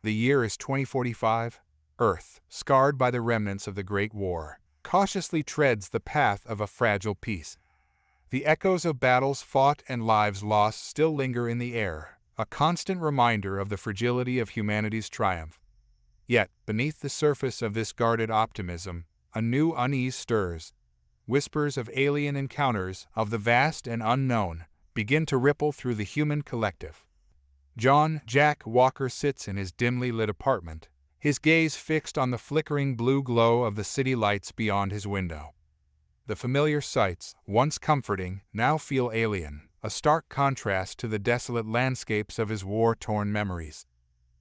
The year is 2045. Earth, scarred by the remnants of the Great War, cautiously treads the path of a fragile peace. The echoes of battles fought and lives lost still linger in the air, a constant reminder of the fragility of humanity's triumph. Yet, beneath the surface of this guarded optimism, a new unease stirs. Whispers of alien encounters, of the vast and unknown, begin to ripple through the human collective. Jack Walker sits in his dimly lit apartment, his gaze fixed on the flickering blue glow of the city lights beyond his window. The familiar sights, once comforting, now feel alien, a stark contrast to the desolate landscapes of his war-torn memories.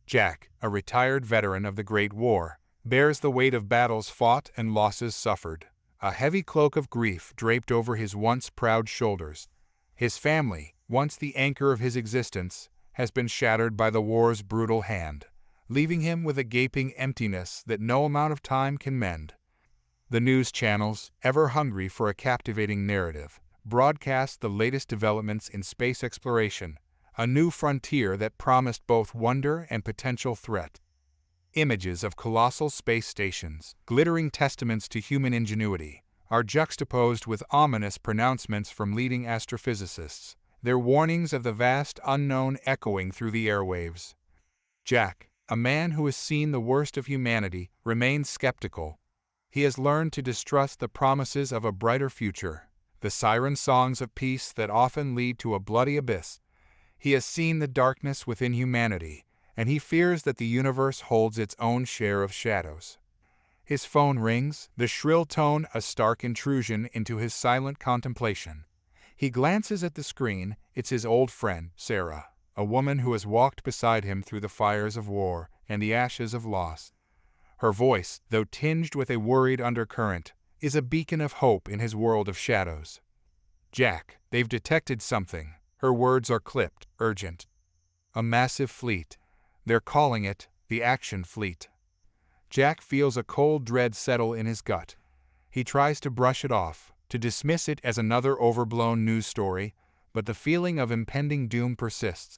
Jack, a retired veteran of the Great War, bears the weight of battles fought and losses suffered, a heavy cloak of grief draped over his once proud shoulders. His family, once the anchor of his existence, has been shattered by the war's brutal hand, leaving him with a gaping emptiness that no amount of time can mend. The news channels, ever hungry for a captivating narrative, broadcast the latest developments in space exploration, a new frontier that promised both wonder and potential threat. Images of colossal space stations, glittering testaments to human ingenuity, are juxtaposed with ominous pronouncements from leading astrophysicists, their warnings of the vast unknown echoing through the airwaves. Jack, a man who has seen the worst of humanity, remains skeptical. He has learned to distrust the promises of a brighter future, the siren songs of peace that often lead to a bloody abyss. He has seen the darkness within humanity, and he fears that the universe holds its own share of shadows. His phone rings, the shrill tone a stark intrusion into his silent contemplation. He glances at the screen. It's his old friend, Sarah, a woman who has walked beside him through the fires of war and the ashes of loss. Her voice, though tinged with a worried undercurrent, is a beacon of hope in his world of shadows. "Jack, they've detected something." Her words are clipped, urgent. "A massive fleet. They're calling it the Axion fleet." Jack feels a cold dread settle in his gut. He tries to brush it off, to dismiss it as another overblown news story, but the feeling of impending doom persists.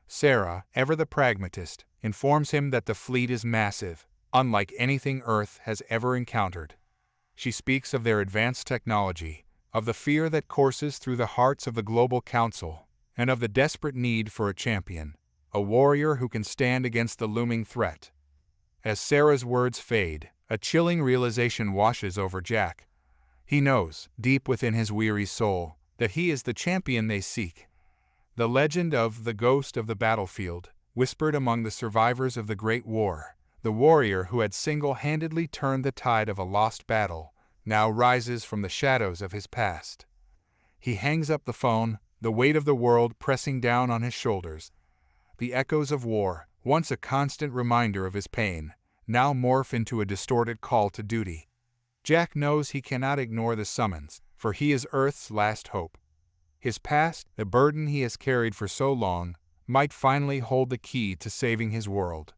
Sarah, ever the pragmatist, informs him that the fleet is massive, unlike anything Earth has ever encountered. She speaks of their advanced technology, of the fear that courses through the hearts of the Global Council, and of the desperate need for a champion, a warrior who can stand against the looming threat. As Sarah's words fade, a chilling realization washes over Jack. He knows, deep within his weary soul, that he is the champion they seek. The legend of the ghost of the battlefield, whispered among the survivors of the Great War, the warrior who had single-handedly turned the tide of a lost battle, now rises from the shadows of his past. He hangs up the phone, the weight of the world pressing down on his shoulders. The echoes of war, once a constant reminder of his pain, now morph into a distorted call to duty. Jack knows he cannot ignore the summons, for he is Earth's last hope. His past, the burden he has carried for so long, might finally hold the key to saving his world.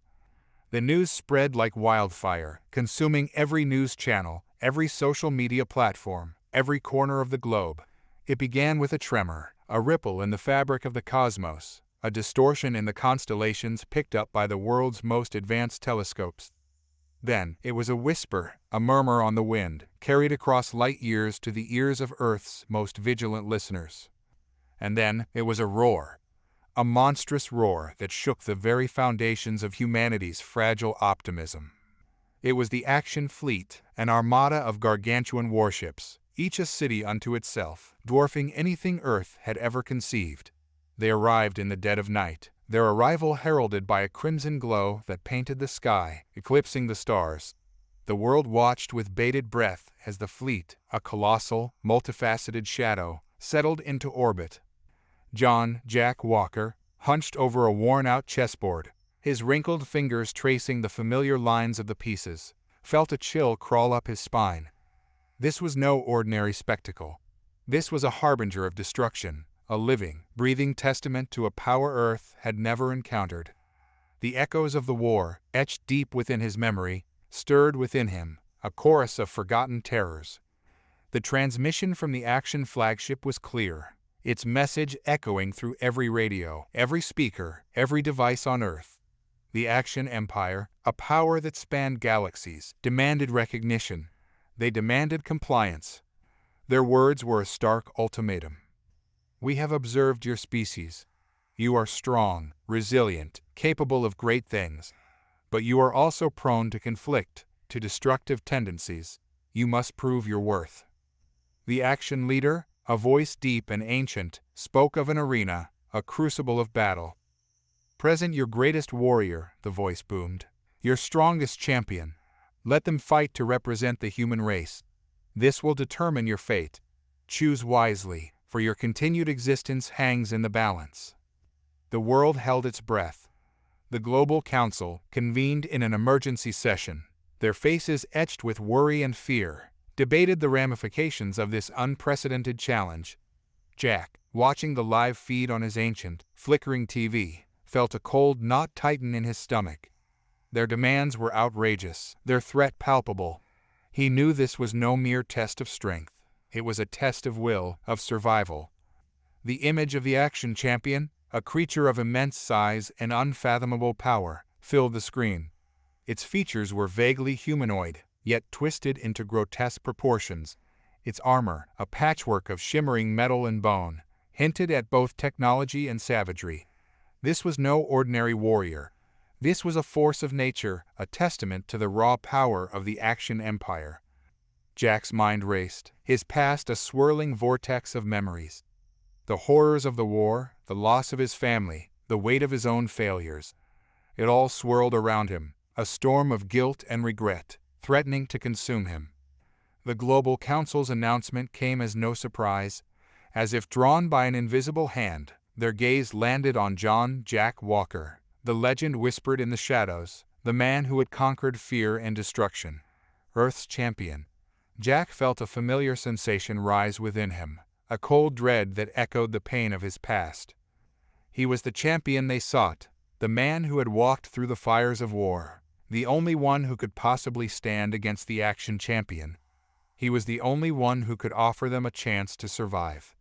The news spread like wildfire, consuming every news channel, every social media platform, every corner of the globe. It began with a tremor, a ripple in the fabric of the cosmos, a distortion in the constellations picked up by the world's most advanced telescopes. Then, it was a whisper, a murmur on the wind, carried across light years to the ears of Earth's most vigilant listeners. And then, it was a roar. A monstrous roar that shook the very foundations of humanity's fragile optimism. It was the Axion fleet, an armada of gargantuan warships, each a city unto itself, dwarfing anything Earth had ever conceived. They arrived in the dead of night, their arrival heralded by a crimson glow that painted the sky, eclipsing the stars. The world watched with bated breath as the fleet, a colossal, multifaceted shadow, settled into orbit. Jack Walker, hunched over a worn-out chessboard, his wrinkled fingers tracing the familiar lines of the pieces, felt a chill crawl up his spine. This was no ordinary spectacle. This was a harbinger of destruction, a living, breathing testament to a power Earth had never encountered. The echoes of the war, etched deep within his memory, stirred within him, a chorus of forgotten terrors. The transmission from the Axion flagship was clear, its message echoing through every radio, every speaker, every device on Earth. The Axion Empire, a power that spanned galaxies, demanded recognition. They demanded compliance. Their words were a stark ultimatum. We have observed your species. You are strong, resilient, capable of great things. But you are also prone to conflict, to destructive tendencies. You must prove your worth. The Axion leader, a voice deep and ancient, spoke of an arena, a crucible of battle. Present your greatest warrior, the voice boomed. Your strongest champion. Let them fight to represent the human race. This will determine your fate. Choose wisely, for your continued existence hangs in the balance. The world held its breath. The Global Council convened in an emergency session, their faces etched with worry and fear, debated the ramifications of this unprecedented challenge. Jack, watching the live feed on his ancient, flickering TV, felt a cold knot tighten in his stomach. Their demands were outrageous, their threat palpable. He knew this was no mere test of strength. It was a test of will, of survival. The image of the Axion champion, a creature of immense size and unfathomable power, filled the screen. Its features were vaguely humanoid, yet twisted into grotesque proportions. Its armor, a patchwork of shimmering metal and bone, hinted at both technology and savagery. This was no ordinary warrior. This was a force of nature, a testament to the raw power of the Axion Empire. Jack's mind raced, his past a swirling vortex of memories. The horrors of the war, the loss of his family, the weight of his own failures. It all swirled around him, a storm of guilt and regret, threatening to consume him. The Global Council's announcement came as no surprise. As if drawn by an invisible hand, their gaze landed on John Jack Walker. The legend whispered in the shadows, the man who had conquered fear and destruction. Earth's champion. Jack felt a familiar sensation rise within him, a cold dread that echoed the pain of his past. He was the champion they sought, the man who had walked through the fires of war, the only one who could possibly stand against the Axion champion. He was the only one who could offer them a chance to survive.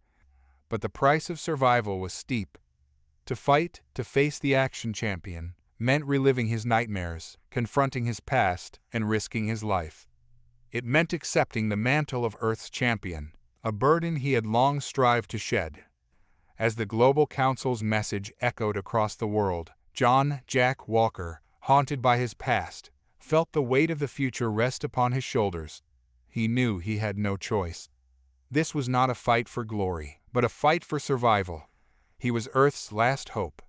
But the price of survival was steep. To fight, to face the Axion champion, meant reliving his nightmares, confronting his past, and risking his life. It meant accepting the mantle of Earth's champion, a burden he had long strived to shed. As the Global Council's message echoed across the world, John Jack Walker, haunted by his past, felt the weight of the future rest upon his shoulders. He knew he had no choice. This was not a fight for glory, but a fight for survival. He was Earth's last hope.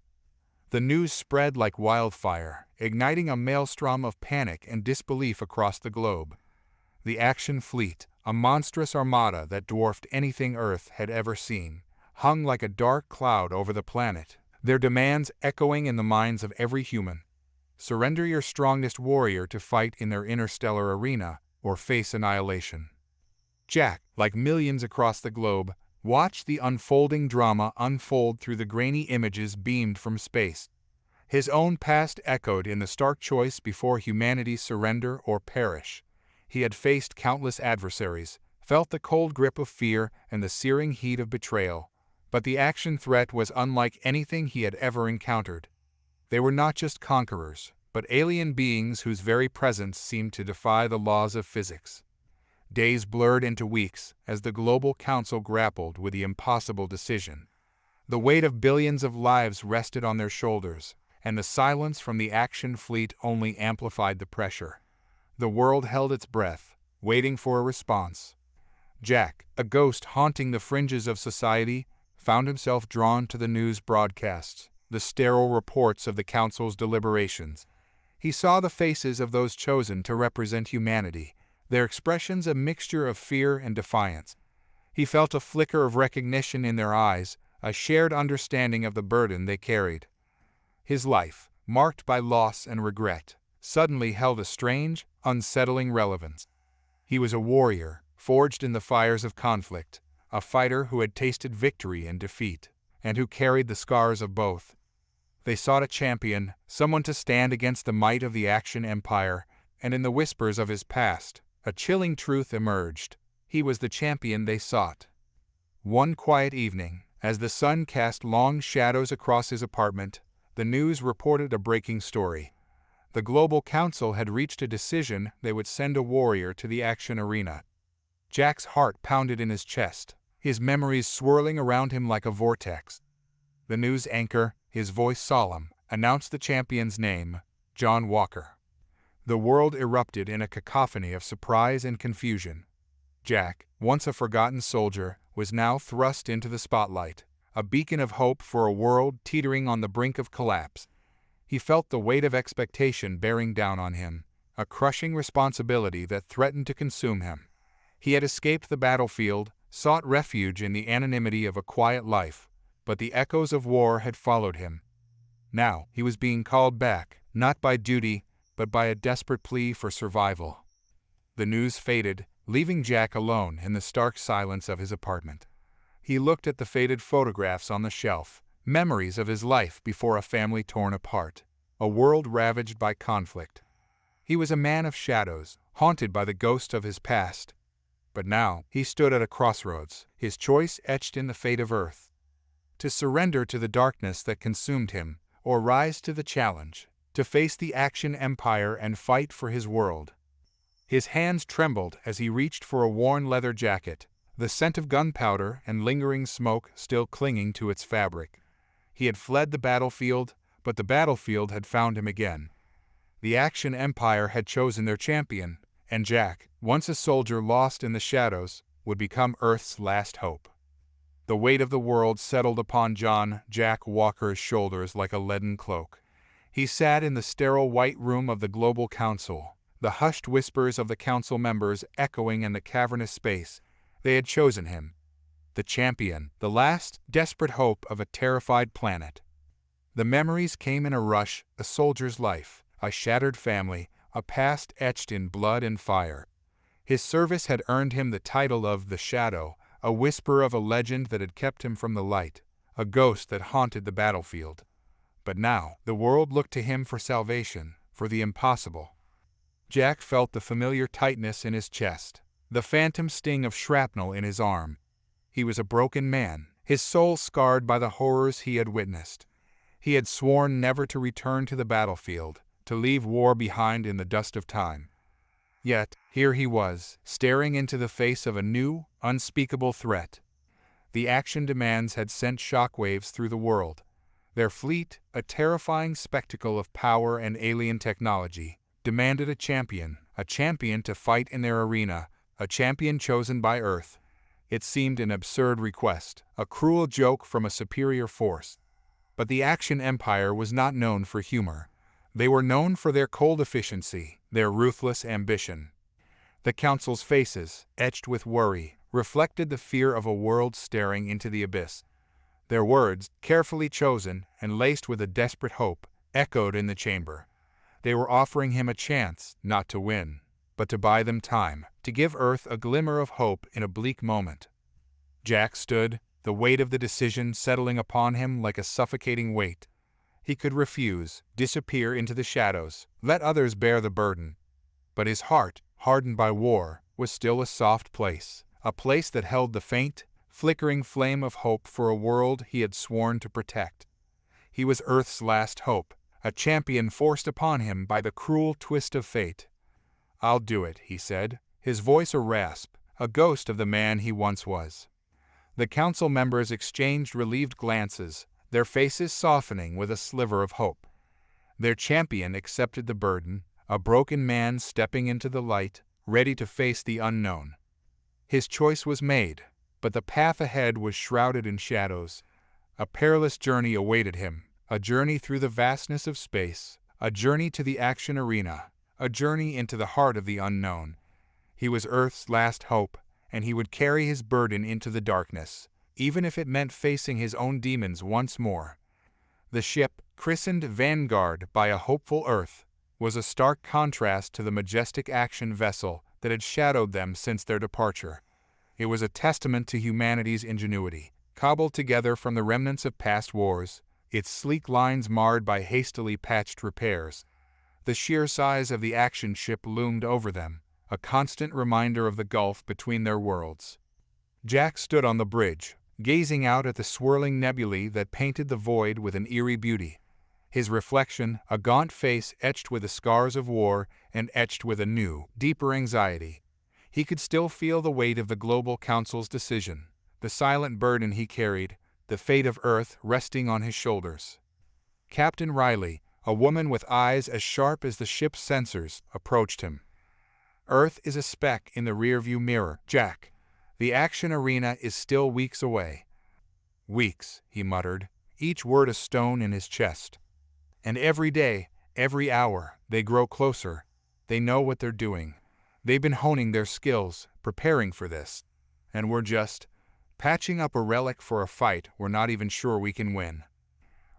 The news spread like wildfire, igniting a maelstrom of panic and disbelief across the globe. The Axion fleet, a monstrous armada that dwarfed anything Earth had ever seen, hung like a dark cloud over the planet, their demands echoing in the minds of every human. Surrender your strongest warrior to fight in their interstellar arena, or face annihilation. Jack, like millions across the globe, watched the unfolding drama unfold through the grainy images beamed from space. His own past echoed in the stark choice before humanity's surrender or perish. He had faced countless adversaries, felt the cold grip of fear and the searing heat of betrayal. But the Axion threat was unlike anything he had ever encountered. They were not just conquerors, but alien beings whose very presence seemed to defy the laws of physics. Days blurred into weeks as the Global Council grappled with the impossible decision. The weight of billions of lives rested on their shoulders, and the silence from the Axion fleet only amplified the pressure. The world held its breath, waiting for a response. Jack, a ghost haunting the fringes of society, found himself drawn to the news broadcasts, the sterile reports of the Council's deliberations. He saw the faces of those chosen to represent humanity, their expressions a mixture of fear and defiance. He felt a flicker of recognition in their eyes, a shared understanding of the burden they carried. His life, marked by loss and regret, suddenly held a strange, unsettling relevance. He was a warrior, forged in the fires of conflict, a fighter who had tasted victory and defeat, and who carried the scars of both. They sought a champion, someone to stand against the might of the Axion Empire, and in the whispers of his past, a chilling truth emerged. He was the champion they sought. One quiet evening, as the sun cast long shadows across his apartment, the news reported a breaking story. The Global Council had reached a decision they would send a warrior to the action arena. Jack's heart pounded in his chest, his memories swirling around him like a vortex. The news anchor, his voice solemn, announced the champion's name, John Walker. The world erupted in a cacophony of surprise and confusion. Jack, once a forgotten soldier, was now thrust into the spotlight, a beacon of hope for a world teetering on the brink of collapse. He felt the weight of expectation bearing down on him, a crushing responsibility that threatened to consume him. He had escaped the battlefield, sought refuge in the anonymity of a quiet life, but the echoes of war had followed him. Now he was being called back, not by duty, but by a desperate plea for survival. The news faded, leaving Jack alone in the stark silence of his apartment. He looked at the faded photographs on the shelf, memories of his life before a family torn apart, a world ravaged by conflict. He was a man of shadows, haunted by the ghost of his past. But now he stood at a crossroads, his choice etched in the fate of Earth. To surrender to the darkness that consumed him, or rise to the challenge, to face the Axion Empire and fight for his world. His hands trembled as he reached for a worn leather jacket, the scent of gunpowder and lingering smoke still clinging to its fabric. He had fled the battlefield, but the battlefield had found him again. The Axion Empire had chosen their champion, and Jack, once a soldier lost in the shadows, would become Earth's last hope. The weight of the world settled upon Jack Walker's shoulders like a leaden cloak. He sat in the sterile white room of the Global Council, the hushed whispers of the council members echoing in the cavernous space. They had chosen him, the champion, the last desperate hope of a terrified planet. The memories came in a rush, a soldier's life, a shattered family, a past etched in blood and fire. His service had earned him the title of the Shadow, a whisper of a legend that had kept him from the light, a ghost that haunted the battlefield. But now, the world looked to him for salvation, for the impossible. Jack felt the familiar tightness in his chest, the phantom sting of shrapnel in his arm. He was a broken man, his soul scarred by the horrors he had witnessed. He had sworn never to return to the battlefield, to leave war behind in the dust of time. Yet, here he was, staring into the face of a new, unspeakable threat. The Axion demands had sent shockwaves through the world. Their fleet, a terrifying spectacle of power and alien technology, demanded a champion to fight in their arena, a champion chosen by Earth. It seemed an absurd request, a cruel joke from a superior force. But the Axion Empire was not known for humor. They were known for their cold efficiency, their ruthless ambition. The Council's faces, etched with worry, reflected the fear of a world staring into the abyss. Their words, carefully chosen and laced with a desperate hope, echoed in the chamber. They were offering him a chance, not to win, but to buy them time, to give Earth a glimmer of hope in a bleak moment. Jack stood, the weight of the decision settling upon him like a suffocating weight. He could refuse, disappear into the shadows, let others bear the burden. But his heart, hardened by war, was still a soft place, a place that held the faint, flickering flame of hope for a world he had sworn to protect. He was Earth's last hope, a champion forced upon him by the cruel twist of fate. "I'll do it," he said, his voice a rasp, a ghost of the man he once was. The council members exchanged relieved glances, their faces softening with a sliver of hope. Their champion accepted the burden, a broken man stepping into the light, ready to face the unknown. His choice was made, but the path ahead was shrouded in shadows. A perilous journey awaited him, a journey through the vastness of space, a journey to the Axion arena, a journey into the heart of the unknown. He was Earth's last hope, and he would carry his burden into the darkness, even if it meant facing his own demons once more. The ship, christened Vanguard by a hopeful Earth, was a stark contrast to the majestic Axion vessel that had shadowed them since their departure. It was a testament to humanity's ingenuity, cobbled together from the remnants of past wars, its sleek lines marred by hastily patched repairs. The sheer size of the Axion ship loomed over them, a constant reminder of the gulf between their worlds. Jack stood on the bridge, gazing out at the swirling nebulae that painted the void with an eerie beauty. His reflection, a gaunt face etched with the scars of war and etched with a new, deeper anxiety. He could still feel the weight of the Global Council's decision, the silent burden he carried, the fate of Earth resting on his shoulders. Captain Riley, a woman with eyes as sharp as the ship's sensors, approached him. "Earth is a speck in the rearview mirror, Jack. The action arena is still weeks away." "Weeks," he muttered, each word a stone in his chest. "And every day, every hour, they grow closer. They know what they're doing. They've been honing their skills, preparing for this. And we're just patching up a relic for a fight we're not even sure we can win."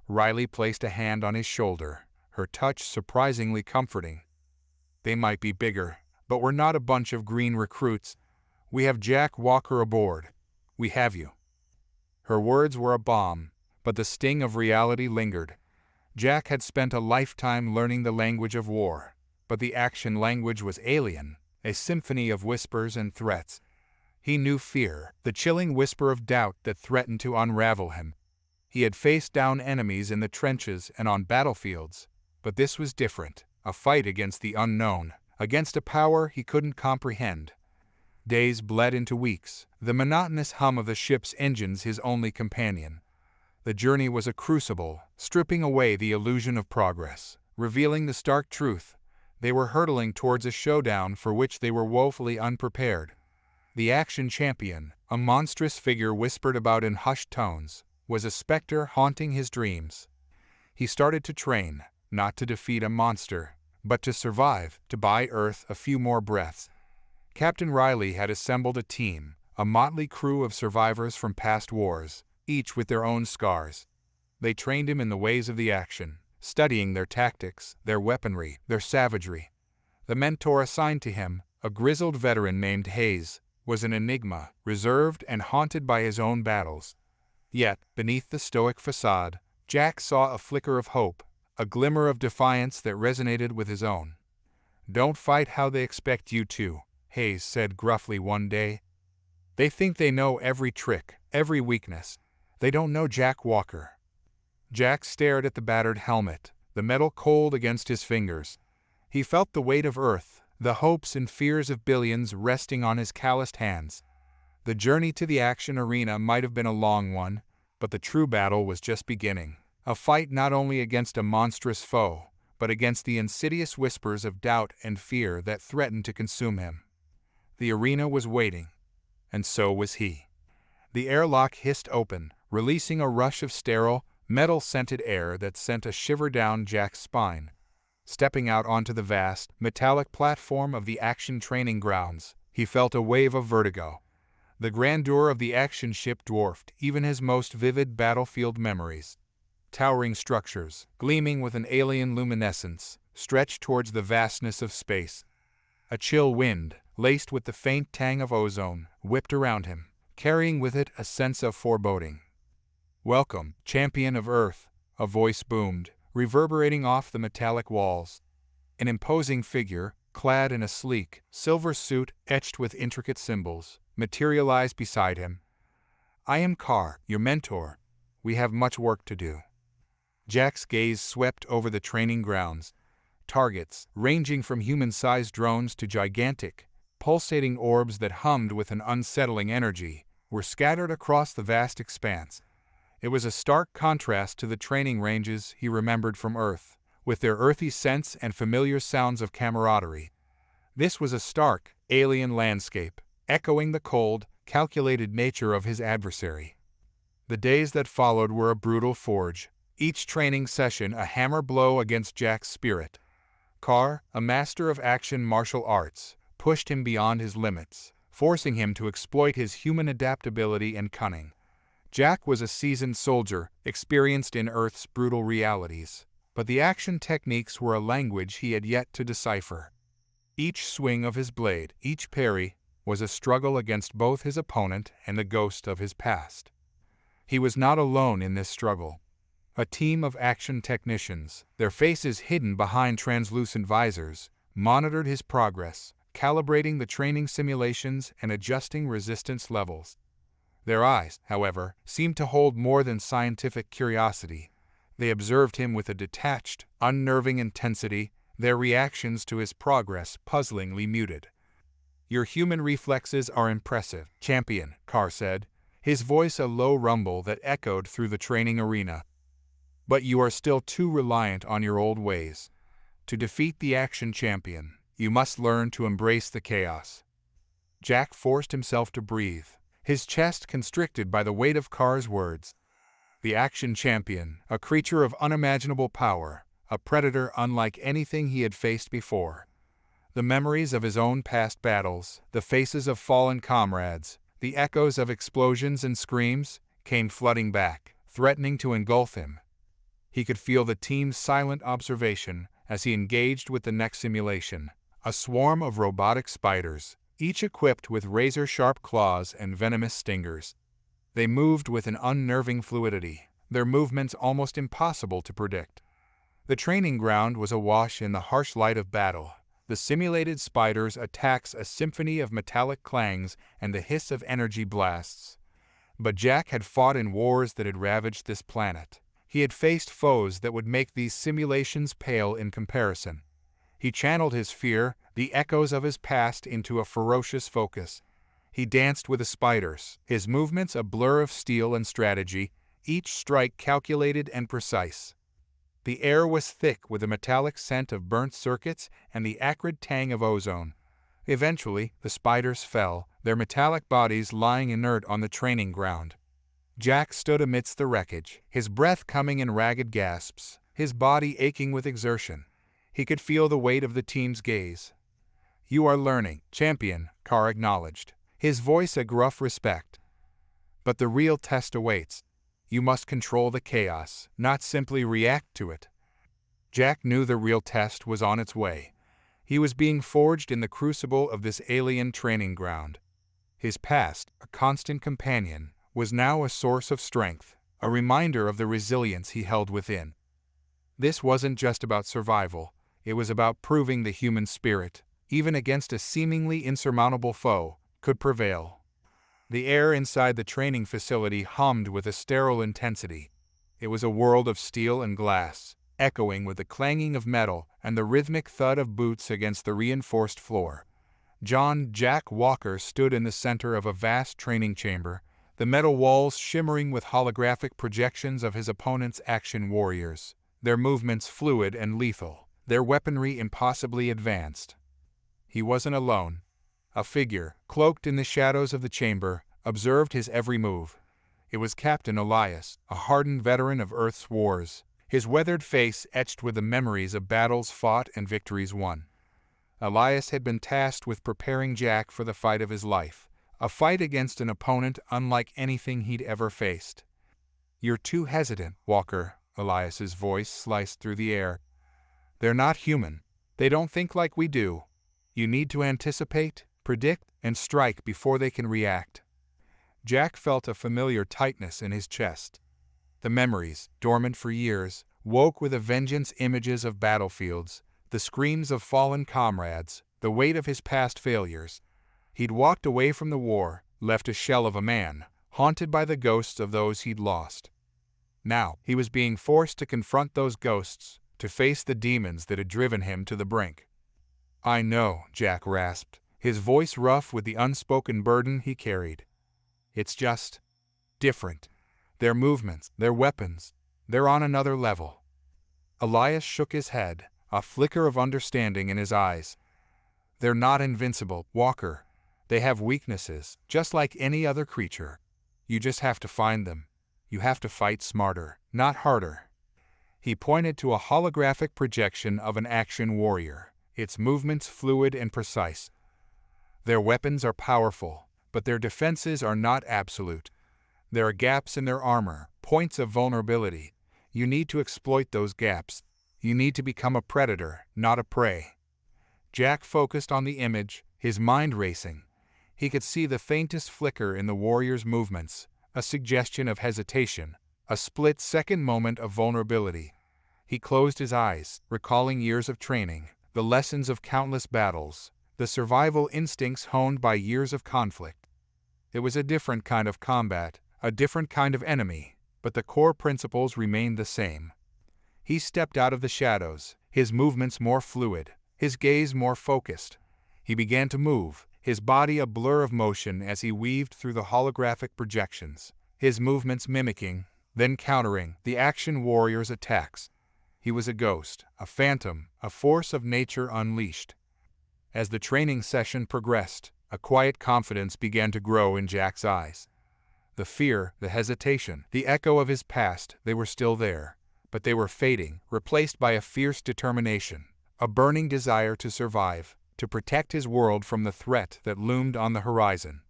Riley placed a hand on his shoulder, her touch surprisingly comforting. "They might be bigger, but we're not a bunch of green recruits. We have Jack Walker aboard. We have you." Her words were a balm, but the sting of reality lingered. Jack had spent a lifetime learning the language of war, but the action language was alien, a symphony of whispers and threats. He knew fear, the chilling whisper of doubt that threatened to unravel him. He had faced down enemies in the trenches and on battlefields, but this was different, a fight against the unknown, against a power he couldn't comprehend. Days bled into weeks, the monotonous hum of the ship's engines his only companion. The journey was a crucible, stripping away the illusion of progress, revealing the stark truth. They were hurtling towards a showdown for which they were woefully unprepared. The action champion, a monstrous figure whispered about in hushed tones, was a specter haunting his dreams. He started to train, not to defeat a monster, but to survive, to buy Earth a few more breaths. Captain Riley had assembled a team, a motley crew of survivors from past wars, each with their own scars. They trained him in the ways of the action, studying their tactics, their weaponry, their savagery. The mentor assigned to him, a grizzled veteran named Hayes, was an enigma, reserved and haunted by his own battles. Yet, beneath the stoic facade, Jack saw a flicker of hope, a glimmer of defiance that resonated with his own. "Don't fight how they expect you to," Hayes said gruffly one day. "They think they know every trick, every weakness. They don't know Jack Walker." Jack stared at the battered helmet, the metal cold against his fingers. He felt the weight of Earth, the hopes and fears of billions resting on his calloused hands. The journey to the action arena might have been a long one, but the true battle was just beginning. A fight not only against a monstrous foe, but against the insidious whispers of doubt and fear that threatened to consume him. The arena was waiting, and so was he. The airlock hissed open, releasing a rush of sterile, metal-scented air that sent a shiver down Jack's spine. Stepping out onto the vast, metallic platform of the action training grounds, he felt a wave of vertigo. The grandeur of the action ship dwarfed even his most vivid battlefield memories. Towering structures, gleaming with an alien luminescence, stretched towards the vastness of space. A chill wind, laced with the faint tang of ozone, whipped around him, carrying with it a sense of foreboding. "Welcome, champion of Earth," a voice boomed, reverberating off the metallic walls. An imposing figure, clad in a sleek, silver suit etched with intricate symbols, materialized beside him. "I am Carr, your mentor. We have much work to do." Jack's gaze swept over the training grounds. Targets, ranging from human-sized drones to gigantic, pulsating orbs that hummed with an unsettling energy, were scattered across the vast expanse. It was a stark contrast to the training ranges he remembered from Earth, with their earthy scents and familiar sounds of camaraderie. This was a stark, alien landscape, echoing the cold, calculated nature of his adversary. The days that followed were a brutal forge, each training session a hammer blow against Jack's spirit. Carr, a master of action martial arts, pushed him beyond his limits, forcing him to exploit his human adaptability and cunning. Jack was a seasoned soldier, experienced in Earth's brutal realities, but the action techniques were a language he had yet to decipher. Each swing of his blade, each parry, was a struggle against both his opponent and the ghost of his past. He was not alone in this struggle. A team of action technicians, their faces hidden behind translucent visors, monitored his progress, calibrating the training simulations and adjusting resistance levels. Their eyes, however, seemed to hold more than scientific curiosity. They observed him with a detached, unnerving intensity, their reactions to his progress puzzlingly muted. "Your human reflexes are impressive, champion," Carr said, his voice a low rumble that echoed through the training arena. "But you are still too reliant on your old ways. To defeat the Axion champion, you must learn to embrace the chaos." Jack forced himself to breathe, his chest constricted by the weight of Carr's words. The Axion champion, a creature of unimaginable power, a predator unlike anything he had faced before. The memories of his own past battles, the faces of fallen comrades, the echoes of explosions and screams, came flooding back, threatening to engulf him. He could feel the team's silent observation as he engaged with the next simulation, a swarm of robotic spiders, each equipped with razor-sharp claws and venomous stingers. They moved with an unnerving fluidity, their movements almost impossible to predict. The training ground was awash in the harsh light of battle, the simulated spiders' attacks a symphony of metallic clangs and the hiss of energy blasts. But Jack had fought in wars that had ravaged this planet. He had faced foes that would make these simulations pale in comparison. He channeled his fear, the echoes of his past, into a ferocious focus. He danced with the spiders, his movements a blur of steel and strategy, each strike calculated and precise. The air was thick with the metallic scent of burnt circuits and the acrid tang of ozone. Eventually, the spiders fell, their metallic bodies lying inert on the training ground. Jack stood amidst the wreckage, his breath coming in ragged gasps, his body aching with exertion. He could feel the weight of the team's gaze. "You are learning, champion," Carr acknowledged, his voice a gruff respect. "But the real test awaits. You must control the chaos, not simply react to it." Jack knew the real test was on its way. He was being forged in the crucible of this alien training ground. His past, a constant companion, was now a source of strength, a reminder of the resilience he held within. This wasn't just about survival, it was about proving the human spirit, even against a seemingly insurmountable foe, could prevail. The air inside the training facility hummed with a sterile intensity. It was a world of steel and glass, echoing with the clanging of metal and the rhythmic thud of boots against the reinforced floor. Jack Walker stood in the center of a vast training chamber, the metal walls shimmering with holographic projections of his opponent's Axion warriors, their movements fluid and lethal, their weaponry impossibly advanced. He wasn't alone. A figure, cloaked in the shadows of the chamber, observed his every move. It was Captain Elias, a hardened veteran of Earth's wars, his weathered face etched with the memories of battles fought and victories won. Elias had been tasked with preparing Jack for the fight of his life, a fight against an opponent unlike anything he'd ever faced. "You're too hesitant, Walker," Elias's voice sliced through the air. "They're not human. They don't think like we do. You need to anticipate, predict, and strike before they can react." Jack felt a familiar tightness in his chest. The memories, dormant for years, woke with a vengeance, images of battlefields, the screams of fallen comrades, the weight of his past failures. He'd walked away from the war, left a shell of a man, haunted by the ghosts of those he'd lost. Now, he was being forced to confront those ghosts, to face the demons that had driven him to the brink. "I know," Jack rasped, his voice rough with the unspoken burden he carried. "It's just different. Their movements, their weapons, they're on another level." Elias shook his head, a flicker of understanding in his eyes. "They're not invincible, Walker. They have weaknesses, just like any other creature. You just have to find them. You have to fight smarter, not harder." He pointed to a holographic projection of an Axion warrior, its movements fluid and precise. "Their weapons are powerful, but their defenses are not absolute. There are gaps in their armor, points of vulnerability. You need to exploit those gaps. You need to become a predator, not a prey." Jack focused on the image, his mind racing. He could see the faintest flicker in the warrior's movements, a suggestion of hesitation, a split-second moment of vulnerability. He closed his eyes, recalling years of training, the lessons of countless battles, the survival instincts honed by years of conflict. It was a different kind of combat, a different kind of enemy, but the core principles remained the same. He stepped out of the shadows, his movements more fluid, his gaze more focused. He began to move, his body a blur of motion as he weaved through the holographic projections, his movements mimicking, then countering, the Axion warrior's attacks. He was a ghost, a phantom, a force of nature unleashed. As the training session progressed, a quiet confidence began to grow in Jack's eyes. The fear, the hesitation, the echo of his past, they were still there, but they were fading, replaced by a fierce determination, a burning desire to survive, to protect his world from the threat that loomed on the horizon.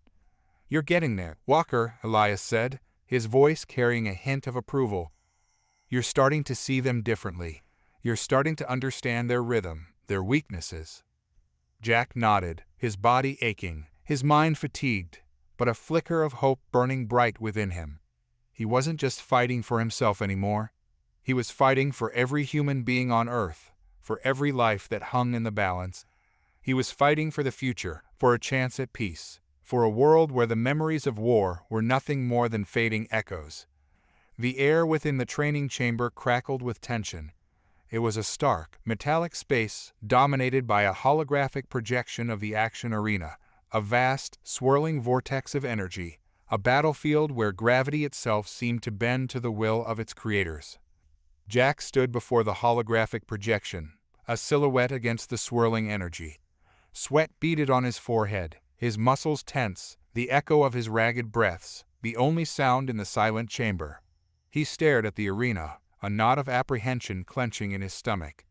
"You're getting there, Walker," Elias said, his voice carrying a hint of approval. "You're starting to see them differently. You're starting to understand their rhythm, their weaknesses." Jack nodded, his body aching, his mind fatigued, but a flicker of hope burning bright within him. He wasn't just fighting for himself anymore. He was fighting for every human being on Earth, for every life that hung in the balance. He was fighting for the future, for a chance at peace, for a world where the memories of war were nothing more than fading echoes. The air within the training chamber crackled with tension. It was a stark, metallic space dominated by a holographic projection of the Axion arena, a vast, swirling vortex of energy, a battlefield where gravity itself seemed to bend to the will of its creators. Jack stood before the holographic projection, a silhouette against the swirling energy. Sweat beaded on his forehead, his muscles tense, the echo of his ragged breaths, the only sound in the silent chamber. He stared at the arena, a knot of apprehension clenching in his stomach.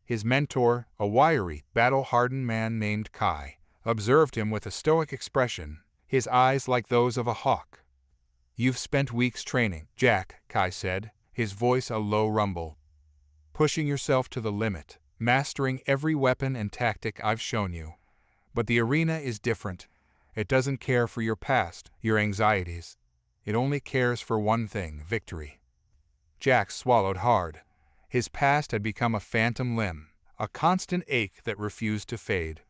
His mentor, a wiry, battle-hardened man named Kai, observed him with a stoic expression, his eyes like those of a hawk. "You've spent weeks training, Jack," Kai said, his voice a low rumble. "Pushing yourself to the limit, mastering every weapon and tactic I've shown you. But the arena is different. It doesn't care for your past, your anxieties. It only cares for one thing, victory." Jack swallowed hard. His past had become a phantom limb, a constant ache that refused to fade.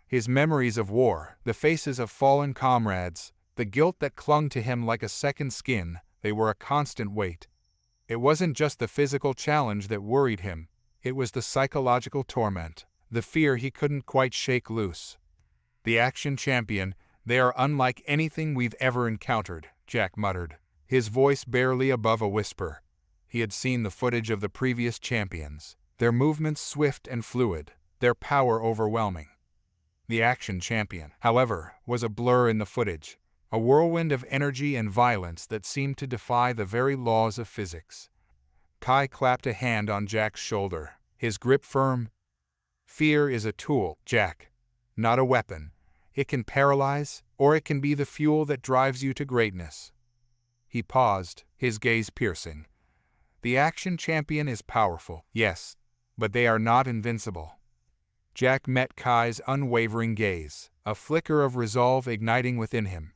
His memories of war, the faces of fallen comrades, the guilt that clung to him like a second skin, they were a constant weight. It wasn't just the physical challenge that worried him, it was the psychological torment, the fear he couldn't quite shake loose. "The Axion champion, they are unlike anything we've ever encountered," Jack muttered, his voice barely above a whisper. He had seen the footage of the previous champions, their movements swift and fluid, their power overwhelming. The Axion champion, however, was a blur in the footage, a whirlwind of energy and violence that seemed to defy the very laws of physics. Kai clapped a hand on Jack's shoulder, his grip firm. "Fear is a tool, Jack, not a weapon. It can paralyze, or it can be the fuel that drives you to greatness." He paused, his gaze piercing. "The Axion champion is powerful, yes, but they are not invincible." Jack met Kai's unwavering gaze, a flicker of resolve igniting within him.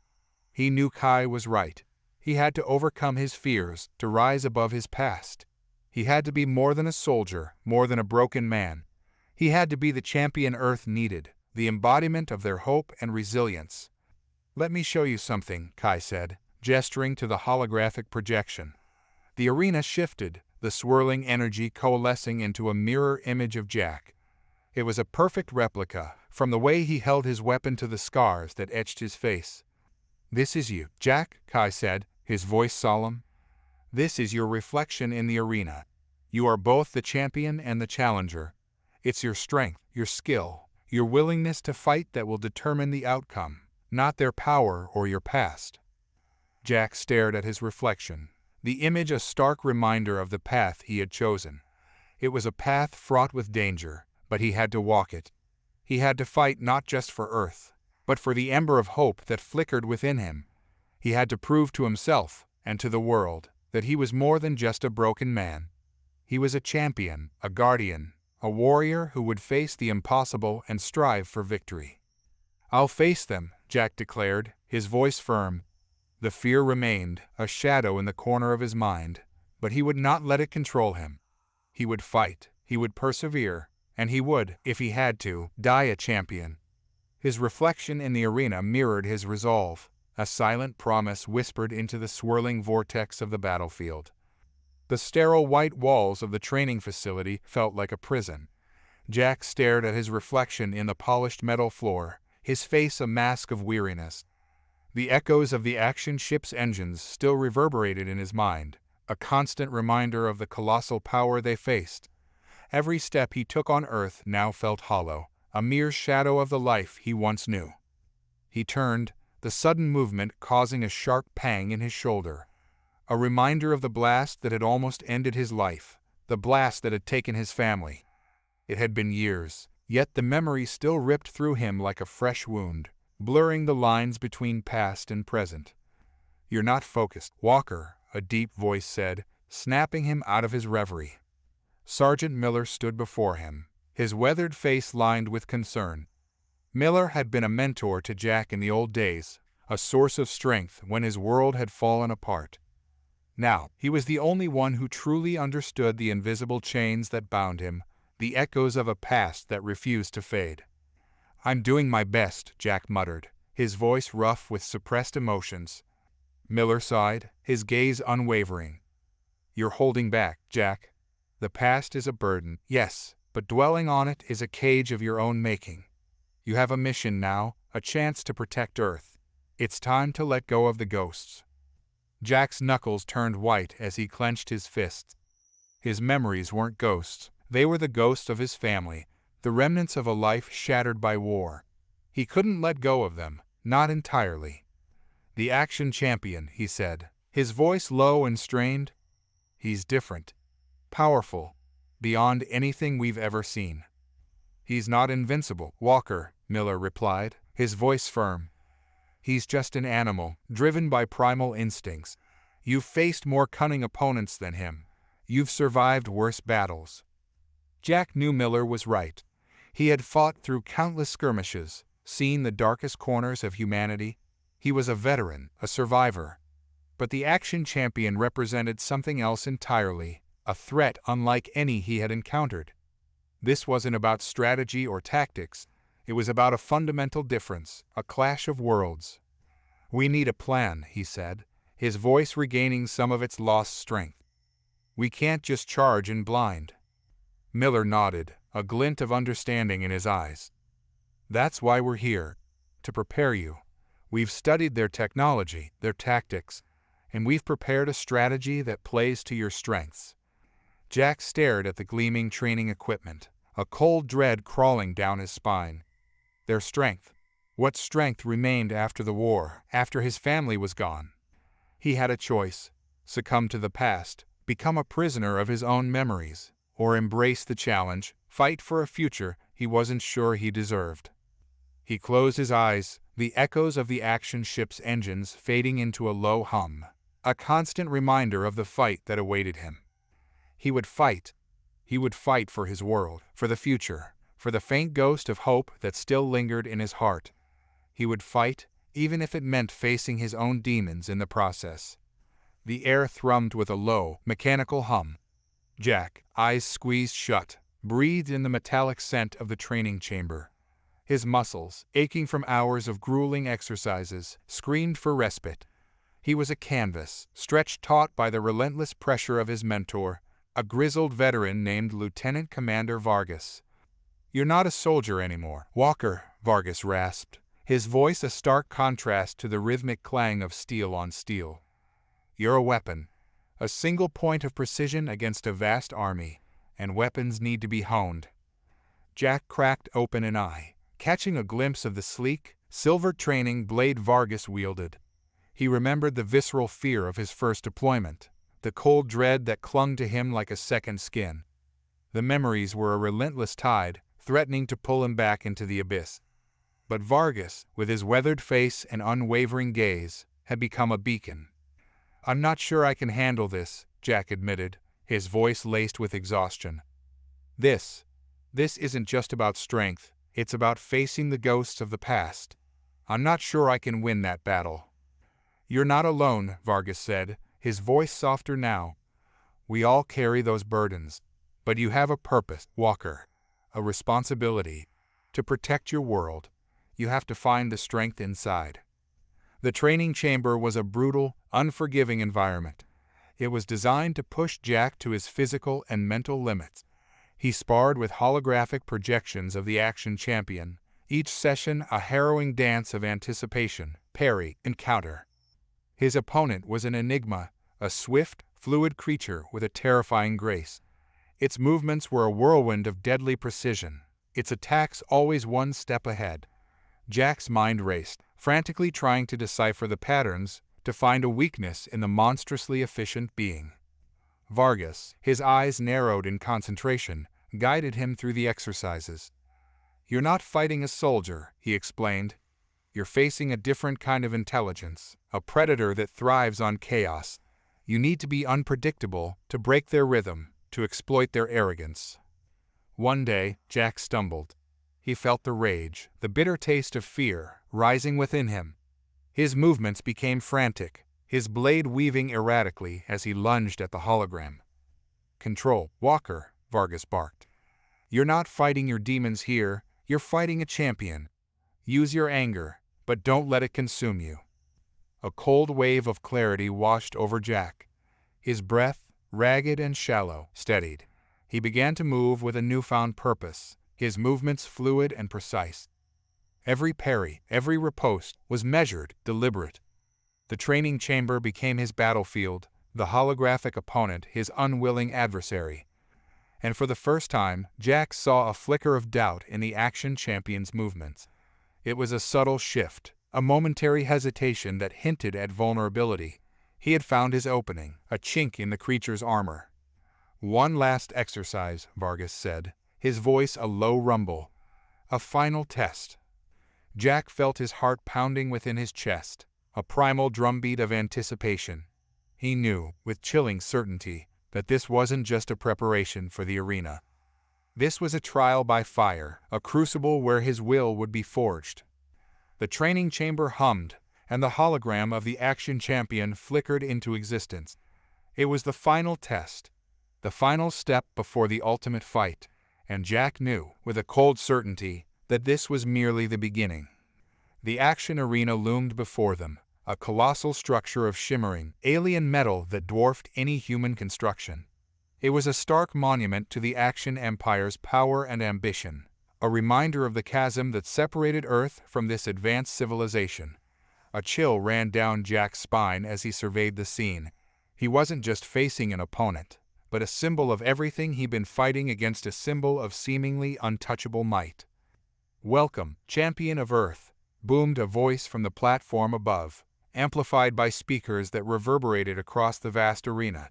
He knew Kai was right. He had to overcome his fears, to rise above his past. He had to be more than a soldier, more than a broken man. He had to be the champion Earth needed, the embodiment of their hope and resilience. "Let me show you something," Kai said, gesturing to the holographic projection. The arena shifted, the swirling energy coalescing into a mirror image of Jack. It was a perfect replica, from the way he held his weapon to the scars that etched his face. "This is you, Jack," Kai said, his voice solemn. "This is your reflection in the arena. You are both the champion and the challenger. It's your strength, your skill, your willingness to fight that will determine the outcome, not their power or your past." Jack stared at his reflection, the image a stark reminder of the path he had chosen. It was a path fraught with danger, but he had to walk it. He had to fight not just for Earth, but for the ember of hope that flickered within him. He had to prove to himself, and to the world, that he was more than just a broken man. He was a champion, a guardian, a warrior who would face the impossible and strive for victory. "I'll face them," Jack declared, his voice firm. The fear remained, a shadow in the corner of his mind, but he would not let it control him. He would fight, he would persevere, and he would, if he had to, die a champion. His reflection in the arena mirrored his resolve, a silent promise whispered into the swirling vortex of the battlefield. The sterile white walls of the training facility felt like a prison. Jack stared at his reflection in the polished metal floor, his face a mask of weariness. The echoes of the Axion ship's engines still reverberated in his mind, a constant reminder of the colossal power they faced. Every step he took on Earth now felt hollow, a mere shadow of the life he once knew. He turned, the sudden movement causing a sharp pang in his shoulder. A reminder of the blast that had almost ended his life, the blast that had taken his family. It had been years, yet the memory still ripped through him like a fresh wound, blurring the lines between past and present. "You're not focused, Walker," a deep voice said, snapping him out of his reverie. Sergeant Miller stood before him, his weathered face lined with concern. Miller had been a mentor to Jack in the old days, a source of strength when his world had fallen apart. Now, he was the only one who truly understood the invisible chains that bound him, the echoes of a past that refused to fade. "I'm doing my best," Jack muttered, his voice rough with suppressed emotions. Miller sighed, his gaze unwavering. "You're holding back, Jack. The past is a burden, yes, but dwelling on it is a cage of your own making. You have a mission now, a chance to protect Earth. It's time to let go of the ghosts." Jack's knuckles turned white as he clenched his fists. His memories weren't ghosts, they were the ghosts of his family, the remnants of a life shattered by war. He couldn't let go of them, not entirely. "The Axion champion," he said, his voice low and strained. "He's different. Powerful. Beyond anything we've ever seen." "He's not invincible, Walker," Miller replied, his voice firm. "He's just an animal, driven by primal instincts. You've faced more cunning opponents than him. You've survived worse battles." Jack knew Miller was right. He had fought through countless skirmishes, seen the darkest corners of humanity. He was a veteran, a survivor. But the Axion champion represented something else entirely, a threat unlike any he had encountered. This wasn't about strategy or tactics. It was about a fundamental difference, a clash of worlds. "We need a plan," he said, his voice regaining some of its lost strength. "We can't just charge in blind." Miller nodded, a glint of understanding in his eyes. "That's why we're here, to prepare you. We've studied their technology, their tactics, and we've prepared a strategy that plays to your strengths." Jack stared at the gleaming training equipment, a cold dread crawling down his spine. Their strength. What strength remained after the war, after his family was gone? He had a choice: succumb to the past, become a prisoner of his own memories, or embrace the challenge, fight for a future he wasn't sure he deserved. He closed his eyes, the echoes of the Axion ship's engines fading into a low hum, a constant reminder of the fight that awaited him. He would fight. He would fight for his world, for the future, for the faint ghost of hope that still lingered in his heart. He would fight, even if it meant facing his own demons in the process. The air thrummed with a low, mechanical hum. Jack, eyes squeezed shut, breathed in the metallic scent of the training chamber. His muscles, aching from hours of grueling exercises, screamed for respite. He was a canvas, stretched taut by the relentless pressure of his mentor, a grizzled veteran named Lieutenant Commander Vargas. "You're not a soldier anymore, Walker," Vargas rasped, his voice a stark contrast to the rhythmic clang of steel on steel. "You're a weapon, a single point of precision against a vast army, and weapons need to be honed." Jack cracked open an eye, catching a glimpse of the sleek, silver training blade Vargas wielded. He remembered the visceral fear of his first deployment, the cold dread that clung to him like a second skin. The memories were a relentless tide, threatening to pull him back into the abyss. But Vargas, with his weathered face and unwavering gaze, had become a beacon. "I'm not sure I can handle this," Jack admitted, his voice laced with exhaustion. This isn't just about strength, it's about facing the ghosts of the past. I'm not sure I can win that battle." "You're not alone," Vargas said, his voice softer now. "We all carry those burdens. But you have a purpose, Walker, a responsibility. To protect your world, you have to find the strength inside." The training chamber was a brutal, unforgiving environment. It was designed to push Jack to his physical and mental limits. He sparred with holographic projections of the Axion champion, each session a harrowing dance of anticipation, parry, and counter. His opponent was an enigma, a swift, fluid creature with a terrifying grace. Its movements were a whirlwind of deadly precision, its attacks always one step ahead. Jack's mind raced, frantically trying to decipher the patterns, to find a weakness in the monstrously efficient being. Vargas, his eyes narrowed in concentration, guided him through the exercises. "You're not fighting a soldier," he explained. "You're facing a different kind of intelligence, a predator that thrives on chaos. You need to be unpredictable, to break their rhythm, to exploit their arrogance." One day, Jack stumbled. He felt the rage, the bitter taste of fear, rising within him. His movements became frantic, his blade weaving erratically as he lunged at the hologram. "Control, Walker," Vargas barked. "You're not fighting your demons here, you're fighting a champion. Use your anger, but don't let it consume you." A cold wave of clarity washed over Jack. His breath, ragged and shallow, steadied. He began to move with a newfound purpose, his movements fluid and precise. Every parry, every riposte, was measured, deliberate. The training chamber became his battlefield, the holographic opponent his unwilling adversary. And for the first time, Jack saw a flicker of doubt in the Axion champion's movements. It was a subtle shift, a momentary hesitation that hinted at vulnerability. He had found his opening, a chink in the creature's armor. "One last exercise," Vargas said, his voice a low rumble. "A final test." Jack felt his heart pounding within his chest, a primal drumbeat of anticipation. He knew, with chilling certainty, that this wasn't just a preparation for the arena. This was a trial by fire, a crucible where his will would be forged. The training chamber hummed, and the hologram of the Axion champion flickered into existence. It was the final test, the final step before the ultimate fight, and Jack knew, with a cold certainty, that this was merely the beginning. The Axion arena loomed before them, a colossal structure of shimmering, alien metal that dwarfed any human construction. It was a stark monument to the Axion Empire's power and ambition, a reminder of the chasm that separated Earth from this advanced civilization. A chill ran down Jack's spine as he surveyed the scene. He wasn't just facing an opponent, but a symbol of everything he'd been fighting against, a symbol of seemingly untouchable might. "Welcome, champion of Earth," boomed a voice from the platform above, amplified by speakers that reverberated across the vast arena.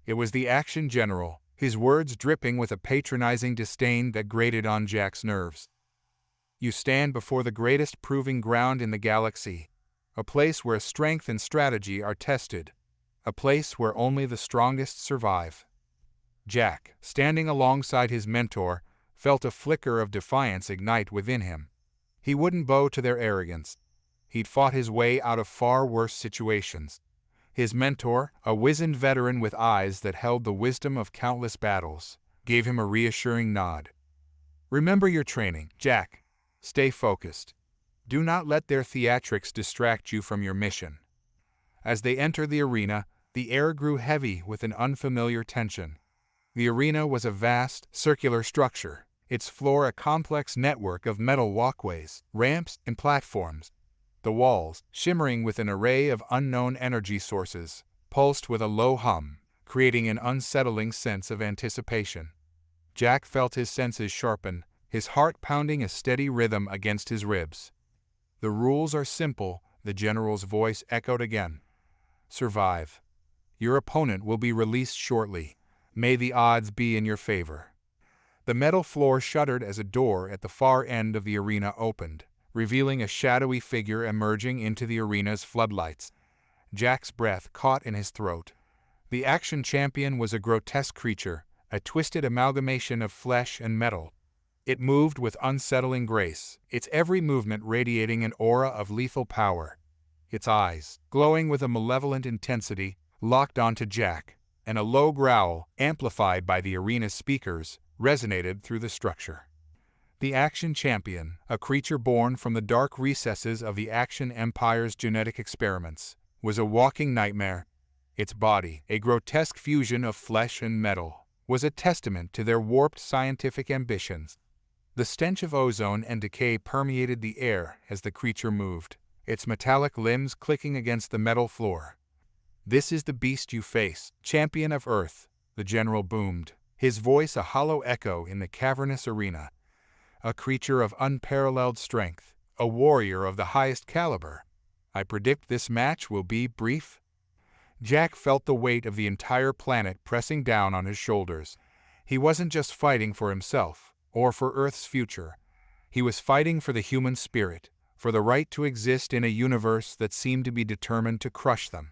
It was the Axion general, his words dripping with a patronizing disdain that grated on Jack's nerves. "You stand before the greatest proving ground in the galaxy, a place where strength and strategy are tested, a place where only the strongest survive." Jack, standing alongside his mentor, felt a flicker of defiance ignite within him. He wouldn't bow to their arrogance. He'd fought his way out of far worse situations. His mentor, a wizened veteran with eyes that held the wisdom of countless battles, gave him a reassuring nod. "Remember your training, Jack. Stay focused. Do not let their theatrics distract you from your mission." As they entered the arena, the air grew heavy with an unfamiliar tension. The arena was a vast, circular structure, its floor a complex network of metal walkways, ramps, and platforms. The walls, shimmering with an array of unknown energy sources, pulsed with a low hum, creating an unsettling sense of anticipation. Jack felt his senses sharpen, his heart pounding a steady rhythm against his ribs. "The rules are simple," the general's voice echoed again. "Survive. Your opponent will be released shortly. May the odds be in your favor." The metal floor shuddered as a door at the far end of the arena opened, revealing a shadowy figure emerging into the arena's floodlights. Jack's breath caught in his throat. The Axion champion was a grotesque creature, a twisted amalgamation of flesh and metal. It moved with unsettling grace, its every movement radiating an aura of lethal power. Its eyes, glowing with a malevolent intensity, locked onto Jack, and a low growl, amplified by the arena's speakers, resonated through the structure. The Axion champion, a creature born from the dark recesses of the Axion Empire's genetic experiments, was a walking nightmare. Its body, a grotesque fusion of flesh and metal, was a testament to their warped scientific ambitions. The stench of ozone and decay permeated the air as the creature moved, its metallic limbs clicking against the metal floor. "This is the beast you face, champion of Earth," the general boomed, his voice a hollow echo in the cavernous arena. "A creature of unparalleled strength, a warrior of the highest caliber. I predict this match will be brief." Jack felt the weight of the entire planet pressing down on his shoulders. He wasn't just fighting for himself, or for Earth's future. He was fighting for the human spirit, for the right to exist in a universe that seemed to be determined to crush them.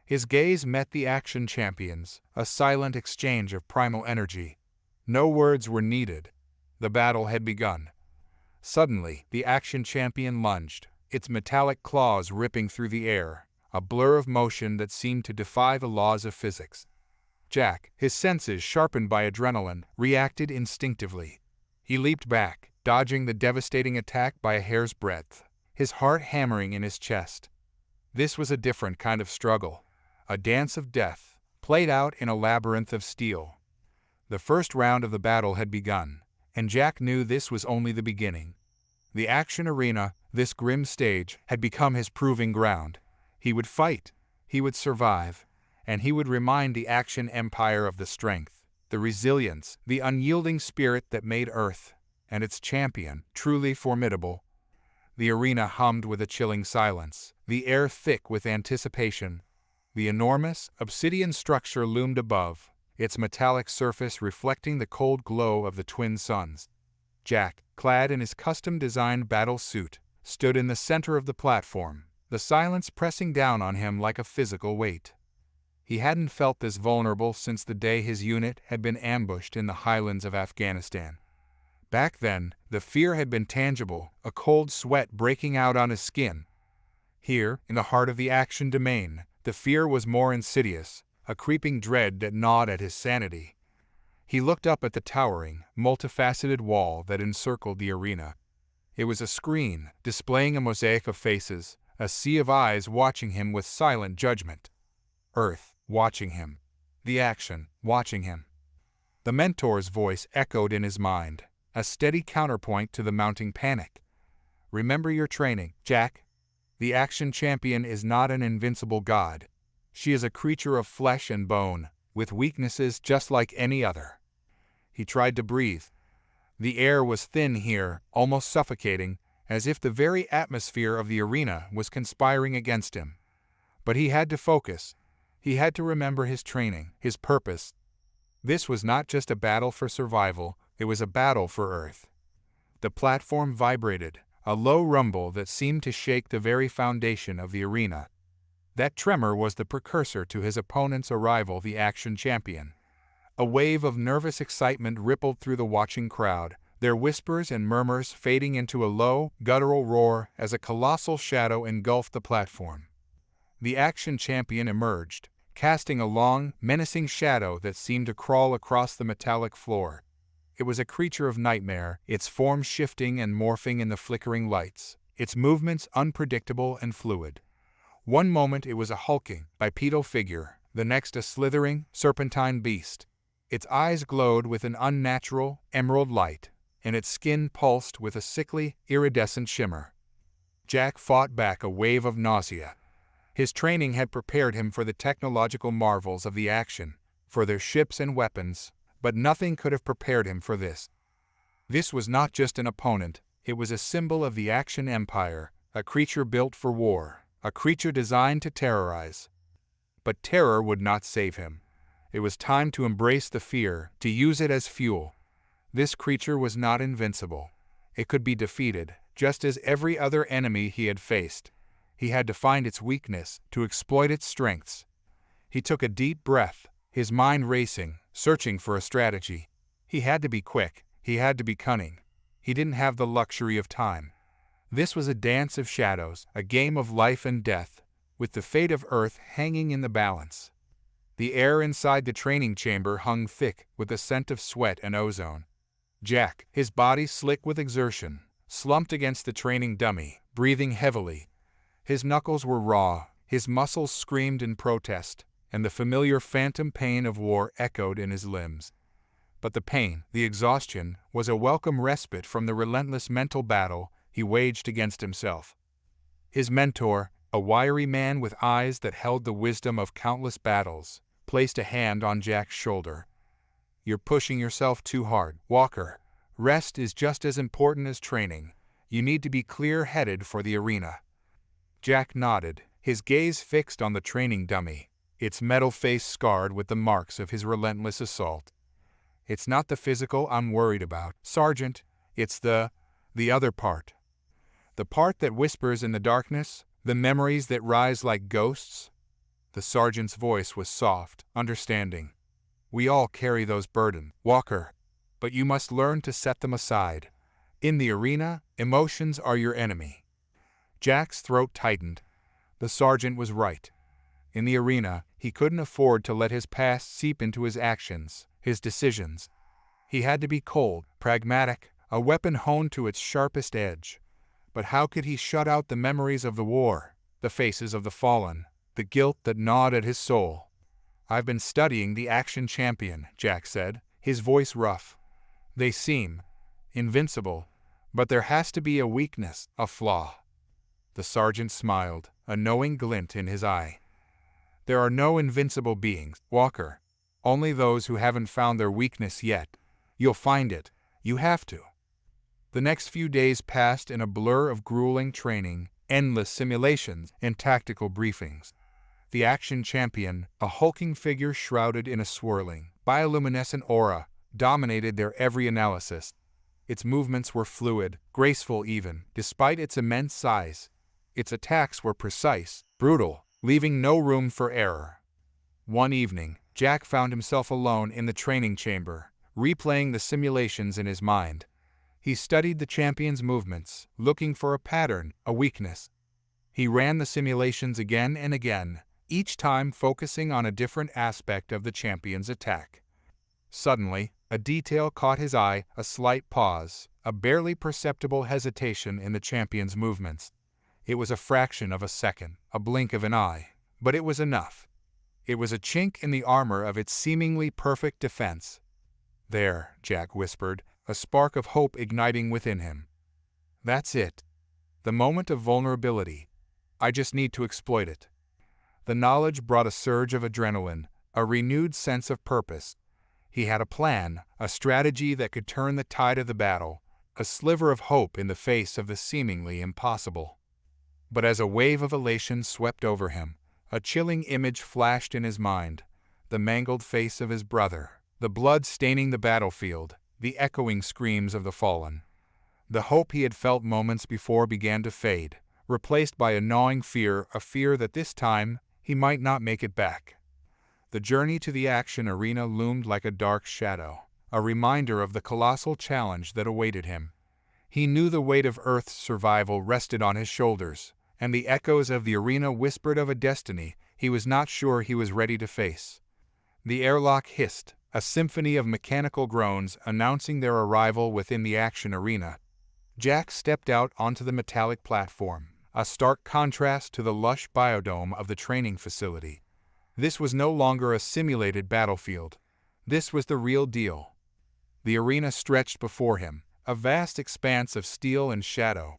His gaze met the Axion champion's, a silent exchange of primal energy. No words were needed. The battle had begun. Suddenly, the Axion champion lunged, its metallic claws ripping through the air, a blur of motion that seemed to defy the laws of physics. Jack, his senses sharpened by adrenaline, reacted instinctively. He leaped back, dodging the devastating attack by a hair's breadth, his heart hammering in his chest. This was a different kind of struggle, a dance of death, played out in a labyrinth of steel. The first round of the battle had begun, and Jack knew this was only the beginning. The Axion arena, this grim stage, had become his proving ground. He would fight, he would survive, and he would remind the Axion Empire of the strength, the resilience, the unyielding spirit that made Earth, and its champion, truly formidable. The arena hummed with a chilling silence, the air thick with anticipation. The enormous, obsidian structure loomed above, its metallic surface reflecting the cold glow of the twin suns. Jack, clad in his custom-designed battle suit, stood in the center of the platform, the silence pressing down on him like a physical weight. He hadn't felt this vulnerable since the day his unit had been ambushed in the highlands of Afghanistan. Back then, the fear had been tangible, a cold sweat breaking out on his skin. Here, in the heart of the Axion domain, the fear was more insidious, a creeping dread that gnawed at his sanity. He looked up at the towering, multifaceted wall that encircled the arena. It was a screen, displaying a mosaic of faces, a sea of eyes watching him with silent judgment. Earth, watching him. The Axion, watching him. The mentor's voice echoed in his mind, a steady counterpoint to the mounting panic. "Remember your training, Jack. The Axion champion is not an invincible god. She is a creature of flesh and bone, with weaknesses just like any other." He tried to breathe. The air was thin here, almost suffocating, as if the very atmosphere of the arena was conspiring against him. But he had to focus. He had to remember his training, his purpose. This was not just a battle for survival, it was a battle for Earth. The platform vibrated, a low rumble that seemed to shake the very foundation of the arena. That tremor was the precursor to his opponent's arrival, the Axion champion. A wave of nervous excitement rippled through the watching crowd, their whispers and murmurs fading into a low, guttural roar as a colossal shadow engulfed the platform. The Axion champion emerged, casting a long, menacing shadow that seemed to crawl across the metallic floor. It was a creature of nightmare, its form shifting and morphing in the flickering lights, its movements unpredictable and fluid. One moment it was a hulking, bipedal figure, the next a slithering, serpentine beast. Its eyes glowed with an unnatural, emerald light, and its skin pulsed with a sickly, iridescent shimmer. Jack fought back a wave of nausea. His training had prepared him for the technological marvels of the Axion, for their ships and weapons, but nothing could have prepared him for this. This was not just an opponent, it was a symbol of the Axion Empire, a creature built for war, a creature designed to terrorize. But terror would not save him. It was time to embrace the fear, to use it as fuel. This creature was not invincible. It could be defeated, just as every other enemy he had faced. He had to find its weakness, to exploit its strengths. He took a deep breath, his mind racing, searching for a strategy. He had to be quick, he had to be cunning. He didn't have the luxury of time. This was a dance of shadows, a game of life and death, with the fate of Earth hanging in the balance. The air inside the training chamber hung thick with the scent of sweat and ozone. Jack, his body slick with exertion, slumped against the training dummy, breathing heavily. His knuckles were raw, his muscles screamed in protest, and the familiar phantom pain of war echoed in his limbs. But the pain, the exhaustion, was a welcome respite from the relentless mental battle he waged against himself. His mentor, a wiry man with eyes that held the wisdom of countless battles, placed a hand on Jack's shoulder. "You're pushing yourself too hard, Walker. Rest is just as important as training. You need to be clear-headed for the arena." Jack nodded, his gaze fixed on the training dummy, its metal face scarred with the marks of his relentless assault. "It's not the physical I'm worried about, Sergeant. It's the other part. The part that whispers in the darkness, the memories that rise like ghosts." The sergeant's voice was soft, understanding. "We all carry those burdens, Walker, but you must learn to set them aside. In the arena, emotions are your enemy." Jack's throat tightened. The sergeant was right. In the arena, he couldn't afford to let his past seep into his actions, his decisions. He had to be cold, pragmatic, a weapon honed to its sharpest edge. But how could he shut out the memories of the war, the faces of the fallen, the guilt that gnawed at his soul? "I've been studying the Axion champion," Jack said, his voice rough. "They seem invincible, but there has to be a weakness, a flaw." The sergeant smiled, a knowing glint in his eye. "There are no invincible beings, Walker. Only those who haven't found their weakness yet. You'll find it. You have to." The next few days passed in a blur of grueling training, endless simulations, and tactical briefings. The Axion champion, a hulking figure shrouded in a swirling, bioluminescent aura, dominated their every analysis. Its movements were fluid, graceful even, despite its immense size. Its attacks were precise, brutal, leaving no room for error. One evening, Jack found himself alone in the training chamber, replaying the simulations in his mind. He studied the champion's movements, looking for a pattern, a weakness. He ran the simulations again and again, each time focusing on a different aspect of the champion's attack. Suddenly, a detail caught his eye, a slight pause, a barely perceptible hesitation in the champion's movements. It was a fraction of a second, a blink of an eye, but it was enough. It was a chink in the armor of its seemingly perfect defense. "There," Jack whispered, a spark of hope igniting within him. "That's it. The moment of vulnerability. I just need to exploit it." The knowledge brought a surge of adrenaline, a renewed sense of purpose. He had a plan, a strategy that could turn the tide of the battle, a sliver of hope in the face of the seemingly impossible. But as a wave of elation swept over him, a chilling image flashed in his mind, the mangled face of his brother, the blood staining the battlefield, the echoing screams of the fallen. The hope he had felt moments before began to fade, replaced by a gnawing fear, a fear that this time he might not make it back. The journey to the Axion arena loomed like a dark shadow, a reminder of the colossal challenge that awaited him. He knew the weight of Earth's survival rested on his shoulders, and the echoes of the arena whispered of a destiny he was not sure he was ready to face. The airlock hissed, a symphony of mechanical groans announcing their arrival within the Axion arena. Jack stepped out onto the metallic platform, a stark contrast to the lush biodome of the training facility. This was no longer a simulated battlefield. This was the real deal. The arena stretched before him, a vast expanse of steel and shadow.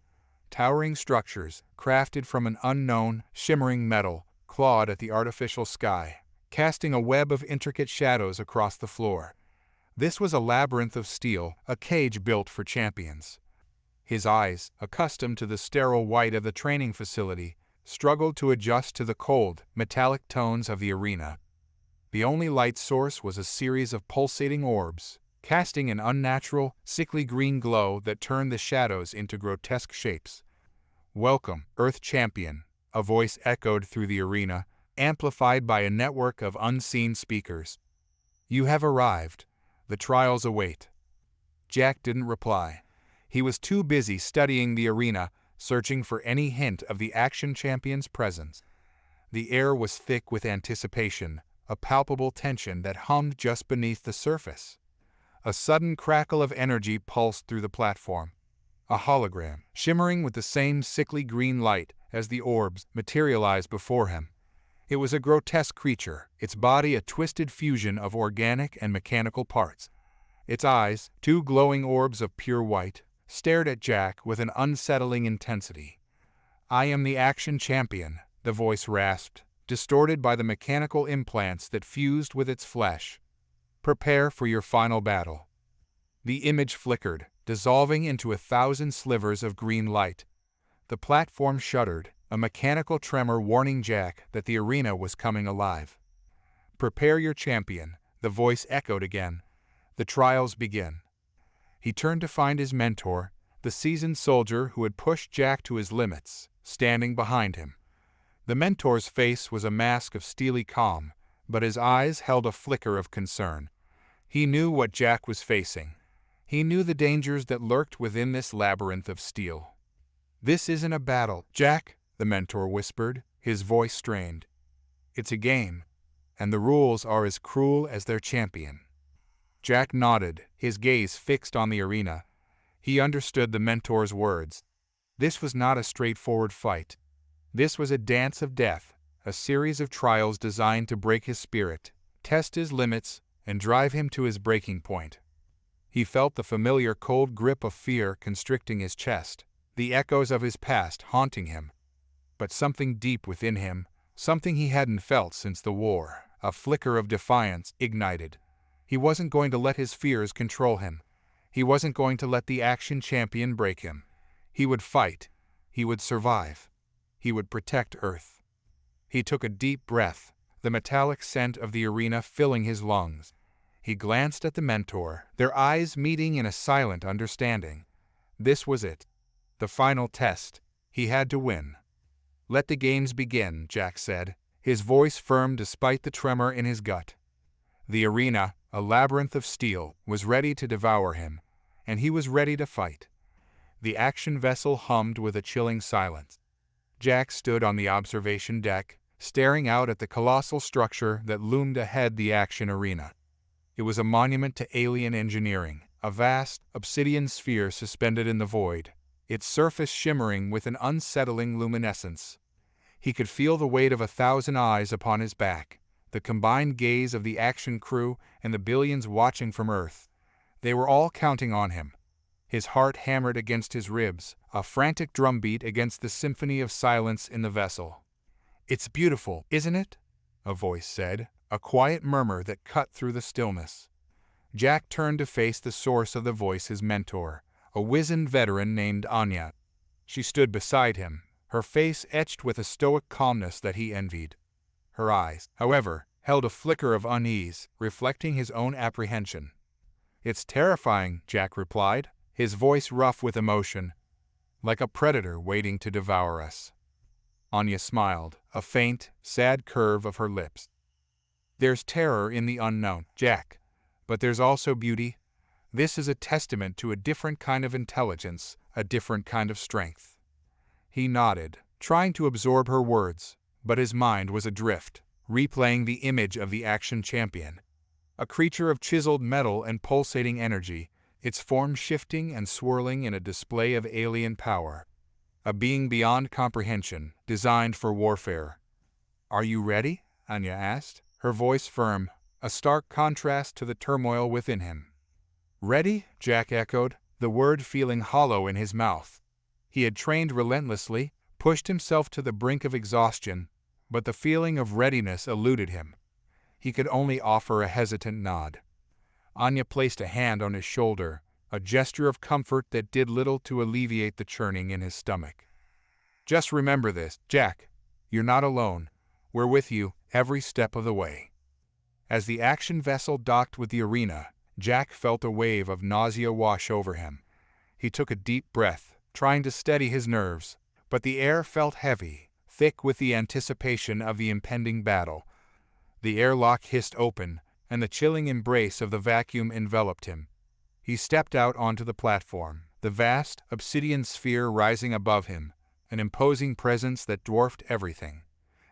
Towering structures, crafted from an unknown, shimmering metal, clawed at the artificial sky, casting a web of intricate shadows across the floor. This was a labyrinth of steel, a cage built for champions. His eyes, accustomed to the sterile white of the training facility, struggled to adjust to the cold, metallic tones of the arena. The only light source was a series of pulsating orbs, casting an unnatural, sickly green glow that turned the shadows into grotesque shapes. "Welcome, Earth Champion," a voice echoed through the arena, amplified by a network of unseen speakers. "You have arrived. The trials await." Jack didn't reply. He was too busy studying the arena, searching for any hint of the Axion champion's presence. The air was thick with anticipation, a palpable tension that hummed just beneath the surface. A sudden crackle of energy pulsed through the platform. A hologram, shimmering with the same sickly green light as the orbs, materialized before him. It was a grotesque creature, its body a twisted fusion of organic and mechanical parts. Its eyes, two glowing orbs of pure white, stared at Jack with an unsettling intensity. "I am the Axion champion," the voice rasped, distorted by the mechanical implants that fused with its flesh. "Prepare for your final battle." The image flickered, dissolving into 1,000 slivers of green light. The platform shuddered, a mechanical tremor warning Jack that the arena was coming alive. "Prepare your champion," the voice echoed again. "The trials begin." He turned to find his mentor, the seasoned soldier who had pushed Jack to his limits, standing behind him. The mentor's face was a mask of steely calm, but his eyes held a flicker of concern. He knew what Jack was facing. He knew the dangers that lurked within this labyrinth of steel. "This isn't a battle, Jack," the mentor whispered, his voice strained. "It's a game, and the rules are as cruel as their champion." Jack nodded, his gaze fixed on the arena. He understood the mentor's words. This was not a straightforward fight. This was a dance of death, a series of trials designed to break his spirit, test his limits, and drive him to his breaking point. He felt the familiar cold grip of fear constricting his chest, the echoes of his past haunting him. But something deep within him, something he hadn't felt since the war, a flicker of defiance, ignited. He wasn't going to let his fears control him. He wasn't going to let the Axion champion break him. He would fight. He would survive. He would protect Earth. He took a deep breath, the metallic scent of the arena filling his lungs. He glanced at the mentor, their eyes meeting in a silent understanding. This was it. The final test. He had to win. "Let the games begin," Jack said, his voice firm despite the tremor in his gut. The arena, a labyrinth of steel, was ready to devour him, and he was ready to fight. The Axion vessel hummed with a chilling silence. Jack stood on the observation deck, staring out at the colossal structure that loomed ahead the Axion arena. It was a monument to alien engineering, a vast, obsidian sphere suspended in the void, its surface shimmering with an unsettling luminescence. He could feel the weight of 1,000 eyes upon his back, the combined gaze of the Axion crew and the billions watching from Earth. They were all counting on him. His heart hammered against his ribs, a frantic drumbeat against the symphony of silence in the vessel. "It's beautiful, isn't it?" a voice said, a quiet murmur that cut through the stillness. Jack turned to face the source of the voice, his mentor, a wizened veteran named Anya. She stood beside him, her face etched with a stoic calmness that he envied. Her eyes, however, held a flicker of unease, reflecting his own apprehension. "It's terrifying," Jack replied, his voice rough with emotion, "like a predator waiting to devour us." Anya smiled, a faint, sad curve of her lips. "There's terror in the unknown, Jack, but there's also beauty. This is a testament to a different kind of intelligence, a different kind of strength." He nodded, trying to absorb her words, but his mind was adrift, replaying the image of the Axion champion. A creature of chiseled metal and pulsating energy, its form shifting and swirling in a display of alien power. A being beyond comprehension, designed for warfare. "Are you ready?" Anya asked, her voice firm, a stark contrast to the turmoil within him. "Ready?" Jack echoed, the word feeling hollow in his mouth. He had trained relentlessly, pushed himself to the brink of exhaustion, but the feeling of readiness eluded him. He could only offer a hesitant nod. Anya placed a hand on his shoulder, a gesture of comfort that did little to alleviate the churning in his stomach. "Just remember this, Jack. You're not alone. We're with you every step of the way." As the Axion vessel docked with the arena, Jack felt a wave of nausea wash over him. He took a deep breath, trying to steady his nerves, but the air felt heavy, thick with the anticipation of the impending battle. The airlock hissed open, and the chilling embrace of the vacuum enveloped him. He stepped out onto the platform, the vast, obsidian sphere rising above him, an imposing presence that dwarfed everything.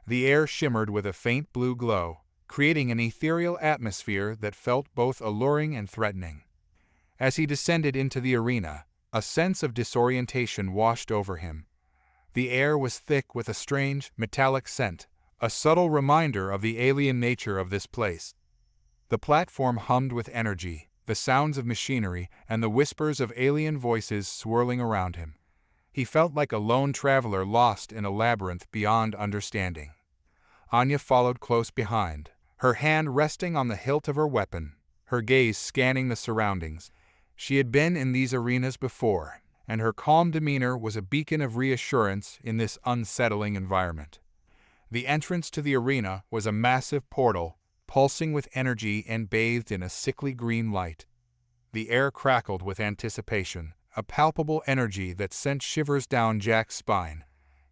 The air shimmered with a faint blue glow, creating an ethereal atmosphere that felt both alluring and threatening. As he descended into the arena, a sense of disorientation washed over him. The air was thick with a strange, metallic scent, a subtle reminder of the alien nature of this place. The platform hummed with energy, the sounds of machinery and the whispers of alien voices swirling around him. He felt like a lone traveler lost in a labyrinth beyond understanding. Anya followed close behind, her hand resting on the hilt of her weapon, her gaze scanning the surroundings. She had been in these arenas before, and her calm demeanor was a beacon of reassurance in this unsettling environment. The entrance to the arena was a massive portal, pulsing with energy and bathed in a sickly green light. The air crackled with anticipation, a palpable energy that sent shivers down Jack's spine.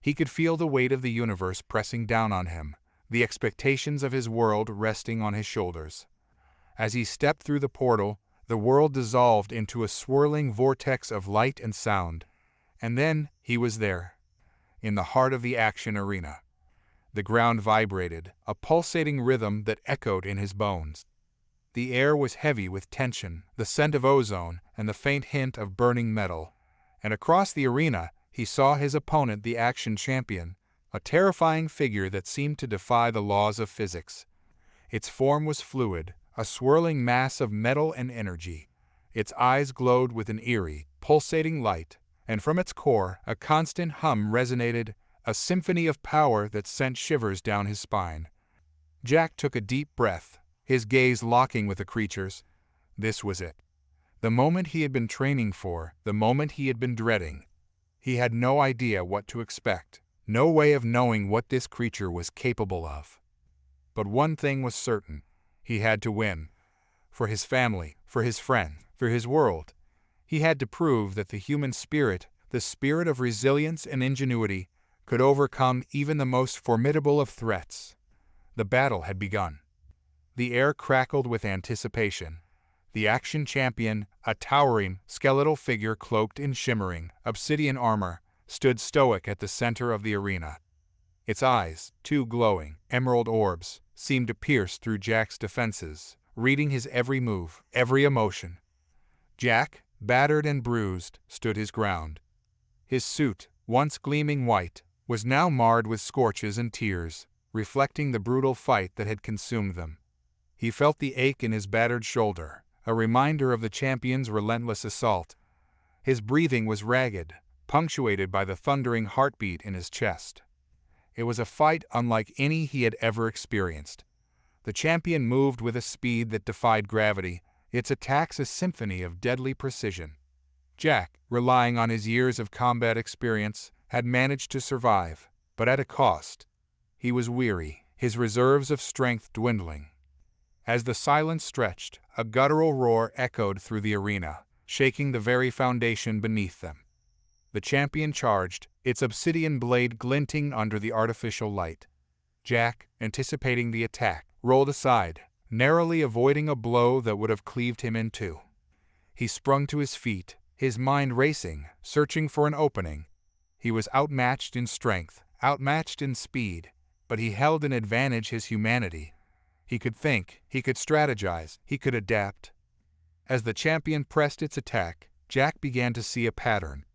He could feel the weight of the universe pressing down on him, the expectations of his world resting on his shoulders. As he stepped through the portal, the world dissolved into a swirling vortex of light and sound. And then he was there, in the heart of the Axion arena. The ground vibrated, a pulsating rhythm that echoed in his bones. The air was heavy with tension, the scent of ozone, and the faint hint of burning metal. And across the arena, he saw his opponent, the Axion champion, a terrifying figure that seemed to defy the laws of physics. Its form was fluid, a swirling mass of metal and energy. Its eyes glowed with an eerie, pulsating light, and from its core, a constant hum resonated, a symphony of power that sent shivers down his spine. Jack took a deep breath, his gaze locking with the creature's. This was it. The moment he had been training for, the moment he had been dreading. He had no idea what to expect, no way of knowing what this creature was capable of. But one thing was certain. He had to win. For his family, for his friend, for his world. He had to prove that the human spirit, the spirit of resilience and ingenuity, could overcome even the most formidable of threats. The battle had begun. The air crackled with anticipation. The Axion champion, a towering, skeletal figure cloaked in shimmering, obsidian armor, stood stoic at the center of the arena. Its eyes, two glowing, emerald orbs, seemed to pierce through Jack's defenses, reading his every move, every emotion. Jack, battered and bruised, stood his ground. His suit, once gleaming white, was now marred with scorches and tears, reflecting the brutal fight that had consumed them. He felt the ache in his battered shoulder, a reminder of the champion's relentless assault. His breathing was ragged, punctuated by the thundering heartbeat in his chest. It was a fight unlike any he had ever experienced. The champion moved with a speed that defied gravity, its attacks a symphony of deadly precision. Jack, relying on his years of combat experience, had managed to survive, but at a cost. He was weary, his reserves of strength dwindling. As the silence stretched, a guttural roar echoed through the arena, shaking the very foundation beneath them. The champion charged, its obsidian blade glinting under the artificial light. Jack, anticipating the attack, rolled aside, narrowly avoiding a blow that would have cleaved him in two. He sprung to his feet, his mind racing, searching for an opening. He was outmatched in strength, outmatched in speed, but he held in advantage his humanity. He could think, he could strategize, he could adapt. As the champion pressed its attack, Jack began to see a pattern.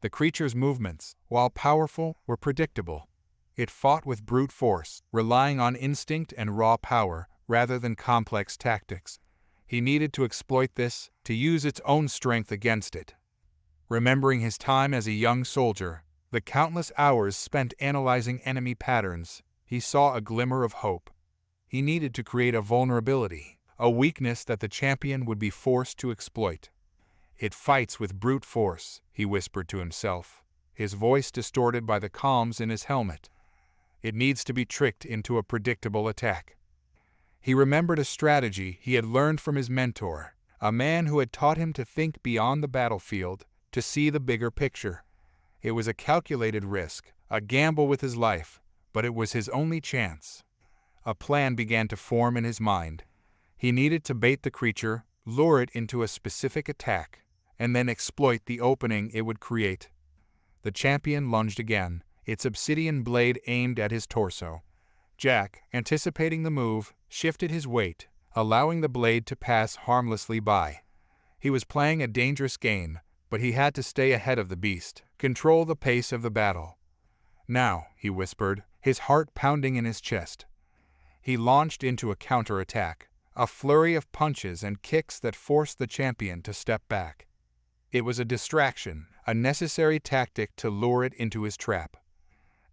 The creature's movements, while powerful, were predictable. It fought with brute force, relying on instinct and raw power rather than complex tactics. He needed to exploit this, to use its own strength against it. Remembering his time as a young soldier, the countless hours spent analyzing enemy patterns, he saw a glimmer of hope. He needed to create a vulnerability, a weakness that the champion would be forced to exploit. "It fights with brute force," he whispered to himself, his voice distorted by the calms in his helmet. "It needs to be tricked into a predictable attack." He remembered a strategy he had learned from his mentor, a man who had taught him to think beyond the battlefield, to see the bigger picture. It was a calculated risk, a gamble with his life, but it was his only chance. A plan began to form in his mind. He needed to bait the creature, lure it into a specific attack, and then exploit the opening it would create. The champion lunged again, its obsidian blade aimed at his torso. Jack, anticipating the move, shifted his weight, allowing the blade to pass harmlessly by. He was playing a dangerous game, but he had to stay ahead of the beast, control the pace of the battle. "Now," he whispered, his heart pounding in his chest. He launched into a counterattack, a flurry of punches and kicks that forced the champion to step back. It was a distraction, a necessary tactic to lure it into his trap.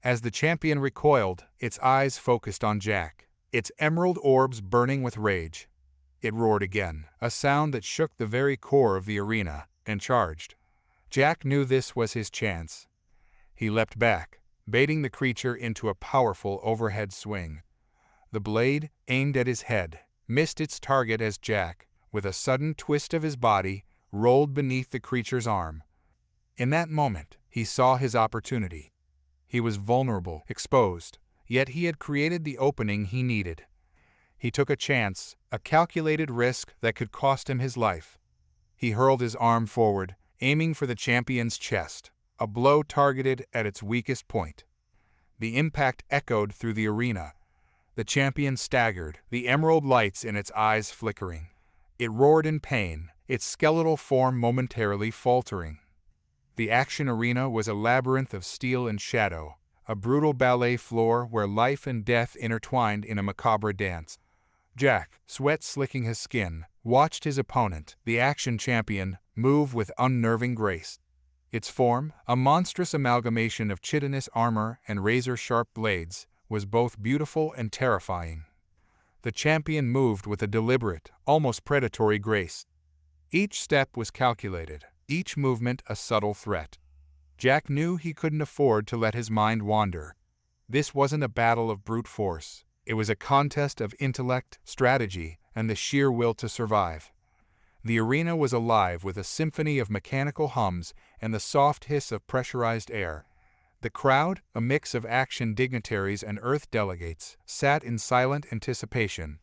As the champion recoiled, its eyes focused on Jack, its emerald orbs burning with rage. It roared again, a sound that shook the very core of the arena, and charged. Jack knew this was his chance. He leapt back, baiting the creature into a powerful overhead swing. The blade, aimed at his head, missed its target as Jack, with a sudden twist of his body, rolled beneath the creature's arm. In that moment, he saw his opportunity. He was vulnerable, exposed, yet he had created the opening he needed. He took a chance, a calculated risk that could cost him his life. He hurled his arm forward, aiming for the champion's chest, a blow targeted at its weakest point. The impact echoed through the arena. The champion staggered, the emerald lights in its eyes flickering. It roared in pain, its skeletal form momentarily faltering. The action arena was a labyrinth of steel and shadow, a brutal ballet floor where life and death intertwined in a macabre dance. Jack, sweat slicking his skin, watched his opponent, the action champion, move with unnerving grace. Its form, a monstrous amalgamation of chitinous armor and razor-sharp blades, was both beautiful and terrifying. The champion moved with a deliberate, almost predatory grace. Each step was calculated, each movement a subtle threat. Jack knew he couldn't afford to let his mind wander. This wasn't a battle of brute force. It was a contest of intellect, strategy, and the sheer will to survive. The arena was alive with a symphony of mechanical hums and the soft hiss of pressurized air. The crowd, a mix of action dignitaries and Earth delegates, sat in silent anticipation.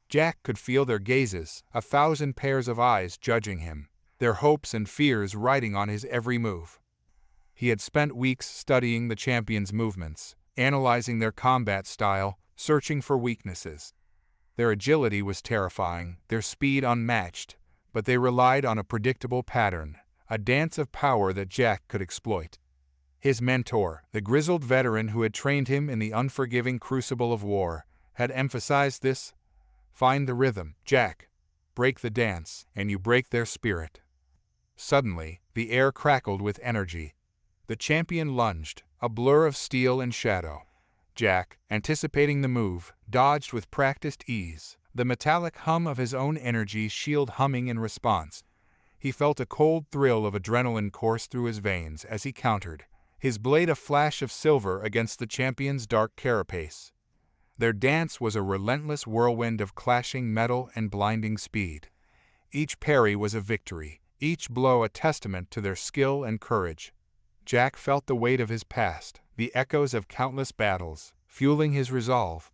Jack could feel their gazes, 1,000 pairs of eyes judging him, their hopes and fears writing on his every move. He had spent weeks studying the champion's movements, analyzing their combat style, searching for weaknesses. Their agility was terrifying, their speed unmatched, but they relied on a predictable pattern, a dance of power that Jack could exploit. His mentor, the grizzled veteran who had trained him in the unforgiving crucible of war, had emphasized this: find the rhythm, Jack. Break the dance, and you break their spirit. Suddenly, the air crackled with energy. The champion lunged, a blur of steel and shadow. Jack, anticipating the move, dodged with practiced ease, the metallic hum of his own energy shield humming in response. He felt a cold thrill of adrenaline course through his veins as he countered, his blade a flash of silver against the champion's dark carapace. Their dance was a relentless whirlwind of clashing metal and blinding speed. Each parry was a victory, each blow a testament to their skill and courage. Jack felt the weight of his past, the echoes of countless battles, fueling his resolve.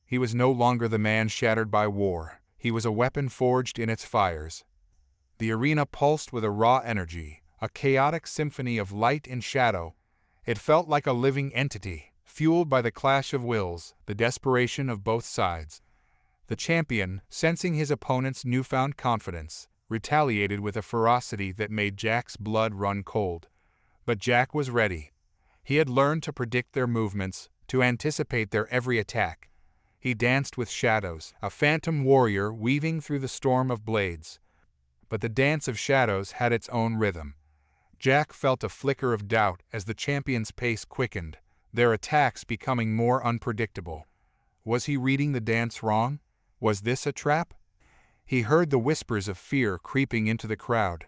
He was no longer the man shattered by war. He was a weapon forged in its fires. The arena pulsed with a raw energy, a chaotic symphony of light and shadow. It felt like a living entity, fueled by the clash of wills, the desperation of both sides. The champion, sensing his opponent's newfound confidence, retaliated with a ferocity that made Jack's blood run cold. But Jack was ready. He had learned to predict their movements, to anticipate their every attack. He danced with shadows, a phantom warrior weaving through the storm of blades. But the dance of shadows had its own rhythm. Jack felt a flicker of doubt as the champion's pace quickened, their attacks becoming more unpredictable. Was he reading the dance wrong? Was this a trap? He heard the whispers of fear creeping into the crowd.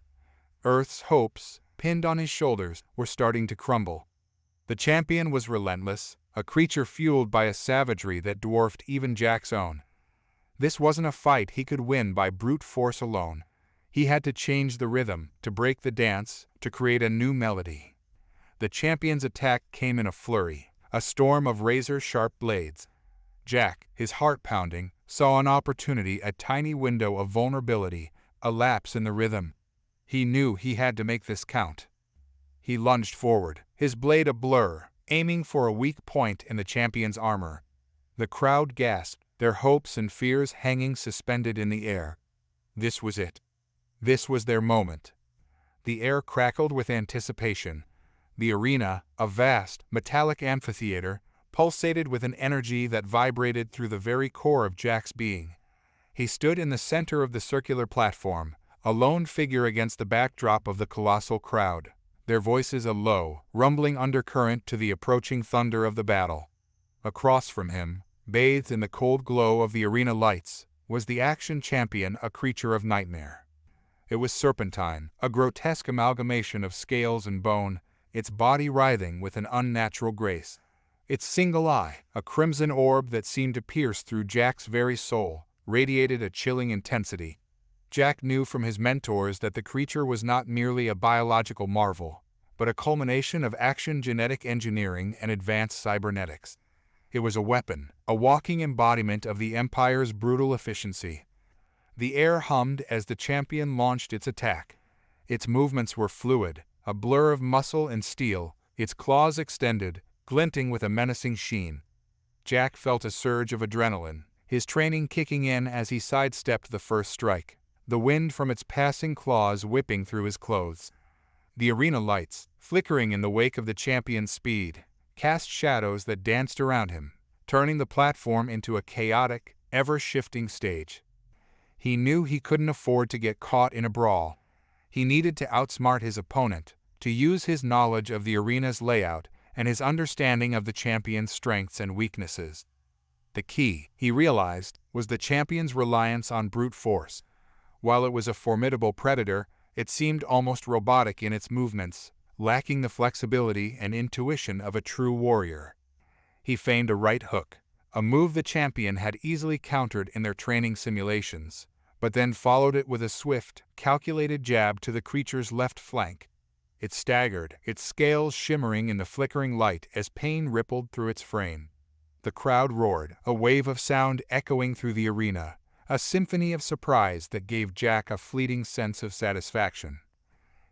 Earth's hopes, pinned on his shoulders, were starting to crumble. The champion was relentless, a creature fueled by a savagery that dwarfed even Jack's own. This wasn't a fight he could win by brute force alone. He had to change the rhythm, to break the dance, to create a new melody. The champion's attack came in a flurry, a storm of razor-sharp blades. Jack, his heart pounding, saw an opportunity, a tiny window of vulnerability, a lapse in the rhythm. He knew he had to make this count. He lunged forward, his blade a blur, aiming for a weak point in the champion's armor. The crowd gasped, their hopes and fears hanging suspended in the air. This was it. This was their moment. The air crackled with anticipation. The arena, a vast, metallic amphitheater, pulsated with an energy that vibrated through the very core of Jack's being. He stood in the center of the circular platform, a lone figure against the backdrop of the colossal crowd, their voices a low, rumbling undercurrent to the approaching thunder of the battle. Across from him, bathed in the cold glow of the arena lights, was the Axion champion, a creature of nightmare. It was serpentine, a grotesque amalgamation of scales and bone, its body writhing with an unnatural grace. Its single eye, a crimson orb that seemed to pierce through Jack's very soul, radiated a chilling intensity. Jack knew from his mentors that the creature was not merely a biological marvel, but a culmination of Axion genetic engineering and advanced cybernetics. It was a weapon, a walking embodiment of the Empire's brutal efficiency. The air hummed as the champion launched its attack. Its movements were fluid, a blur of muscle and steel, its claws extended, glinting with a menacing sheen. Jack felt a surge of adrenaline, his training kicking in as he sidestepped the first strike, the wind from its passing claws whipping through his clothes. The arena lights, flickering in the wake of the champion's speed, cast shadows that danced around him, turning the platform into a chaotic, ever-shifting stage. He knew he couldn't afford to get caught in a brawl. He needed to outsmart his opponent, to use his knowledge of the arena's layout and his understanding of the champion's strengths and weaknesses. The key, he realized, was the champion's reliance on brute force. While it was a formidable predator, it seemed almost robotic in its movements, lacking the flexibility and intuition of a true warrior. He feigned a right hook, a move the champion had easily countered in their training simulations, but then followed it with a swift, calculated jab to the creature's left flank. It staggered, its scales shimmering in the flickering light as pain rippled through its frame. The crowd roared, a wave of sound echoing through the arena, a symphony of surprise that gave Jack a fleeting sense of satisfaction.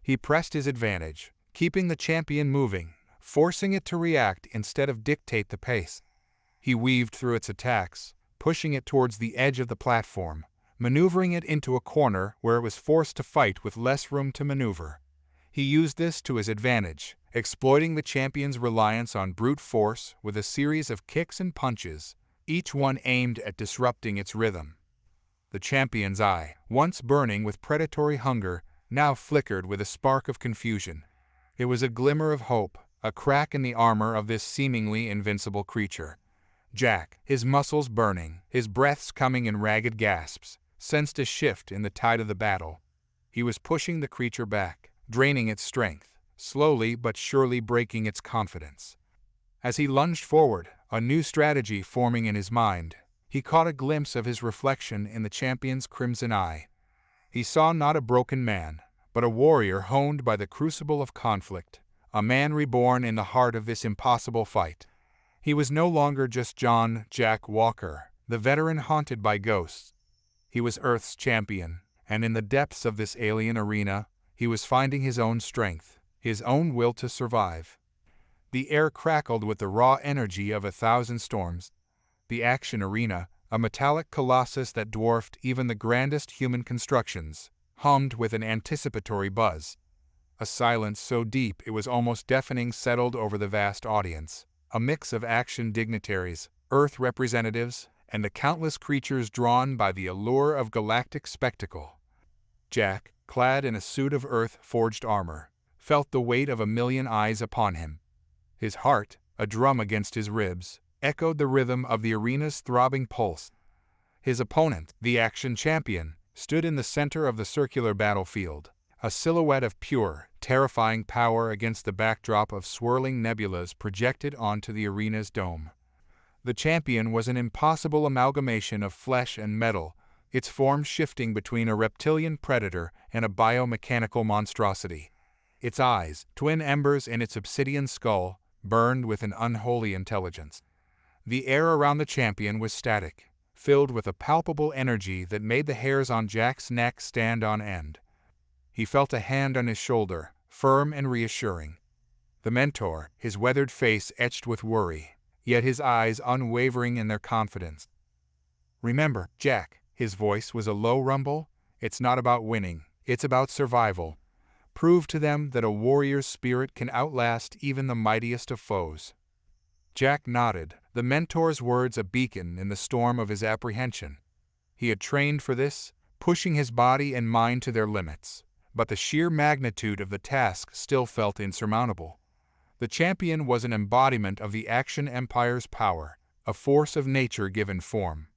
He pressed his advantage, keeping the champion moving, forcing it to react instead of dictate the pace. He weaved through its attacks, pushing it towards the edge of the platform, maneuvering it into a corner where it was forced to fight with less room to maneuver. He used this to his advantage, exploiting the champion's reliance on brute force with a series of kicks and punches, each one aimed at disrupting its rhythm. The champion's eye, once burning with predatory hunger, now flickered with a spark of confusion. It was a glimmer of hope, a crack in the armor of this seemingly invincible creature. Jack, his muscles burning, his breaths coming in ragged gasps, sensed a shift in the tide of the battle. He was pushing the creature back, draining its strength, slowly but surely breaking its confidence. As he lunged forward, a new strategy forming in his mind, he caught a glimpse of his reflection in the champion's crimson eye. He saw not a broken man, but a warrior honed by the crucible of conflict, a man reborn in the heart of this impossible fight. He was no longer just Jack Walker, the veteran haunted by ghosts. He was Earth's champion, and in the depths of this alien arena, he was finding his own strength, his own will to survive. The air crackled with the raw energy of 1,000 storms. The Axion arena, a metallic colossus that dwarfed even the grandest human constructions, hummed with an anticipatory buzz. A silence so deep it was almost deafening settled over the vast audience, a mix of Axion dignitaries, Earth representatives, and the countless creatures drawn by the allure of galactic spectacle. Jack, clad in a suit of Earth-forged armor, felt the weight of 1,000,000 eyes upon him. His heart, a drum against his ribs, echoed the rhythm of the arena's throbbing pulse. His opponent, the Axion champion, stood in the center of the circular battlefield, a silhouette of pure, terrifying power against the backdrop of swirling nebulas projected onto the arena's dome. The champion was an impossible amalgamation of flesh and metal, its form shifting between a reptilian predator and a biomechanical monstrosity. Its eyes, twin embers in its obsidian skull, burned with an unholy intelligence. The air around the champion was static, filled with a palpable energy that made the hairs on Jack's neck stand on end. He felt a hand on his shoulder, firm and reassuring. The mentor, his weathered face etched with worry, yet his eyes unwavering in their confidence. "Remember, Jack," his voice was a low rumble, "it's not about winning, it's about survival. Prove to them that a warrior's spirit can outlast even the mightiest of foes." Jack nodded, the mentor's words a beacon in the storm of his apprehension. He had trained for this, pushing his body and mind to their limits, but the sheer magnitude of the task still felt insurmountable. The champion was an embodiment of the Axion Empire's power, a force of nature given form.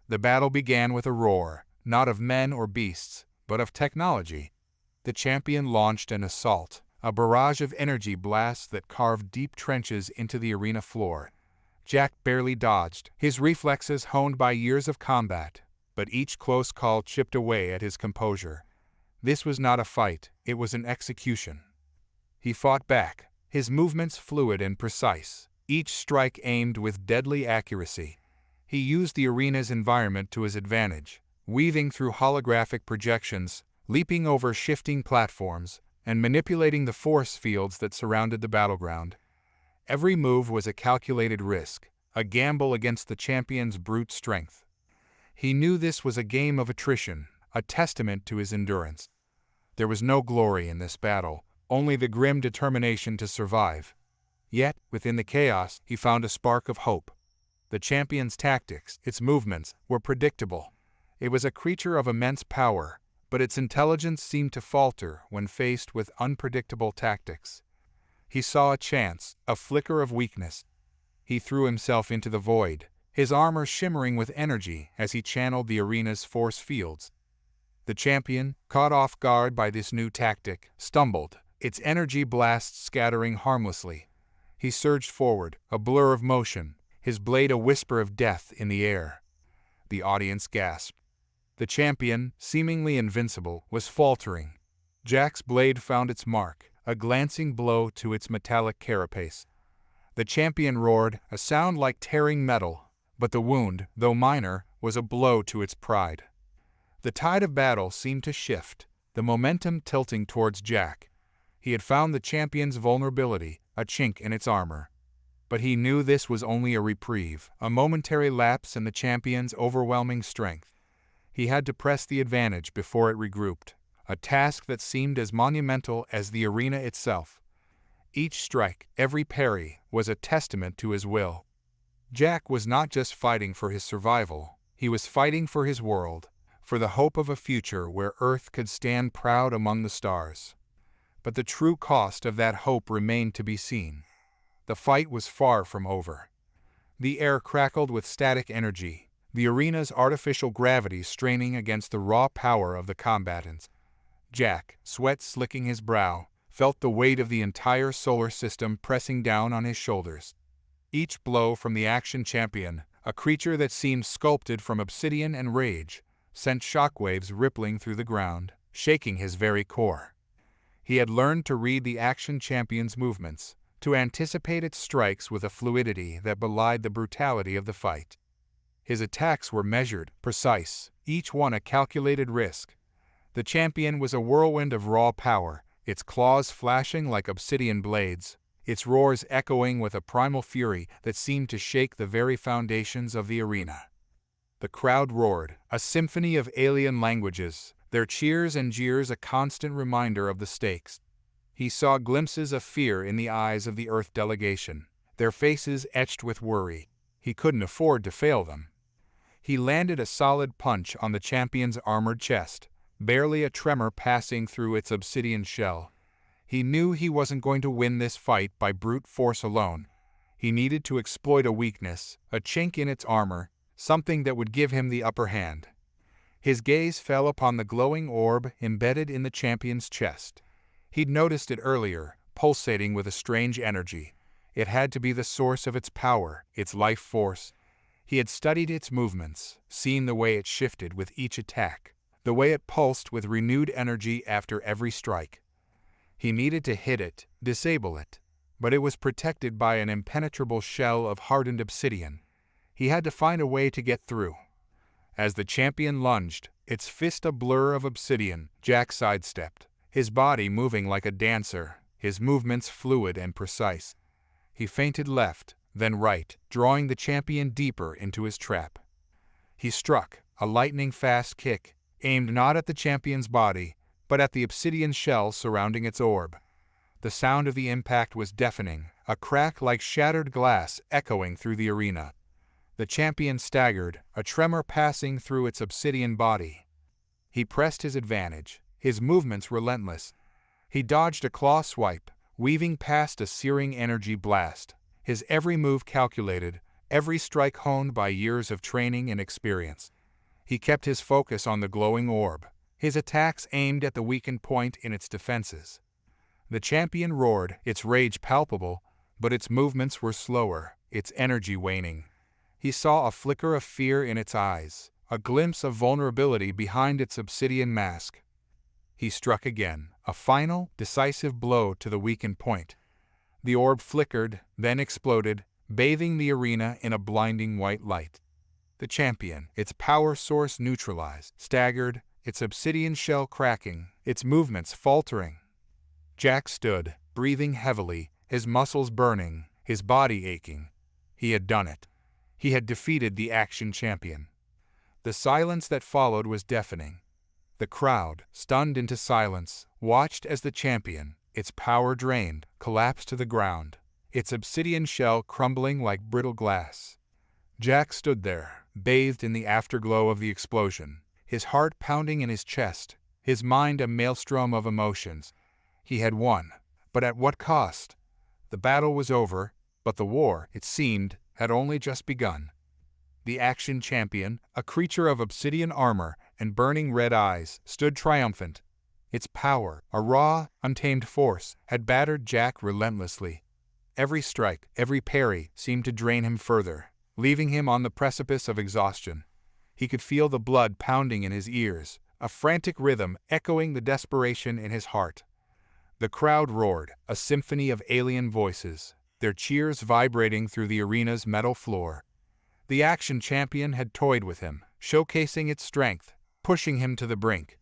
The battle began with a roar, not of men or beasts, but of technology. The champion launched an assault, a barrage of energy blasts that carved deep trenches into the arena floor. Jack barely dodged, his reflexes honed by years of combat, but each close call chipped away at his composure. This was not a fight, it was an execution. He fought back, his movements fluid and precise, each strike aimed with deadly accuracy. He used the arena's environment to his advantage, weaving through holographic projections, leaping over shifting platforms, and manipulating the force fields that surrounded the battleground. Every move was a calculated risk, a gamble against the champion's brute strength. He knew this was a game of attrition, a testament to his endurance. There was no glory in this battle, only the grim determination to survive. Yet, within the chaos, he found a spark of hope. The champion's tactics, its movements, were predictable. It was a creature of immense power, but its intelligence seemed to falter when faced with unpredictable tactics. He saw a chance, a flicker of weakness. He threw himself into the void, his armor shimmering with energy as he channeled the arena's force fields. The champion, caught off guard by this new tactic, stumbled, its energy blasts scattering harmlessly. He surged forward, a blur of motion, his blade a whisper of death in the air. The audience gasped. The champion, seemingly invincible, was faltering. Jack's blade found its mark, a glancing blow to its metallic carapace. The champion roared, a sound like tearing metal, but the wound, though minor, was a blow to its pride. The tide of battle seemed to shift, the momentum tilting towards Jack. He had found the champion's vulnerability, a chink in its armor. But he knew this was only a reprieve, a momentary lapse in the champion's overwhelming strength. He had to press the advantage before it regrouped, a task that seemed as monumental as the arena itself. Each strike, every parry, was a testament to his will. Jack was not just fighting for his survival, he was fighting for his world, for the hope of a future where Earth could stand proud among the stars. But the true cost of that hope remained to be seen. The fight was far from over. The air crackled with static energy, the arena's artificial gravity straining against the raw power of the combatants. Jack, sweat slicking his brow, felt the weight of the entire solar system pressing down on his shoulders. Each blow from the Axion champion, a creature that seemed sculpted from obsidian and rage, sent shockwaves rippling through the ground, shaking his very core. He had learned to read the Axion champion's movements, to anticipate its strikes with a fluidity that belied the brutality of the fight. His attacks were measured, precise, each one a calculated risk. The champion was a whirlwind of raw power, its claws flashing like obsidian blades, its roars echoing with a primal fury that seemed to shake the very foundations of the arena. The crowd roared, a symphony of alien languages, their cheers and jeers a constant reminder of the stakes. He saw glimpses of fear in the eyes of the Earth delegation, their faces etched with worry. He couldn't afford to fail them. He landed a solid punch on the champion's armored chest, barely a tremor passing through its obsidian shell. He knew he wasn't going to win this fight by brute force alone. He needed to exploit a weakness, a chink in its armor, something that would give him the upper hand. His gaze fell upon the glowing orb embedded in the champion's chest. He'd noticed it earlier, pulsating with a strange energy. It had to be the source of its power, its life force. He had studied its movements, seen the way it shifted with each attack, the way it pulsed with renewed energy after every strike. He needed to hit it, disable it, but it was protected by an impenetrable shell of hardened obsidian. He had to find a way to get through. As the champion lunged, its fist a blur of obsidian, Jack sidestepped, his body moving like a dancer, his movements fluid and precise. He feinted left, then right, drawing the champion deeper into his trap. He struck, a lightning-fast kick, aimed not at the champion's body, but at the obsidian shell surrounding its orb. The sound of the impact was deafening, a crack like shattered glass echoing through the arena. The champion staggered, a tremor passing through its obsidian body. He pressed his advantage, his movements relentless. He dodged a claw swipe, weaving past a searing energy blast, his every move calculated, every strike honed by years of training and experience. He kept his focus on the glowing orb, his attacks aimed at the weakened point in its defenses. The champion roared, its rage palpable, but its movements were slower, its energy waning. He saw a flicker of fear in its eyes, a glimpse of vulnerability behind its obsidian mask. He struck again, a final, decisive blow to the weakened point. The orb flickered, then exploded, bathing the arena in a blinding white light. The champion, its power source neutralized, staggered, its obsidian shell cracking, its movements faltering. Jack stood, breathing heavily, his muscles burning, his body aching. He had done it. He had defeated the Axion champion. The silence that followed was deafening. The crowd, stunned into silence, watched as the champion, its power drained, collapsed to the ground, its obsidian shell crumbling like brittle glass. Jack stood there, bathed in the afterglow of the explosion, his heart pounding in his chest, his mind a maelstrom of emotions. He had won, but at what cost? The battle was over, but the war, it seemed, had only just begun. The Axion champion, a creature of obsidian armor and burning red eyes, stood triumphant. Its power, a raw, untamed force, had battered Jack relentlessly. Every strike, every parry, seemed to drain him further, leaving him on the precipice of exhaustion. He could feel the blood pounding in his ears, a frantic rhythm echoing the desperation in his heart. The crowd roared, a symphony of alien voices, their cheers vibrating through the arena's metal floor. The Axion champion had toyed with him, showcasing its strength, pushing him to the brink.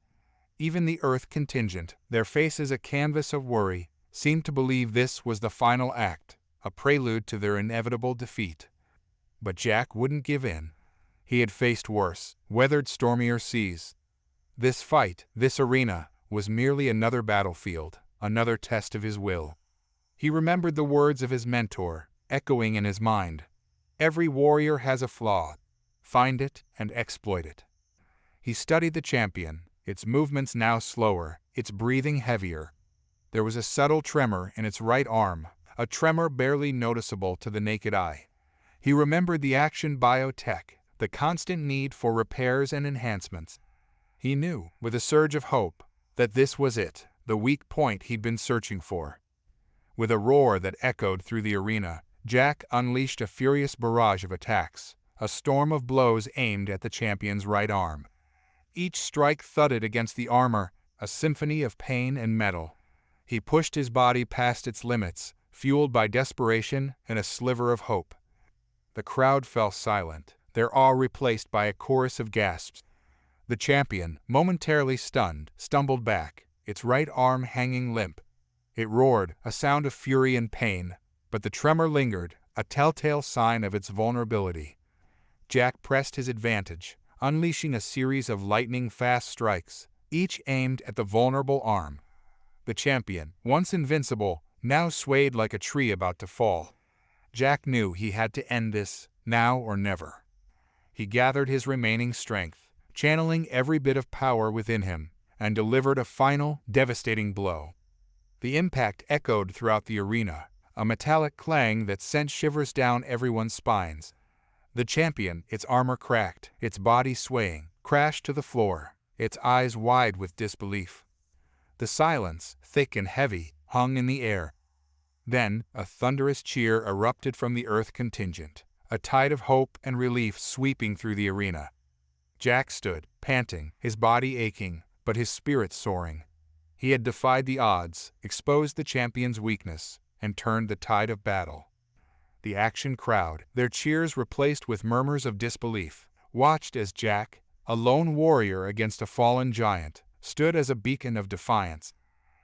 Even the Earth contingent, their faces a canvas of worry, seemed to believe this was the final act, a prelude to their inevitable defeat. But Jack wouldn't give in. He had faced worse, weathered stormier seas. This fight, this arena, was merely another battlefield, another test of his will. He remembered the words of his mentor, echoing in his mind. Every warrior has a flaw. Find it and exploit it. He studied the champion, its movements now slower, its breathing heavier. There was a subtle tremor in its right arm, a tremor barely noticeable to the naked eye. He remembered the Axion biotech, the constant need for repairs and enhancements. He knew, with a surge of hope, that this was it, the weak point he'd been searching for. With a roar that echoed through the arena, Jack unleashed a furious barrage of attacks, a storm of blows aimed at the champion's right arm. Each strike thudded against the armor, a symphony of pain and metal. He pushed his body past its limits, fueled by desperation and a sliver of hope. The crowd fell silent, their awe replaced by a chorus of gasps. The champion, momentarily stunned, stumbled back, its right arm hanging limp. It roared, a sound of fury and pain, but the tremor lingered, a telltale sign of its vulnerability. Jack pressed his advantage, unleashing a series of lightning-fast strikes, each aimed at the vulnerable arm. The champion, once invincible, now swayed like a tree about to fall. Jack knew he had to end this, now or never. He gathered his remaining strength, channeling every bit of power within him, and delivered a final, devastating blow. The impact echoed throughout the arena, a metallic clang that sent shivers down everyone's spines. The champion, its armor cracked, its body swaying, crashed to the floor, its eyes wide with disbelief. The silence, thick and heavy, hung in the air. Then, a thunderous cheer erupted from the Earth contingent, a tide of hope and relief sweeping through the arena. Jack stood, panting, his body aching, but his spirit soaring. He had defied the odds, exposed the champion's weakness, and turned the tide of battle. The Axion crowd, their cheers replaced with murmurs of disbelief, watched as Jack, a lone warrior against a fallen giant, stood as a beacon of defiance.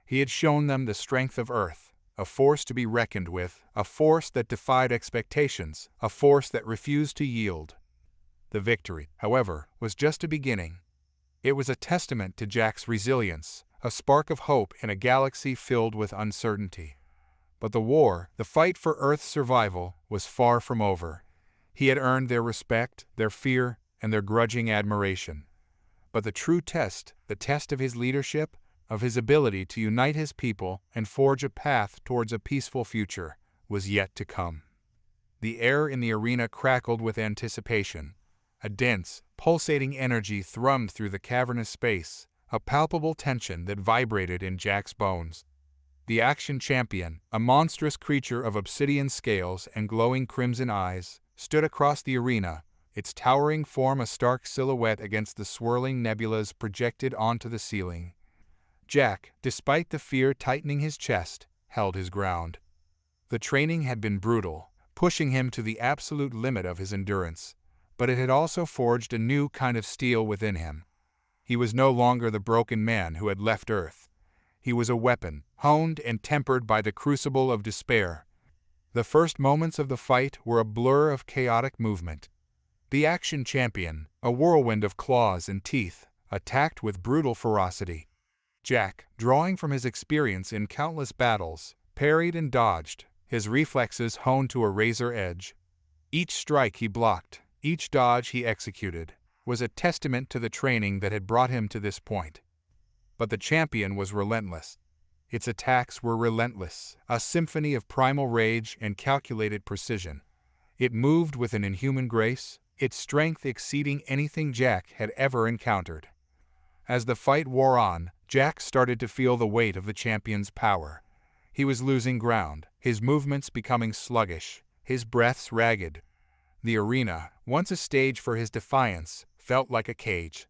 He had shown them the strength of Earth, a force to be reckoned with, a force that defied expectations, a force that refused to yield. The victory, however, was just a beginning. It was a testament to Jack's resilience, a spark of hope in a galaxy filled with uncertainty. But the fight for Earth's survival, was far from over. He had earned their respect, their fear, and their grudging admiration. But the true test, the test of his leadership, of his ability to unite his people and forge a path towards a peaceful future, was yet to come. The air in the arena crackled with anticipation. A dense, pulsating energy thrummed through the cavernous space, a palpable tension that vibrated in Jack's bones. The Axion champion, a monstrous creature of obsidian scales and glowing crimson eyes, stood across the arena, its towering form a stark silhouette against the swirling nebulas projected onto the ceiling. Jack, despite the fear tightening his chest, held his ground. The training had been brutal, pushing him to the absolute limit of his endurance, but it had also forged a new kind of steel within him. He was no longer the broken man who had left Earth. He was a weapon, honed and tempered by the crucible of despair. The first moments of the fight were a blur of chaotic movement. The Axion champion, a whirlwind of claws and teeth, attacked with brutal ferocity. Jack, drawing from his experience in countless battles, parried and dodged, his reflexes honed to a razor edge. Each strike he blocked, each dodge he executed, was a testament to the training that had brought him to this point. But the champion was relentless. Its attacks were relentless, a symphony of primal rage and calculated precision. It moved with an inhuman grace, its strength exceeding anything Jack had ever encountered. As the fight wore on, Jack started to feel the weight of the champion's power. He was losing ground, his movements becoming sluggish, his breaths ragged. The arena, once a stage for his defiance, felt like a cage.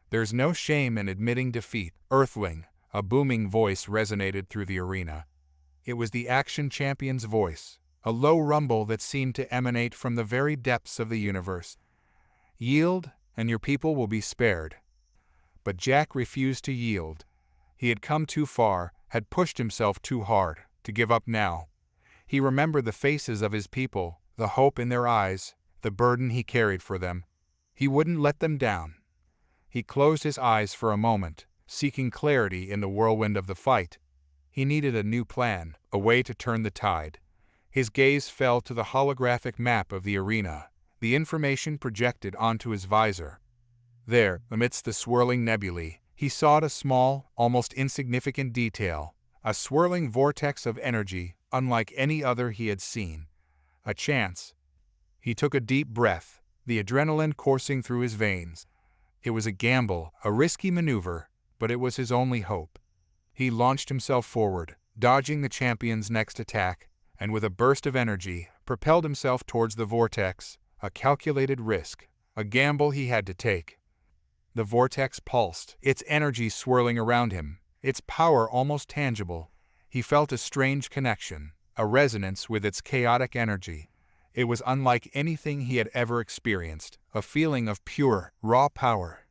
"There's no shame in admitting defeat, Earthling," a booming voice resonated through the arena. It was the Axion champion's voice, a low rumble that seemed to emanate from the very depths of the universe. "Yield, and your people will be spared." But Jack refused to yield. He had come too far, had pushed himself too hard, to give up now. He remembered the faces of his people, the hope in their eyes, the burden he carried for them. He wouldn't let them down. He closed his eyes for a moment, seeking clarity in the whirlwind of the fight. He needed a new plan, a way to turn the tide. His gaze fell to the holographic map of the arena, the information projected onto his visor. There, amidst the swirling nebulae, he saw a small, almost insignificant detail, a swirling vortex of energy unlike any other he had seen. A chance. He took a deep breath, the adrenaline coursing through his veins. It was a gamble, a risky maneuver, but it was his only hope. He launched himself forward, dodging the champion's next attack, and with a burst of energy, propelled himself towards the vortex, a calculated risk, a gamble he had to take. The vortex pulsed, its energy swirling around him, its power almost tangible. He felt a strange connection, a resonance with its chaotic energy. It was unlike anything he had ever experienced, a feeling of pure, raw power.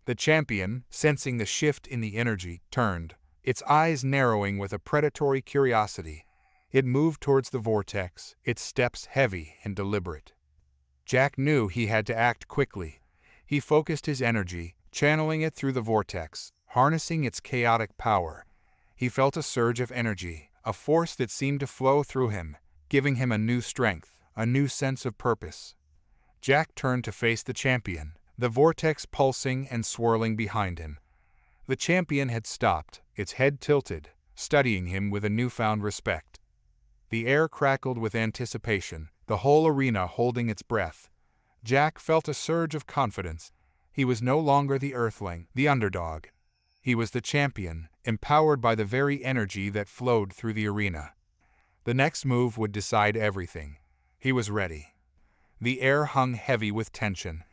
The champion, sensing the shift in the energy, turned, its eyes narrowing with a predatory curiosity. It moved towards the vortex, its steps heavy and deliberate. Jack knew he had to act quickly. He focused his energy, channeling it through the vortex, harnessing its chaotic power. He felt a surge of energy, a force that seemed to flow through him, giving him a new strength, a new sense of purpose. Jack turned to face the champion, the vortex pulsing and swirling behind him. The champion had stopped, its head tilted, studying him with a newfound respect. The air crackled with anticipation, the whole arena holding its breath. Jack felt a surge of confidence. He was no longer the Earthling, the underdog. He was the champion, empowered by the very energy that flowed through the arena. The next move would decide everything. He was ready. The air hung heavy with tension.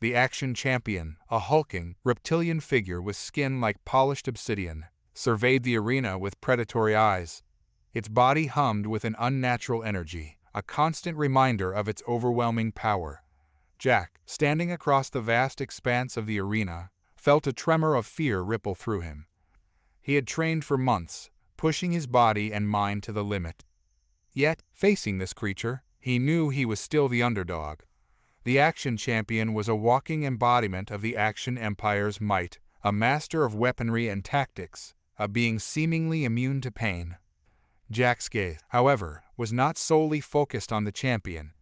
The Axion champion, a hulking, reptilian figure with skin like polished obsidian, surveyed the arena with predatory eyes. Its body hummed with an unnatural energy, a constant reminder of its overwhelming power. Jack, standing across the vast expanse of the arena, felt a tremor of fear ripple through him. He had trained for months, pushing his body and mind to the limit. Yet, facing this creature, he knew he was still the underdog. The Axion champion was a walking embodiment of the Axion Empire's might, a master of weaponry and tactics, a being seemingly immune to pain. Jack's gaze, however, was not solely focused on the champion.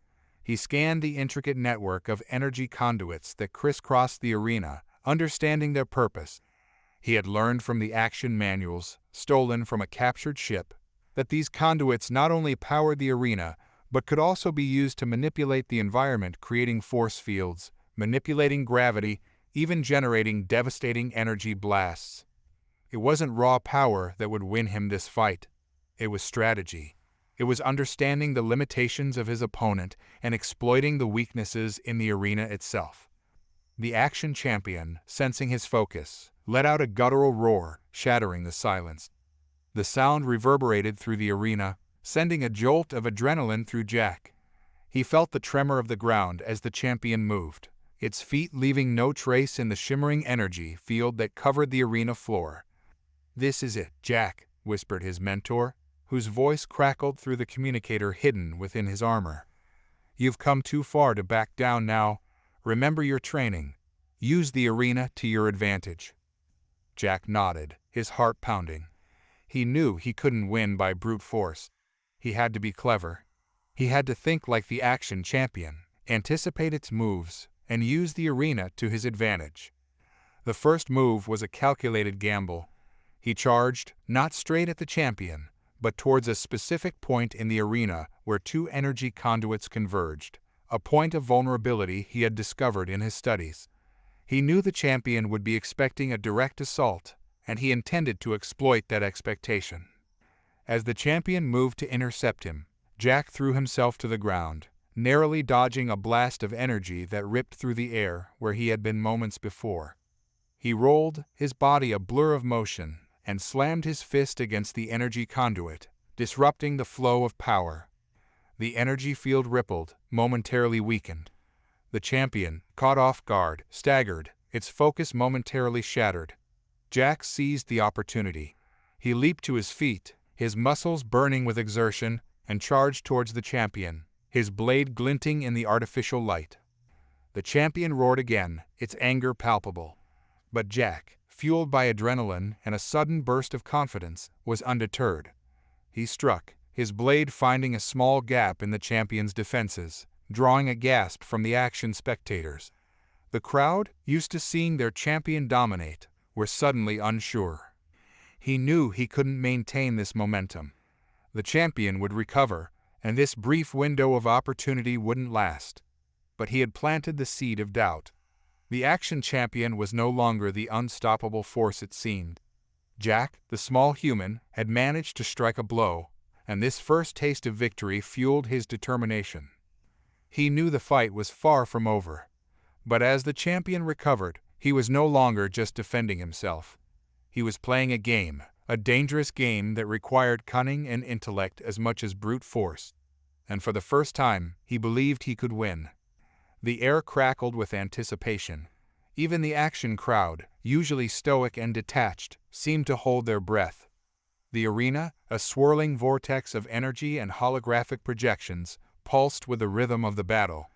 He scanned the intricate network of energy conduits that crisscrossed the arena, understanding their purpose. He had learned from the Axion manuals, stolen from a captured ship, that these conduits not only powered the arena, but could also be used to manipulate the environment, creating force fields, manipulating gravity, even generating devastating energy blasts. It wasn't raw power that would win him this fight. It was strategy. It was understanding the limitations of his opponent and exploiting the weaknesses in the arena itself. The Axion champion, sensing his focus, let out a guttural roar, shattering the silence. The sound reverberated through the arena, sending a jolt of adrenaline through Jack. He felt the tremor of the ground as the champion moved, its feet leaving no trace in the shimmering energy field that covered the arena floor. "This is it, Jack," whispered his mentor, whose voice crackled through the communicator hidden within his armor. "You've come too far to back down now. Remember your training. Use the arena to your advantage." Jack nodded, his heart pounding. He knew he couldn't win by brute force. He had to be clever. He had to think like the Axion champion, anticipate its moves, and use the arena to his advantage. The first move was a calculated gamble. He charged, not straight at the champion, but towards a specific point in the arena where two energy conduits converged, a point of vulnerability he had discovered in his studies. He knew the champion would be expecting a direct assault, and he intended to exploit that expectation. As the champion moved to intercept him, Jack threw himself to the ground, narrowly dodging a blast of energy that ripped through the air where he had been moments before. He rolled, his body a blur of motion, and slammed his fist against the energy conduit, disrupting the flow of power. The energy field rippled, momentarily weakened. The champion, caught off guard, staggered, its focus momentarily shattered. Jack seized the opportunity. He leaped to his feet, his muscles burning with exertion, and charged towards the champion, his blade glinting in the artificial light. The champion roared again, its anger palpable. But Jack, fueled by adrenaline and a sudden burst of confidence, was undeterred. He struck, his blade finding a small gap in the champion's defenses, drawing a gasp from the Axion spectators. The crowd, used to seeing their champion dominate, were suddenly unsure. He knew he couldn't maintain this momentum. The champion would recover, and this brief window of opportunity wouldn't last. But he had planted the seed of doubt. The Axion champion was no longer the unstoppable force it seemed. Jack, the small human, had managed to strike a blow, and this first taste of victory fueled his determination. He knew the fight was far from over. But as the champion recovered, he was no longer just defending himself. He was playing a game, a dangerous game that required cunning and intellect as much as brute force. And for the first time, he believed he could win. The air crackled with anticipation. Even the Axion crowd, usually stoic and detached, seemed to hold their breath. The arena, a swirling vortex of energy and holographic projections, pulsed with the rhythm of the battle.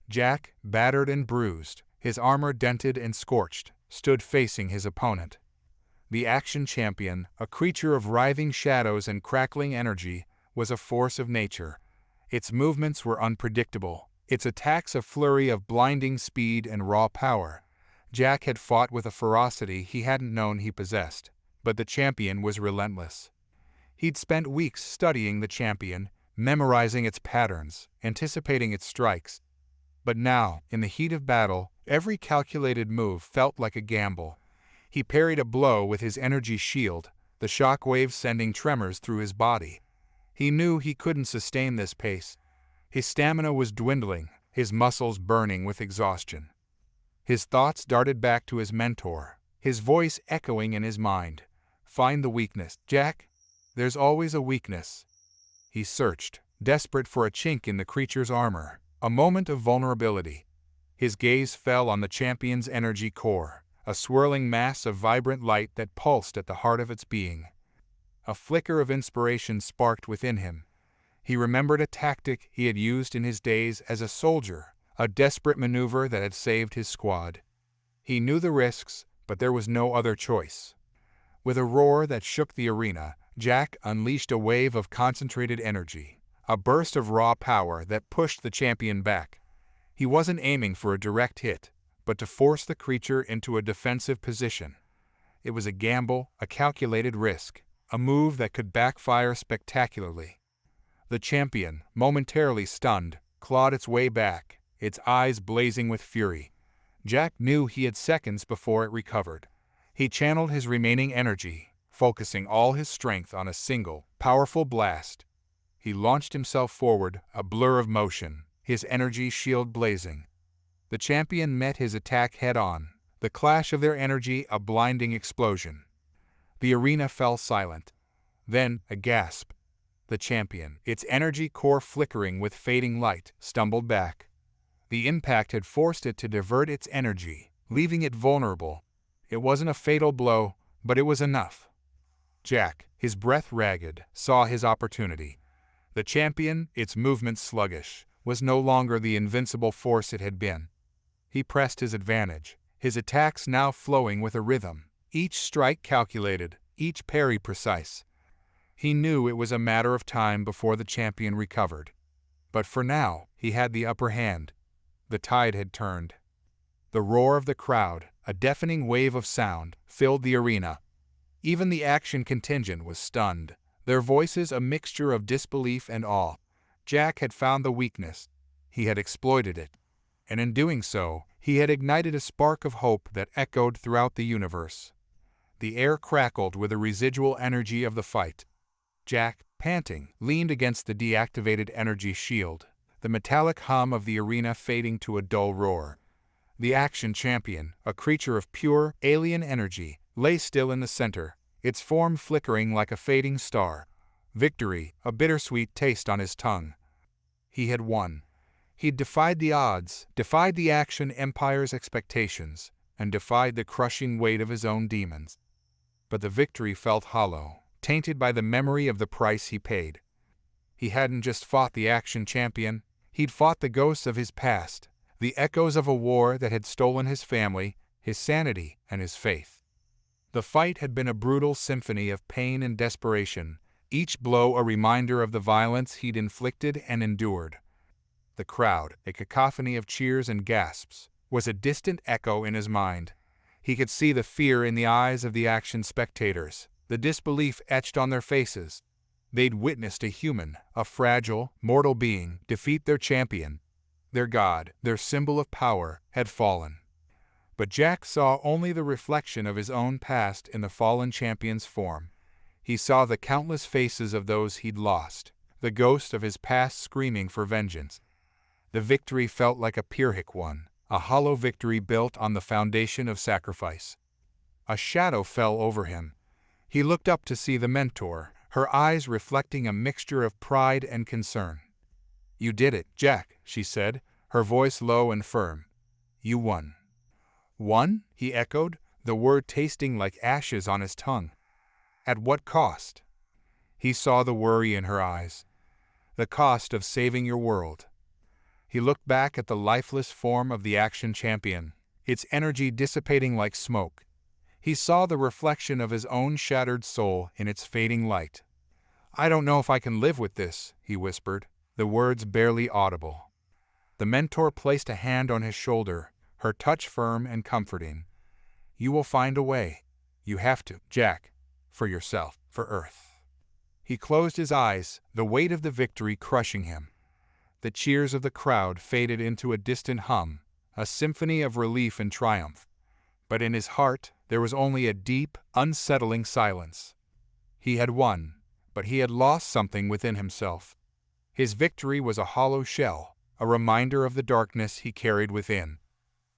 Jack, battered and bruised, his armor dented and scorched, stood facing his opponent. The Axion champion, a creature of writhing shadows and crackling energy, was a force of nature. Its movements were unpredictable, its attacks a flurry of blinding speed and raw power. Jack had fought with a ferocity he hadn't known he possessed, but the champion was relentless. He'd spent weeks studying the champion, memorizing its patterns, anticipating its strikes. But now, in the heat of battle, every calculated move felt like a gamble. He parried a blow with his energy shield, the shock waves sending tremors through his body. He knew he couldn't sustain this pace. His stamina was dwindling, his muscles burning with exhaustion. His thoughts darted back to his mentor, his voice echoing in his mind. "Find the weakness, Jack. There's always a weakness." He searched, desperate for a chink in the creature's armor, a moment of vulnerability. His gaze fell on the champion's energy core, a swirling mass of vibrant light that pulsed at the heart of its being. A flicker of inspiration sparked within him. He remembered a tactic he had used in his days as a soldier, a desperate maneuver that had saved his squad. He knew the risks, but there was no other choice. With a roar that shook the arena, Jack unleashed a wave of concentrated energy, a burst of raw power that pushed the champion back. He wasn't aiming for a direct hit, but to force the creature into a defensive position. It was a gamble, a calculated risk, a move that could backfire spectacularly. The champion, momentarily stunned, clawed its way back, its eyes blazing with fury. Jack knew he had seconds before it recovered. He channeled his remaining energy, focusing all his strength on a single, powerful blast. He launched himself forward, a blur of motion, his energy shield blazing. The champion met his attack head-on, the clash of their energy a blinding explosion. The arena fell silent. Then, a gasp. The champion, its energy core flickering with fading light, stumbled back. The impact had forced it to divert its energy, leaving it vulnerable. It wasn't a fatal blow, but it was enough. Jack, his breath ragged, saw his opportunity. The champion, its movements sluggish, was no longer the invincible force it had been. He pressed his advantage, his attacks now flowing with a rhythm, each strike calculated, each parry precise. He knew it was a matter of time before the champion recovered. But for now, he had the upper hand. The tide had turned. The roar of the crowd, a deafening wave of sound, filled the arena. Even the Axion contingent was stunned, their voices a mixture of disbelief and awe. Jack had found the weakness. He had exploited it. And in doing so, he had ignited a spark of hope that echoed throughout the universe. The air crackled with the residual energy of the fight. Jack, panting, leaned against the deactivated energy shield, the metallic hum of the arena fading to a dull roar. The Axion champion, a creature of pure, alien energy, lay still in the center, its form flickering like a fading star. Victory, a bittersweet taste on his tongue. He had won. He'd defied the odds, defied the Axion Empire's expectations, and defied the crushing weight of his own demons. But the victory felt hollow, tainted by the memory of the price he paid. He hadn't just fought the Axion champion, he'd fought the ghosts of his past, the echoes of a war that had stolen his family, his sanity, and his faith. The fight had been a brutal symphony of pain and desperation, each blow a reminder of the violence he'd inflicted and endured. The crowd, a cacophony of cheers and gasps, was a distant echo in his mind. He could see the fear in the eyes of the Axion spectators, the disbelief etched on their faces. They'd witnessed a human, a fragile, mortal being, defeat their champion. Their god, their symbol of power, had fallen. But Jack saw only the reflection of his own past in the fallen champion's form. He saw the countless faces of those he'd lost, the ghost of his past screaming for vengeance. The victory felt like a Pyrrhic one, a hollow victory built on the foundation of sacrifice. A shadow fell over him. He looked up to see the mentor, her eyes reflecting a mixture of pride and concern. "You did it, Jack," she said, her voice low and firm. "You won." "Won?" he echoed, the word tasting like ashes on his tongue. "At what cost?" He saw the worry in her eyes. "The cost of saving your world." He looked back at the lifeless form of the Axion champion, its energy dissipating like smoke. He saw the reflection of his own shattered soul in its fading light. "I don't know if I can live with this," he whispered, the words barely audible. The mentor placed a hand on his shoulder, her touch firm and comforting. "You will find a way. You have to, Jack. For yourself, for Earth." He closed his eyes, the weight of the victory crushing him. The cheers of the crowd faded into a distant hum, a symphony of relief and triumph. But in his heart, there was only a deep, unsettling silence. He had won, but he had lost something within himself. His victory was a hollow shell, a reminder of the darkness he carried within.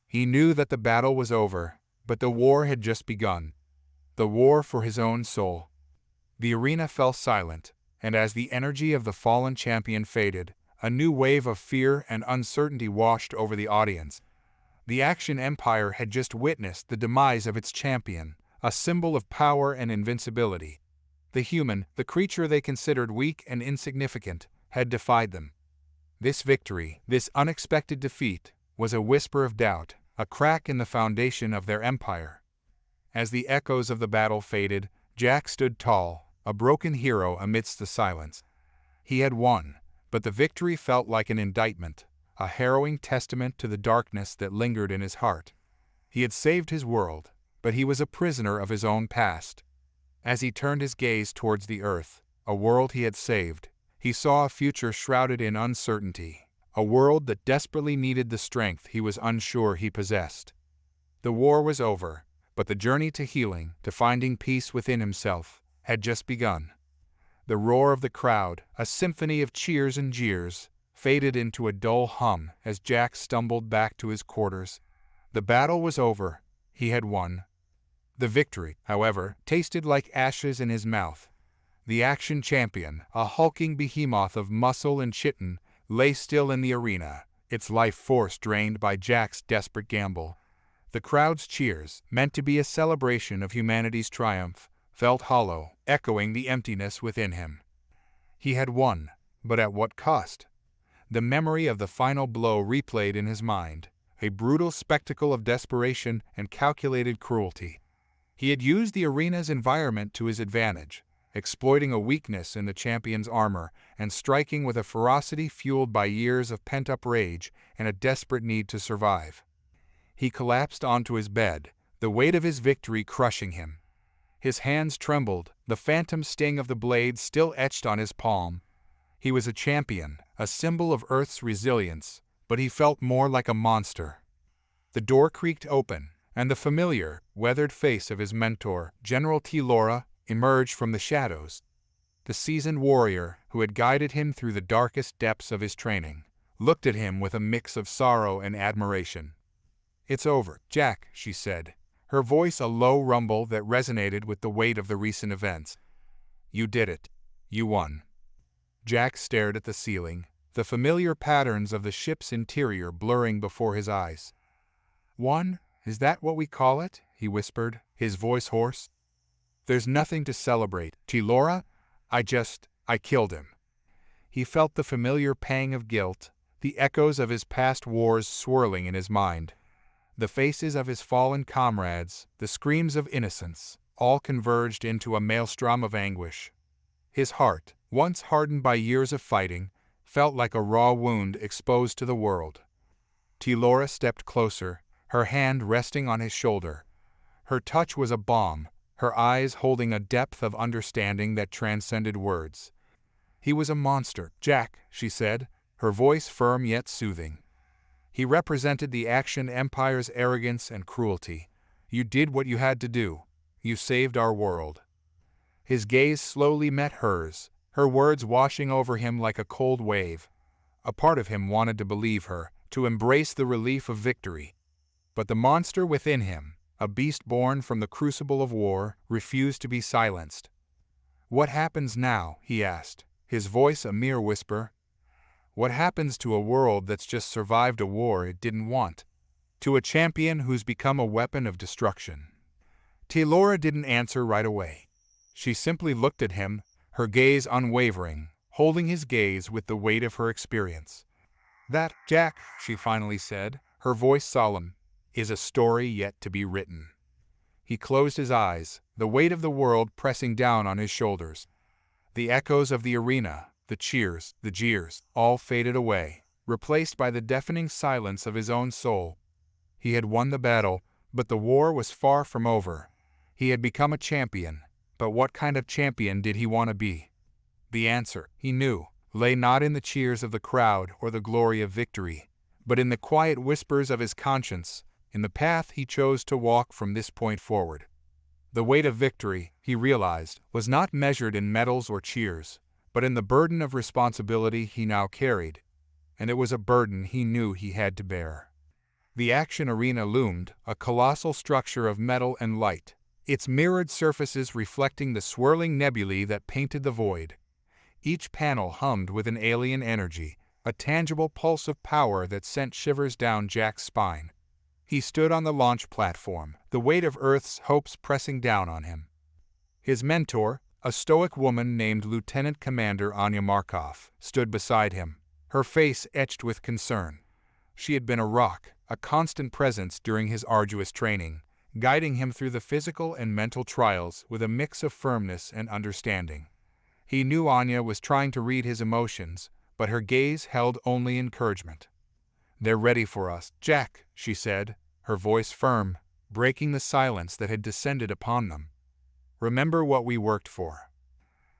He knew that the battle was over, but the war had just begun. The war for his own soul. The arena fell silent, and as the energy of the fallen champion faded, a new wave of fear and uncertainty washed over the audience. The Axion Empire had just witnessed the demise of its champion, a symbol of power and invincibility. The human, the creature they considered weak and insignificant, had defied them. This victory, this unexpected defeat, was a whisper of doubt, a crack in the foundation of their empire. As the echoes of the battle faded, Jack stood tall, a broken hero amidst the silence. He had won, but the victory felt like an indictment, a harrowing testament to the darkness that lingered in his heart. He had saved his world, but he was a prisoner of his own past. As he turned his gaze towards the earth, a world he had saved, he saw a future shrouded in uncertainty, a world that desperately needed the strength he was unsure he possessed. The war was over, but the journey to healing, to finding peace within himself, had just begun. The roar of the crowd, a symphony of cheers and jeers, faded into a dull hum as Jack stumbled back to his quarters. The battle was over. He had won. The victory, however, tasted like ashes in his mouth. The Axion champion, a hulking behemoth of muscle and chitin, lay still in the arena, its life force drained by Jack's desperate gamble. The crowd's cheers, meant to be a celebration of humanity's triumph, felt hollow, echoing the emptiness within him. He had won, but at what cost? The memory of the final blow replayed in his mind, a brutal spectacle of desperation and calculated cruelty. He had used the arena's environment to his advantage, exploiting a weakness in the champion's armor and striking with a ferocity fueled by years of pent-up rage and a desperate need to survive. He collapsed onto his bed, the weight of his victory crushing him. His hands trembled, the phantom sting of the blade still etched on his palm. He was a champion, a symbol of Earth's resilience, but he felt more like a monster. The door creaked open, and the familiar, weathered face of his mentor, General T. emerged from the shadows. The seasoned warrior, who had guided him through the darkest depths of his training, looked at him with a mix of sorrow and admiration. "It's over, Jack," she said, her voice a low rumble that resonated with the weight of the recent events. "You did it. You won." Jack stared at the ceiling, the familiar patterns of the ship's interior blurring before his eyes. "Won? Is that what we call it?" he whispered, his voice hoarse. "There's nothing to celebrate, T. I killed him." He felt the familiar pang of guilt, the echoes of his past wars swirling in his mind. The faces of his fallen comrades, the screams of innocence, all converged into a maelstrom of anguish. His heart, once hardened by years of fighting, felt like a raw wound exposed to the world. T. stepped closer, her hand resting on his shoulder. Her touch was a balm, her eyes holding a depth of understanding that transcended words. "He was a monster, Jack," she said, her voice firm yet soothing. "He represented the Axion Empire's arrogance and cruelty. You did what you had to do. You saved our world." His gaze slowly met hers, her words washing over him like a cold wave. A part of him wanted to believe her, to embrace the relief of victory. But the monster within him, a beast born from the crucible of war, refused to be silenced. "What happens now?" he asked, his voice a mere whisper. "What happens to a world that's just survived a war it didn't want? To a champion who's become a weapon of destruction?" T. didn't answer right away. She simply looked at him, her gaze unwavering, holding his gaze with the weight of her experience. "That, Jack," she finally said, her voice solemn, "is a story yet to be written." He closed his eyes, the weight of the world pressing down on his shoulders. The echoes of the arena, the cheers, the jeers, all faded away, replaced by the deafening silence of his own soul. He had won the battle, but the war was far from over. He had become a champion, but what kind of champion did he want to be? The answer, he knew, lay not in the cheers of the crowd or the glory of victory, but in the quiet whispers of his conscience, in the path he chose to walk from this point forward. The weight of victory, he realized, was not measured in medals or cheers, but in the burden of responsibility he now carried, and it was a burden he knew he had to bear. The Axion arena loomed, a colossal structure of metal and light, its mirrored surfaces reflecting the swirling nebulae that painted the void. Each panel hummed with an alien energy, a tangible pulse of power that sent shivers down Jack's spine. He stood on the launch platform, the weight of Earth's hopes pressing down on him. His mentor, a stoic woman named Lieutenant Commander Anya Markov, stood beside him, her face etched with concern. She had been a rock, a constant presence during his arduous training, guiding him through the physical and mental trials with a mix of firmness and understanding. He knew Anya was trying to read his emotions, but her gaze held only encouragement. "They're ready for us, Jack," she said, her voice firm, breaking the silence that had descended upon them. "Remember what we worked for."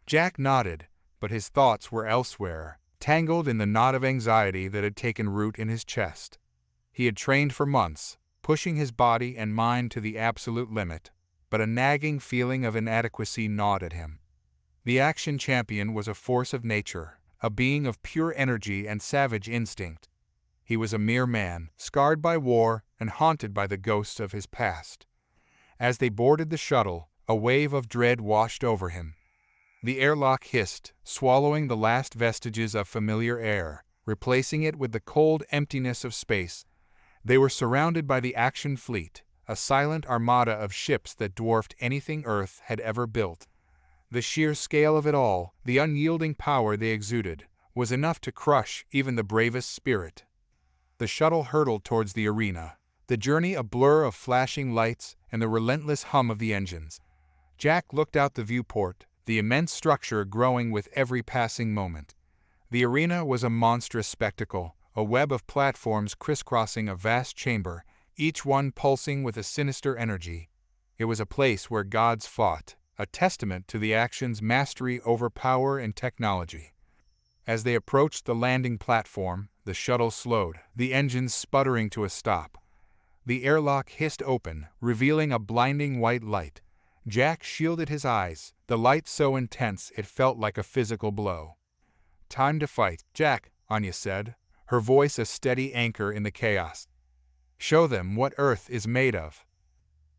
Jack nodded, but his thoughts were elsewhere, tangled in the knot of anxiety that had taken root in his chest. He had trained for months, pushing his body and mind to the absolute limit, but a nagging feeling of inadequacy gnawed at him. The Axion champion was a force of nature, a being of pure energy and savage instinct. He was a mere man, scarred by war and haunted by the ghosts of his past. As they boarded the shuttle, a wave of dread washed over him. The airlock hissed, swallowing the last vestiges of familiar air, replacing it with the cold emptiness of space. They were surrounded by the Axion fleet, a silent armada of ships that dwarfed anything Earth had ever built. The sheer scale of it all, the unyielding power they exuded, was enough to crush even the bravest spirit. The shuttle hurtled towards the arena, the journey a blur of flashing lights and the relentless hum of the engines. Jack looked out the viewport, the immense structure growing with every passing moment. The arena was a monstrous spectacle, a web of platforms crisscrossing a vast chamber, each one pulsing with a sinister energy. It was a place where gods fought, a testament to the Axion's mastery over power and technology. As they approached the landing platform, the shuttle slowed, the engines sputtering to a stop. The airlock hissed open, revealing a blinding white light. Jack shielded his eyes, the light so intense it felt like a physical blow. "Time to fight, Jack," Anya said, her voice a steady anchor in the chaos. "Show them what Earth is made of."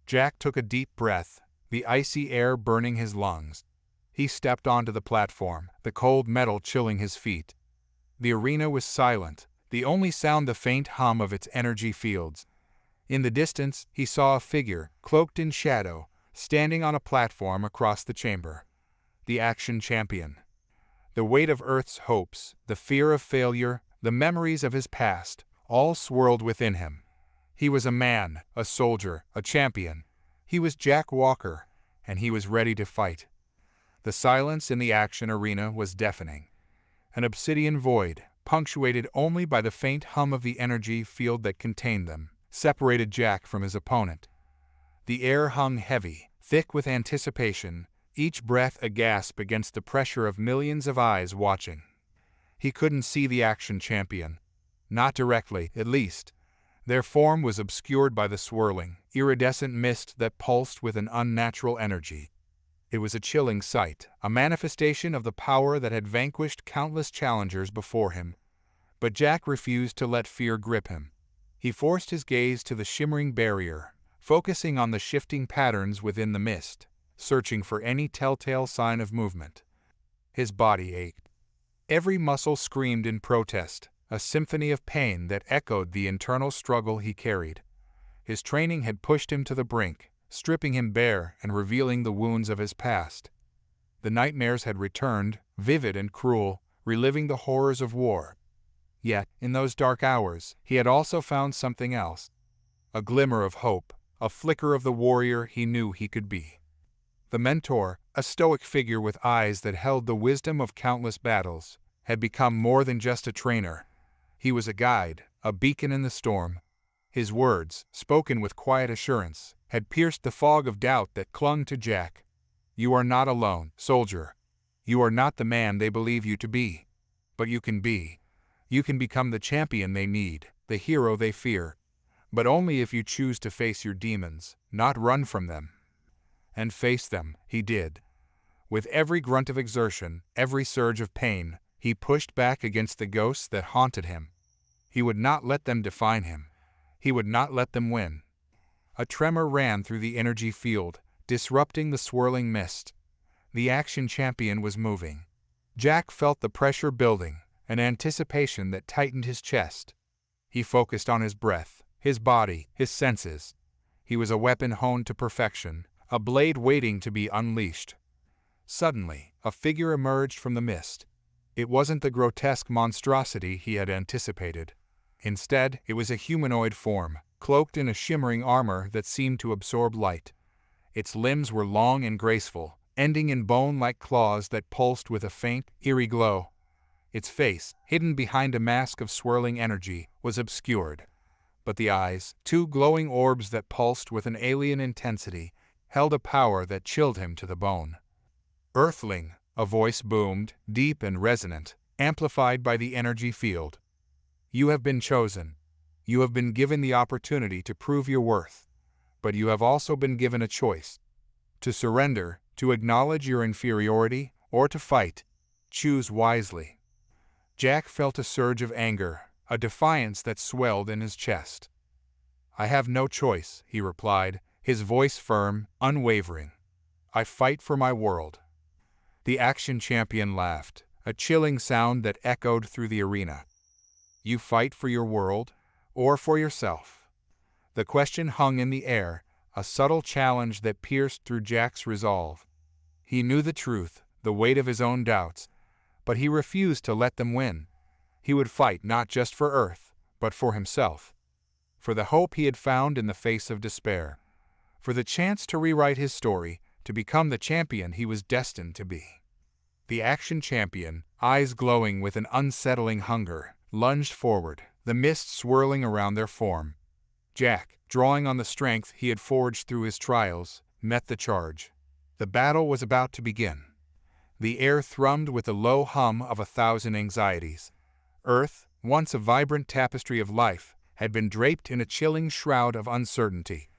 Jack took a deep breath, the icy air burning his lungs. He stepped onto the platform, the cold metal chilling his feet. The arena was silent, the only sound the faint hum of its energy fields. In the distance, he saw a figure, cloaked in shadow, standing on a platform across the chamber. The Axion champion. The weight of Earth's hopes, the fear of failure, the memories of his past, all swirled within him. He was a man, a soldier, a champion. He was Jack Walker, and he was ready to fight. The silence in the Axion arena was deafening. An obsidian void, punctuated only by the faint hum of the energy field that contained them, separated Jack from his opponent. The air hung heavy, thick with anticipation, each breath a gasp against the pressure of millions of eyes watching. He couldn't see the Axion champion. Not directly, at least. Their form was obscured by the swirling, iridescent mist that pulsed with an unnatural energy. It was a chilling sight, a manifestation of the power that had vanquished countless challengers before him. But Jack refused to let fear grip him. He forced his gaze to the shimmering barrier, focusing on the shifting patterns within the mist, searching for any telltale sign of movement. His body ached. Every muscle screamed in protest, a symphony of pain that echoed the internal struggle he carried. His training had pushed him to the brink, stripping him bare and revealing the wounds of his past. The nightmares had returned, vivid and cruel, reliving the horrors of war. Yet, in those dark hours, he had also found something else. A glimmer of hope, a flicker of the warrior he knew he could be. The mentor, a stoic figure with eyes that held the wisdom of countless battles, had become more than just a trainer. He was a guide, a beacon in the storm. His words, spoken with quiet assurance, had pierced the fog of doubt that clung to Jack. "You are not alone, soldier. You are not the man they believe you to be. But you can be. You can become the champion they need, the hero they fear. But only if you choose to face your demons, not run from them." And face them, he did. With every grunt of exertion, every surge of pain, he pushed back against the ghosts that haunted him. He would not let them define him. He would not let them win. A tremor ran through the energy field, disrupting the swirling mist. The Axion champion was moving. Jack felt the pressure building, an anticipation that tightened his chest. He focused on his breath, his body, his senses. He was a weapon honed to perfection, a blade waiting to be unleashed. Suddenly, a figure emerged from the mist. It wasn't the grotesque monstrosity he had anticipated. Instead, it was a humanoid form, cloaked in a shimmering armor that seemed to absorb light. Its limbs were long and graceful, ending in bone-like claws that pulsed with a faint, eerie glow. Its face, hidden behind a mask of swirling energy, was obscured. But the eyes, two glowing orbs that pulsed with an alien intensity, held a power that chilled him to the bone. "Earthling," a voice boomed, deep and resonant, amplified by the energy field. "You have been chosen. You have been given the opportunity to prove your worth. But you have also been given a choice. To surrender, to acknowledge your inferiority, or to fight. Choose wisely." Jack felt a surge of anger, a defiance that swelled in his chest. "I have no choice," he replied, his voice firm, unwavering. "I fight for my world." The Axion champion laughed, a chilling sound that echoed through the arena. "You fight for your world, or for yourself?" The question hung in the air, a subtle challenge that pierced through Jack's resolve. He knew the truth, the weight of his own doubts, but he refused to let them win. He would fight not just for Earth, but for himself. For the hope he had found in the face of despair. For the chance to rewrite his story, to become the champion he was destined to be. The Axion champion, eyes glowing with an unsettling hunger, lunged forward, the mist swirling around their form. Jack, drawing on the strength he had forged through his trials, met the charge. The battle was about to begin. The air thrummed with the low hum of 1,000 anxieties. Earth, once a vibrant tapestry of life, had been draped in a chilling shroud of uncertainty.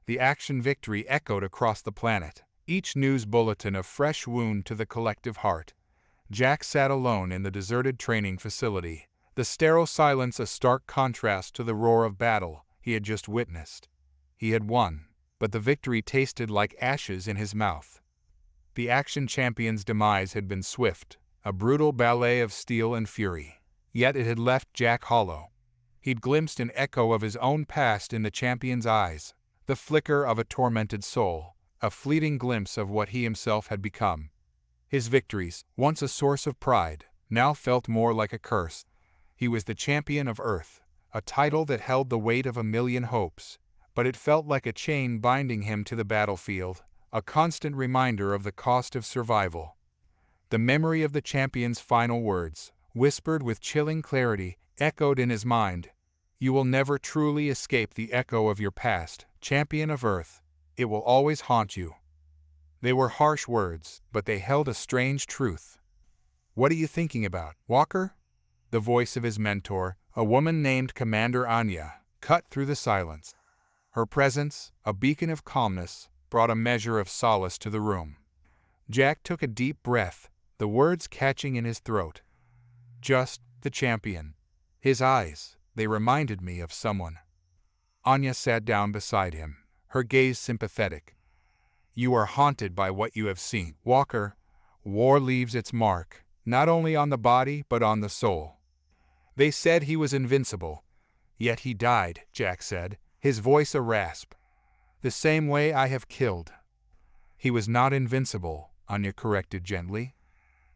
The Axion victory echoed across the planet, each news bulletin a fresh wound to the collective heart. Jack sat alone in the deserted training facility, the sterile silence a stark contrast to the roar of battle he had just witnessed. He had won, but the victory tasted like ashes in his mouth. The Axion champion's demise had been swift, a brutal ballet of steel and fury. Yet it had left Jack hollow. He'd glimpsed an echo of his own past in the champion's eyes, the flicker of a tormented soul, a fleeting glimpse of what he himself had become. His victories, once a source of pride, now felt more like a curse. He was the champion of Earth, a title that held the weight of 1,000,000 hopes, but it felt like a chain binding him to the battlefield, a constant reminder of the cost of survival. The memory of the champion's final words, whispered with chilling clarity, echoed in his mind. "You will never truly escape the echo of your past, champion of Earth. It will always haunt you." They were harsh words, but they held a strange truth. "What are you thinking about, Walker?" The voice of his mentor, a woman named Commander Anya, cut through the silence. Her presence, a beacon of calmness, brought a measure of solace to the room. Jack took a deep breath, the words catching in his throat. "Just the champion." His eyes, they reminded me of someone. Anya sat down beside him, her gaze sympathetic. "You are haunted by what you have seen, Walker. War leaves its mark, not only on the body but on the soul." "They said he was invincible. Yet he died," Jack said, his voice a rasp. "The same way I have killed." "He was not invincible," Anya corrected gently.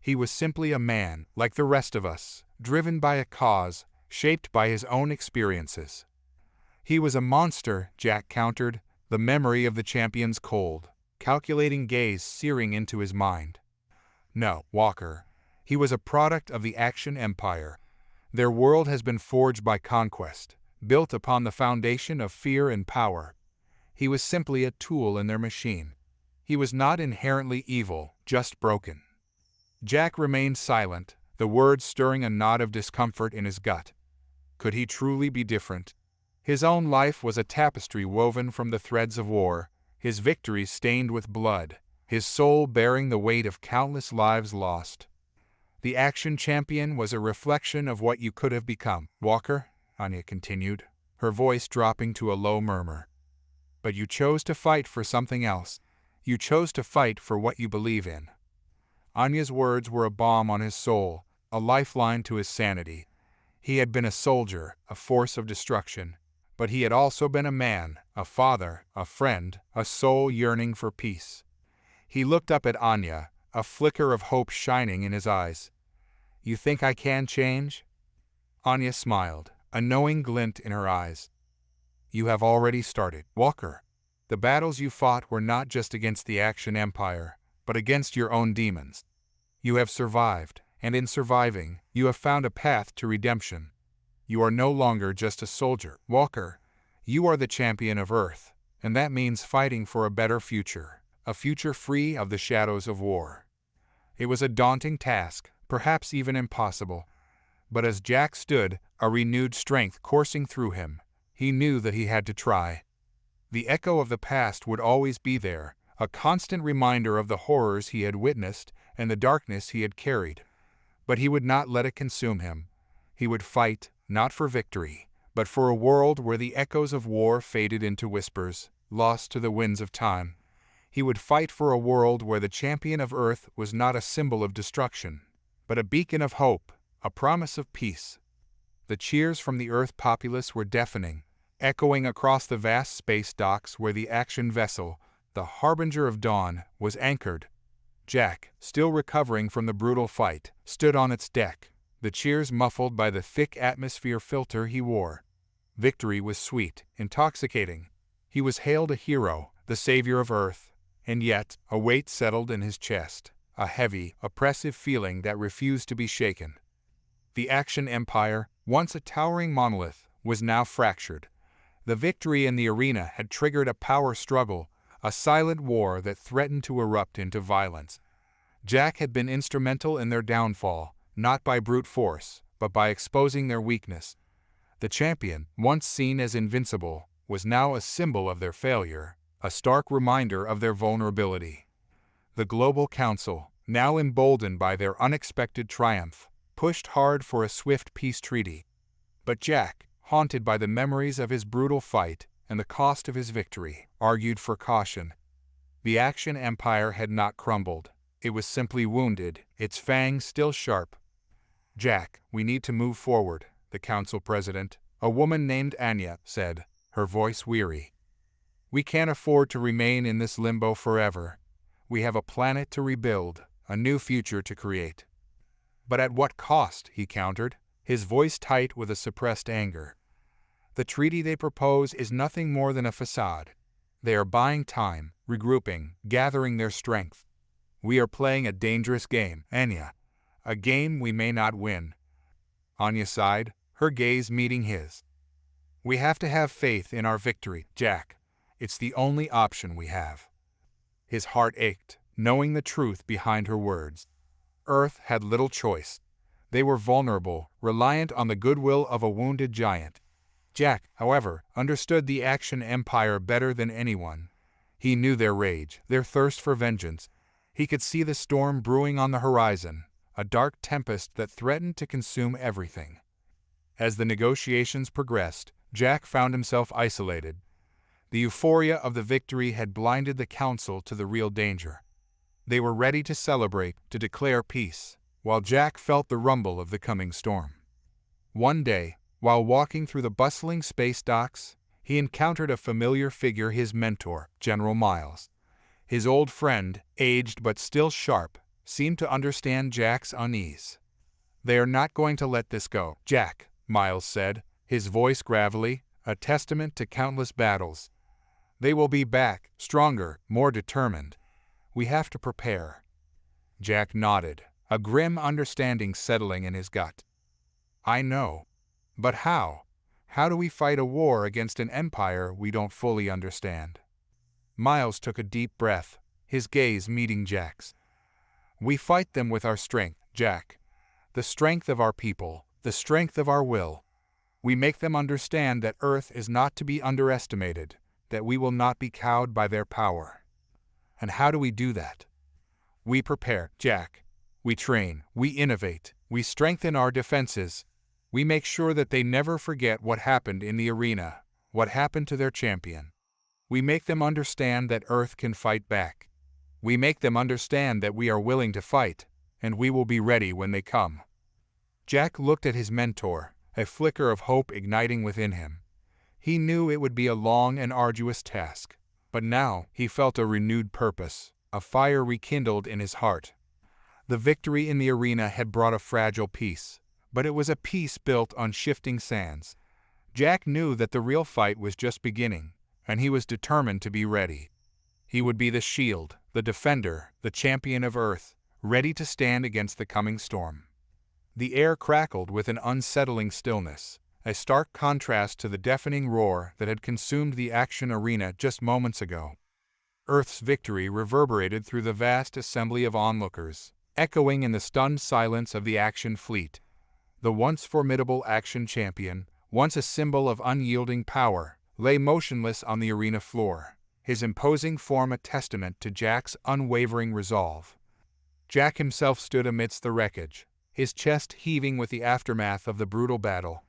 "He was simply a man, like the rest of us, driven by a cause, shaped by his own experiences." "He was a monster," Jack countered, the memory of the champion's cold, calculating gaze searing into his mind. "No, Walker. He was a product of the Axion Empire. Their world has been forged by conquest, built upon the foundation of fear and power. He was simply a tool in their machine. He was not inherently evil, just broken." Jack remained silent, the words stirring a knot of discomfort in his gut. Could he truly be different? His own life was a tapestry woven from the threads of war, his victories stained with blood, his soul bearing the weight of countless lives lost. "The Axion champion was a reflection of what you could have become, Walker," Anya continued, her voice dropping to a low murmur. "But you chose to fight for something else. You chose to fight for what you believe in." Anya's words were a balm on his soul, a lifeline to his sanity. He had been a soldier, a force of destruction, but he had also been a man, a father, a friend, a soul yearning for peace. He looked up at Anya, a flicker of hope shining in his eyes. "You think I can change?" Anya smiled, a knowing glint in her eyes. You have already started, Walker. The battles you fought were not just against the Axion Empire, but against your own demons. You have survived, and in surviving, you have found a path to redemption. You are no longer just a soldier, Walker. You are the champion of Earth, and that means fighting for a better future, a future free of the shadows of war. It was a daunting task, perhaps even impossible, but as Jack stood, a renewed strength coursing through him, he knew that he had to try. The echo of the past would always be there, a constant reminder of the horrors he had witnessed and the darkness he had carried. But he would not let it consume him. He would fight, not for victory, but for a world where the echoes of war faded into whispers, lost to the winds of time. He would fight for a world where the champion of Earth was not a symbol of destruction, but a beacon of hope, a promise of peace. The cheers from the Earth populace were deafening, echoing across the vast space docks where the Axion vessel, the harbinger of dawn, was anchored. Jack, still recovering from the brutal fight, stood on its deck, the cheers muffled by the thick atmosphere filter he wore. Victory was sweet, intoxicating. He was hailed a hero, the savior of Earth, and yet a weight settled in his chest, a heavy, oppressive feeling that refused to be shaken. The Axion Empire, once a towering monolith, was now fractured. The victory in the arena had triggered a power struggle, a silent war that threatened to erupt into violence. Jack had been instrumental in their downfall, not by brute force, but by exposing their weakness. The champion, once seen as invincible, was now a symbol of their failure, a stark reminder of their vulnerability. The Global Council, now emboldened by their unexpected triumph, pushed hard for a swift peace treaty. But Jack, haunted by the memories of his brutal fight and the cost of his victory, argued for caution. The Axion Empire had not crumbled. It was simply wounded, its fangs still sharp. "Jack, we need to move forward," the council president, a woman named Anya, said, her voice weary. "We can't afford to remain in this limbo forever. We have a planet to rebuild, a new future to create." "But at what cost?" he countered, his voice tight with a suppressed anger. "The treaty they propose is nothing more than a facade. They are buying time, regrouping, gathering their strength. We are playing a dangerous game, Anya, a game we may not win." Anya sighed, her gaze meeting his. "We have to have faith in our victory, Jack. It's the only option we have." His heart ached, knowing the truth behind her words. Earth had little choice. They were vulnerable, reliant on the goodwill of a wounded giant. Jack, however, understood the Axion Empire better than anyone. He knew their rage, their thirst for vengeance. He could see the storm brewing on the horizon, a dark tempest that threatened to consume everything. As the negotiations progressed, Jack found himself isolated. The euphoria of the victory had blinded the council to the real danger. They were ready to celebrate, to declare peace, while Jack felt the rumble of the coming storm. One day, while walking through the bustling space docks, he encountered a familiar figure, his mentor, General Miles. His old friend, aged but still sharp, seemed to understand Jack's unease. "They are not going to let this go, Jack," Miles said, his voice gravelly, a testament to countless battles. "They will be back, stronger, more determined. We have to prepare." Jack nodded, a grim understanding settling in his gut. "I know. But how? How do we fight a war against an empire we don't fully understand?" Miles took a deep breath, his gaze meeting Jack's. "We fight them with our strength, Jack. The strength of our people, the strength of our will. We make them understand that Earth is not to be underestimated, that we will not be cowed by their power." "And how do we do that?" "We prepare, Jack. We train, we innovate, we strengthen our defenses. We make sure that they never forget what happened in the arena, what happened to their champion. We make them understand that Earth can fight back. We make them understand that we are willing to fight, and we will be ready when they come." Jack looked at his mentor, a flicker of hope igniting within him. He knew it would be a long and arduous task, but now he felt a renewed purpose, a fire rekindled in his heart. The victory in the arena had brought a fragile peace, but it was a peace built on shifting sands. Jack knew that the real fight was just beginning, and he was determined to be ready. He would be the shield, the defender, the champion of Earth, ready to stand against the coming storm. The air crackled with an unsettling stillness, a stark contrast to the deafening roar that had consumed the action arena just moments ago. Earth's victory reverberated through the vast assembly of onlookers, echoing in the stunned silence of the action fleet. The once formidable action champion, once a symbol of unyielding power, lay motionless on the arena floor, his imposing form a testament to Jack's unwavering resolve. Jack himself stood amidst the wreckage, his chest heaving with the aftermath of the brutal battle.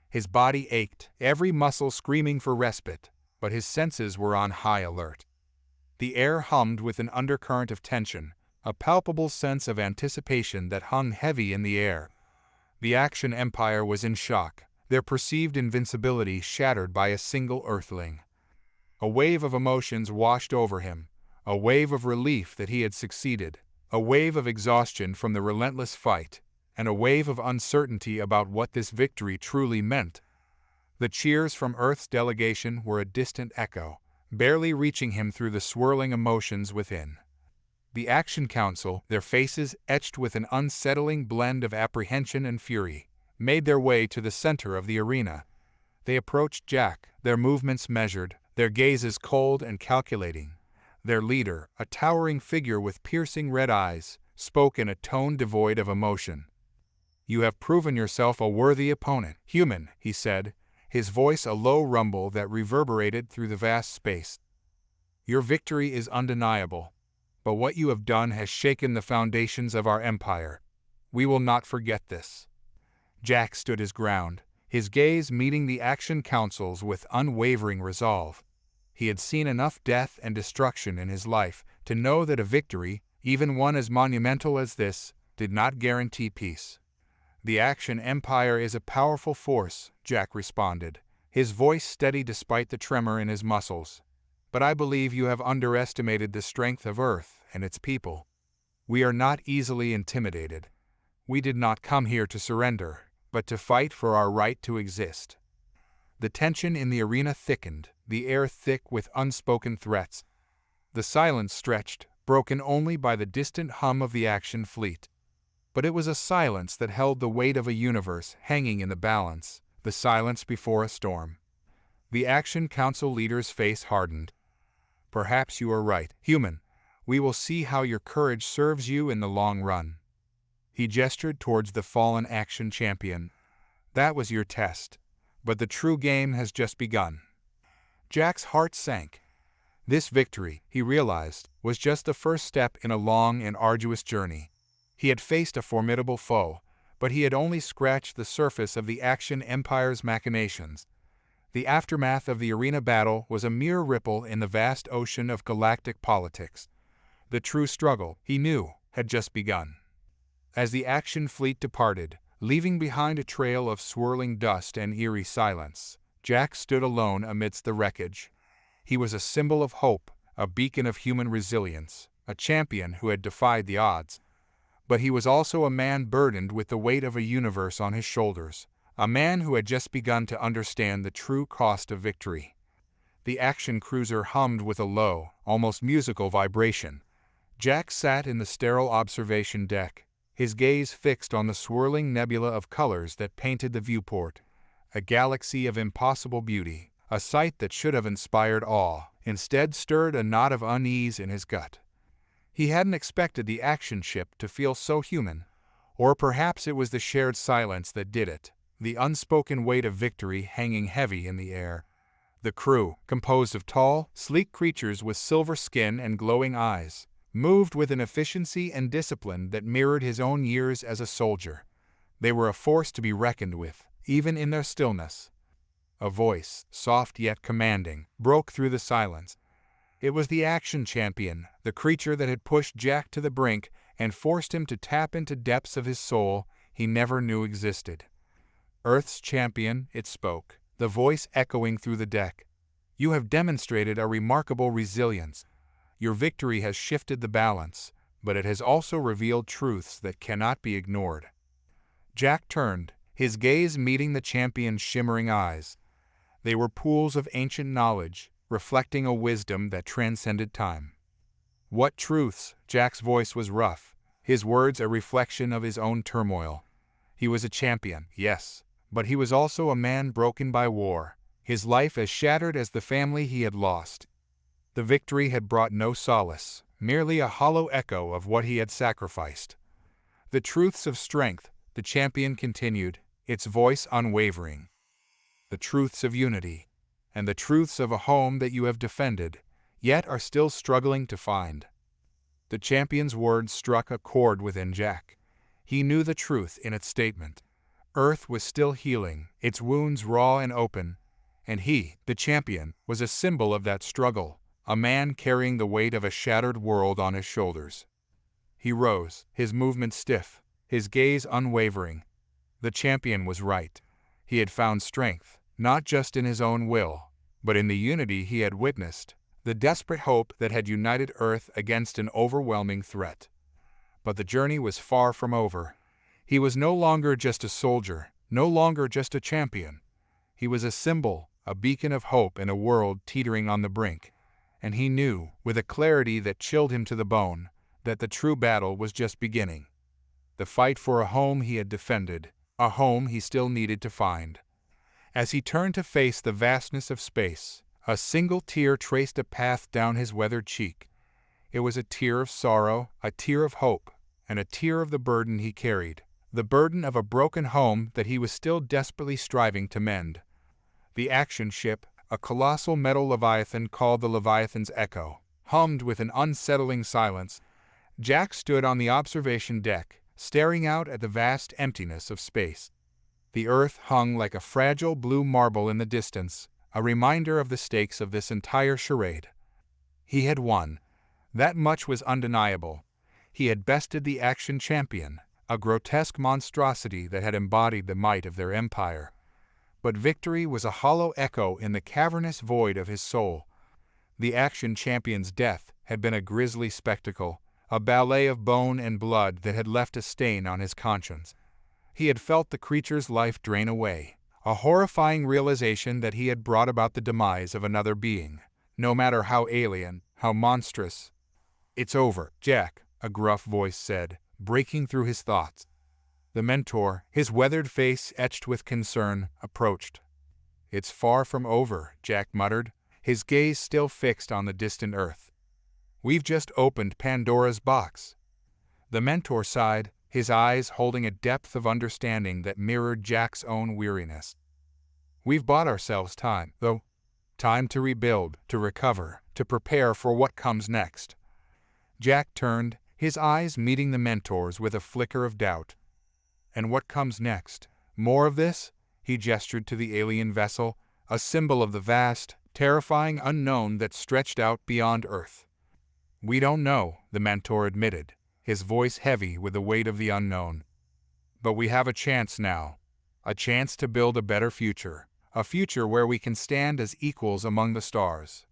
His body ached, every muscle screaming for respite, but his senses were on high alert. The air hummed with an undercurrent of tension, a palpable sense of anticipation that hung heavy in the air. The Axion Empire was in shock, their perceived invincibility shattered by a single Earthling. A wave of emotions washed over him, a wave of relief that he had succeeded, a wave of exhaustion from the relentless fight, and a wave of uncertainty about what this victory truly meant. The cheers from Earth's delegation were a distant echo, barely reaching him through the swirling emotions within. The Action Council, their faces etched with an unsettling blend of apprehension and fury, made their way to the center of the arena. They approached Jack, their movements measured, their gazes cold and calculating. Their leader, a towering figure with piercing red eyes, spoke in a tone devoid of emotion. "You have proven yourself a worthy opponent, human," he said, his voice a low rumble that reverberated through the vast space. "Your victory is undeniable, but what you have done has shaken the foundations of our empire. We will not forget this." Jack stood his ground, his gaze meeting the Action Council's with unwavering resolve. He had seen enough death and destruction in his life to know that a victory, even one as monumental as this, did not guarantee peace. "The Action Empire is a powerful force," Jack responded, his voice steady despite the tremor in his muscles. "But I believe you have underestimated the strength of Earth and its people. We are not easily intimidated. We did not come here to surrender, but to fight for our right to exist." The tension in the arena thickened, the air thick with unspoken threats. The silence stretched, broken only by the distant hum of the action fleet. But it was a silence that held the weight of a universe hanging in the balance, the silence before a storm. The Action Council leader's face hardened. "Perhaps you are right, human. We will see how your courage serves you in the long run." He gestured towards the fallen Action champion. "That was your test, but the true game has just begun." Jack's heart sank. This victory, he realized, was just the first step in a long and arduous journey. He had faced a formidable foe, but he had only scratched the surface of the Action Empire's machinations. The aftermath of the arena battle was a mere ripple in the vast ocean of galactic politics. The true struggle, he knew, had just begun. As the Action fleet departed, leaving behind a trail of swirling dust and eerie silence, Jack stood alone amidst the wreckage. He was a symbol of hope, a beacon of human resilience, a champion who had defied the odds. But he was also a man burdened with the weight of a universe on his shoulders, a man who had just begun to understand the true cost of victory. The action cruiser hummed with a low, almost musical vibration. Jack sat in the sterile observation deck, his gaze fixed on the swirling nebula of colors that painted the viewport. A galaxy of impossible beauty, a sight that should have inspired awe, instead stirred a knot of unease in his gut. He hadn't expected the action ship to feel so human. Or perhaps it was the shared silence that did it, the unspoken weight of victory hanging heavy in the air. The crew, composed of tall, sleek creatures with silver skin and glowing eyes, moved with an efficiency and discipline that mirrored his own years as a soldier. They were a force to be reckoned with, even in their stillness. A voice, soft yet commanding, broke through the silence. It was the Action Champion, the creature that had pushed Jack to the brink and forced him to tap into depths of his soul he never knew existed. "Earth's champion," it spoke, the voice echoing through the deck. "You have demonstrated a remarkable resilience. Your victory has shifted the balance, but it has also revealed truths that cannot be ignored." Jack turned, his gaze meeting the champion's shimmering eyes. They were pools of ancient knowledge, reflecting a wisdom that transcended time. What truths? Jack's voice was rough, his words a reflection of his own turmoil. He was a champion, yes, but he was also a man broken by war, his life as shattered as the family he had lost. The victory had brought no solace, merely a hollow echo of what he had sacrificed. The truths of strength, the champion continued, its voice unwavering. The truths of unity, and the truths of a home that you have defended, yet are still struggling to find. The champion's words struck a chord within Jack. He knew the truth in its statement. Earth was still healing, its wounds raw and open, and he, the champion, was a symbol of that struggle, a man carrying the weight of a shattered world on his shoulders. He rose, his movement stiff, his gaze unwavering. The champion was right. He had found strength, not just in his own will, but in the unity he had witnessed, the desperate hope that had united Earth against an overwhelming threat. But the journey was far from over. He was no longer just a soldier, no longer just a champion. He was a symbol, a beacon of hope in a world teetering on the brink. And he knew, with a clarity that chilled him to the bone, that the true battle was just beginning. The fight for a home he had defended, a home he still needed to find. As he turned to face the vastness of space, a single tear traced a path down his weathered cheek. It was a tear of sorrow, a tear of hope, and a tear of the burden he carried, the burden of a broken home that he was still desperately striving to mend. The Axion ship, a colossal metal leviathan called the Leviathan's Echo, hummed with an unsettling silence. Jack stood on the observation deck, staring out at the vast emptiness of space. The Earth hung like a fragile blue marble in the distance, a reminder of the stakes of this entire charade. He had won. That much was undeniable. He had bested the Axion champion, a grotesque monstrosity that had embodied the might of their empire. But victory was a hollow echo in the cavernous void of his soul. The Axion champion's death had been a grisly spectacle, a ballet of bone and blood that had left a stain on his conscience. He had felt the creature's life drain away, a horrifying realization that he had brought about the demise of another being, no matter how alien, how monstrous. "It's over, Jack," a gruff voice said, breaking through his thoughts. The mentor, his weathered face etched with concern, approached. "It's far from over," Jack muttered, his gaze still fixed on the distant Earth. "We've just opened Pandora's box." The mentor sighed, his eyes holding a depth of understanding that mirrored Jack's own weariness. "We've bought ourselves time, though. Time to rebuild, to recover, to prepare for what comes next." Jack turned, his eyes meeting the mentor's with a flicker of doubt. "And what comes next? More of this?" He gestured to the alien vessel, a symbol of the vast, terrifying unknown that stretched out beyond Earth. "We don't know," the mentor admitted, his voice heavy with the weight of the unknown. "But we have a chance now, a chance to build a better future, a future where we can stand as equals among the stars."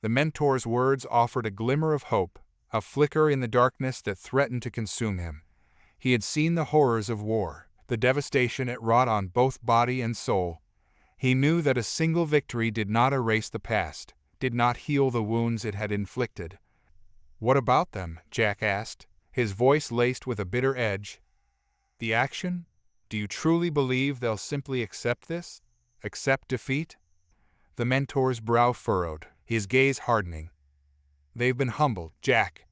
The mentor's words offered a glimmer of hope, a flicker in the darkness that threatened to consume him. He had seen the horrors of war, the devastation it wrought on both body and soul. He knew that a single victory did not erase the past, did not heal the wounds it had inflicted. "What about them?" Jack asked, his voice laced with a bitter edge. "The Axion? Do you truly believe they'll simply accept this? Accept defeat?" The mentor's brow furrowed, his gaze hardening. "They've been humbled, Jack.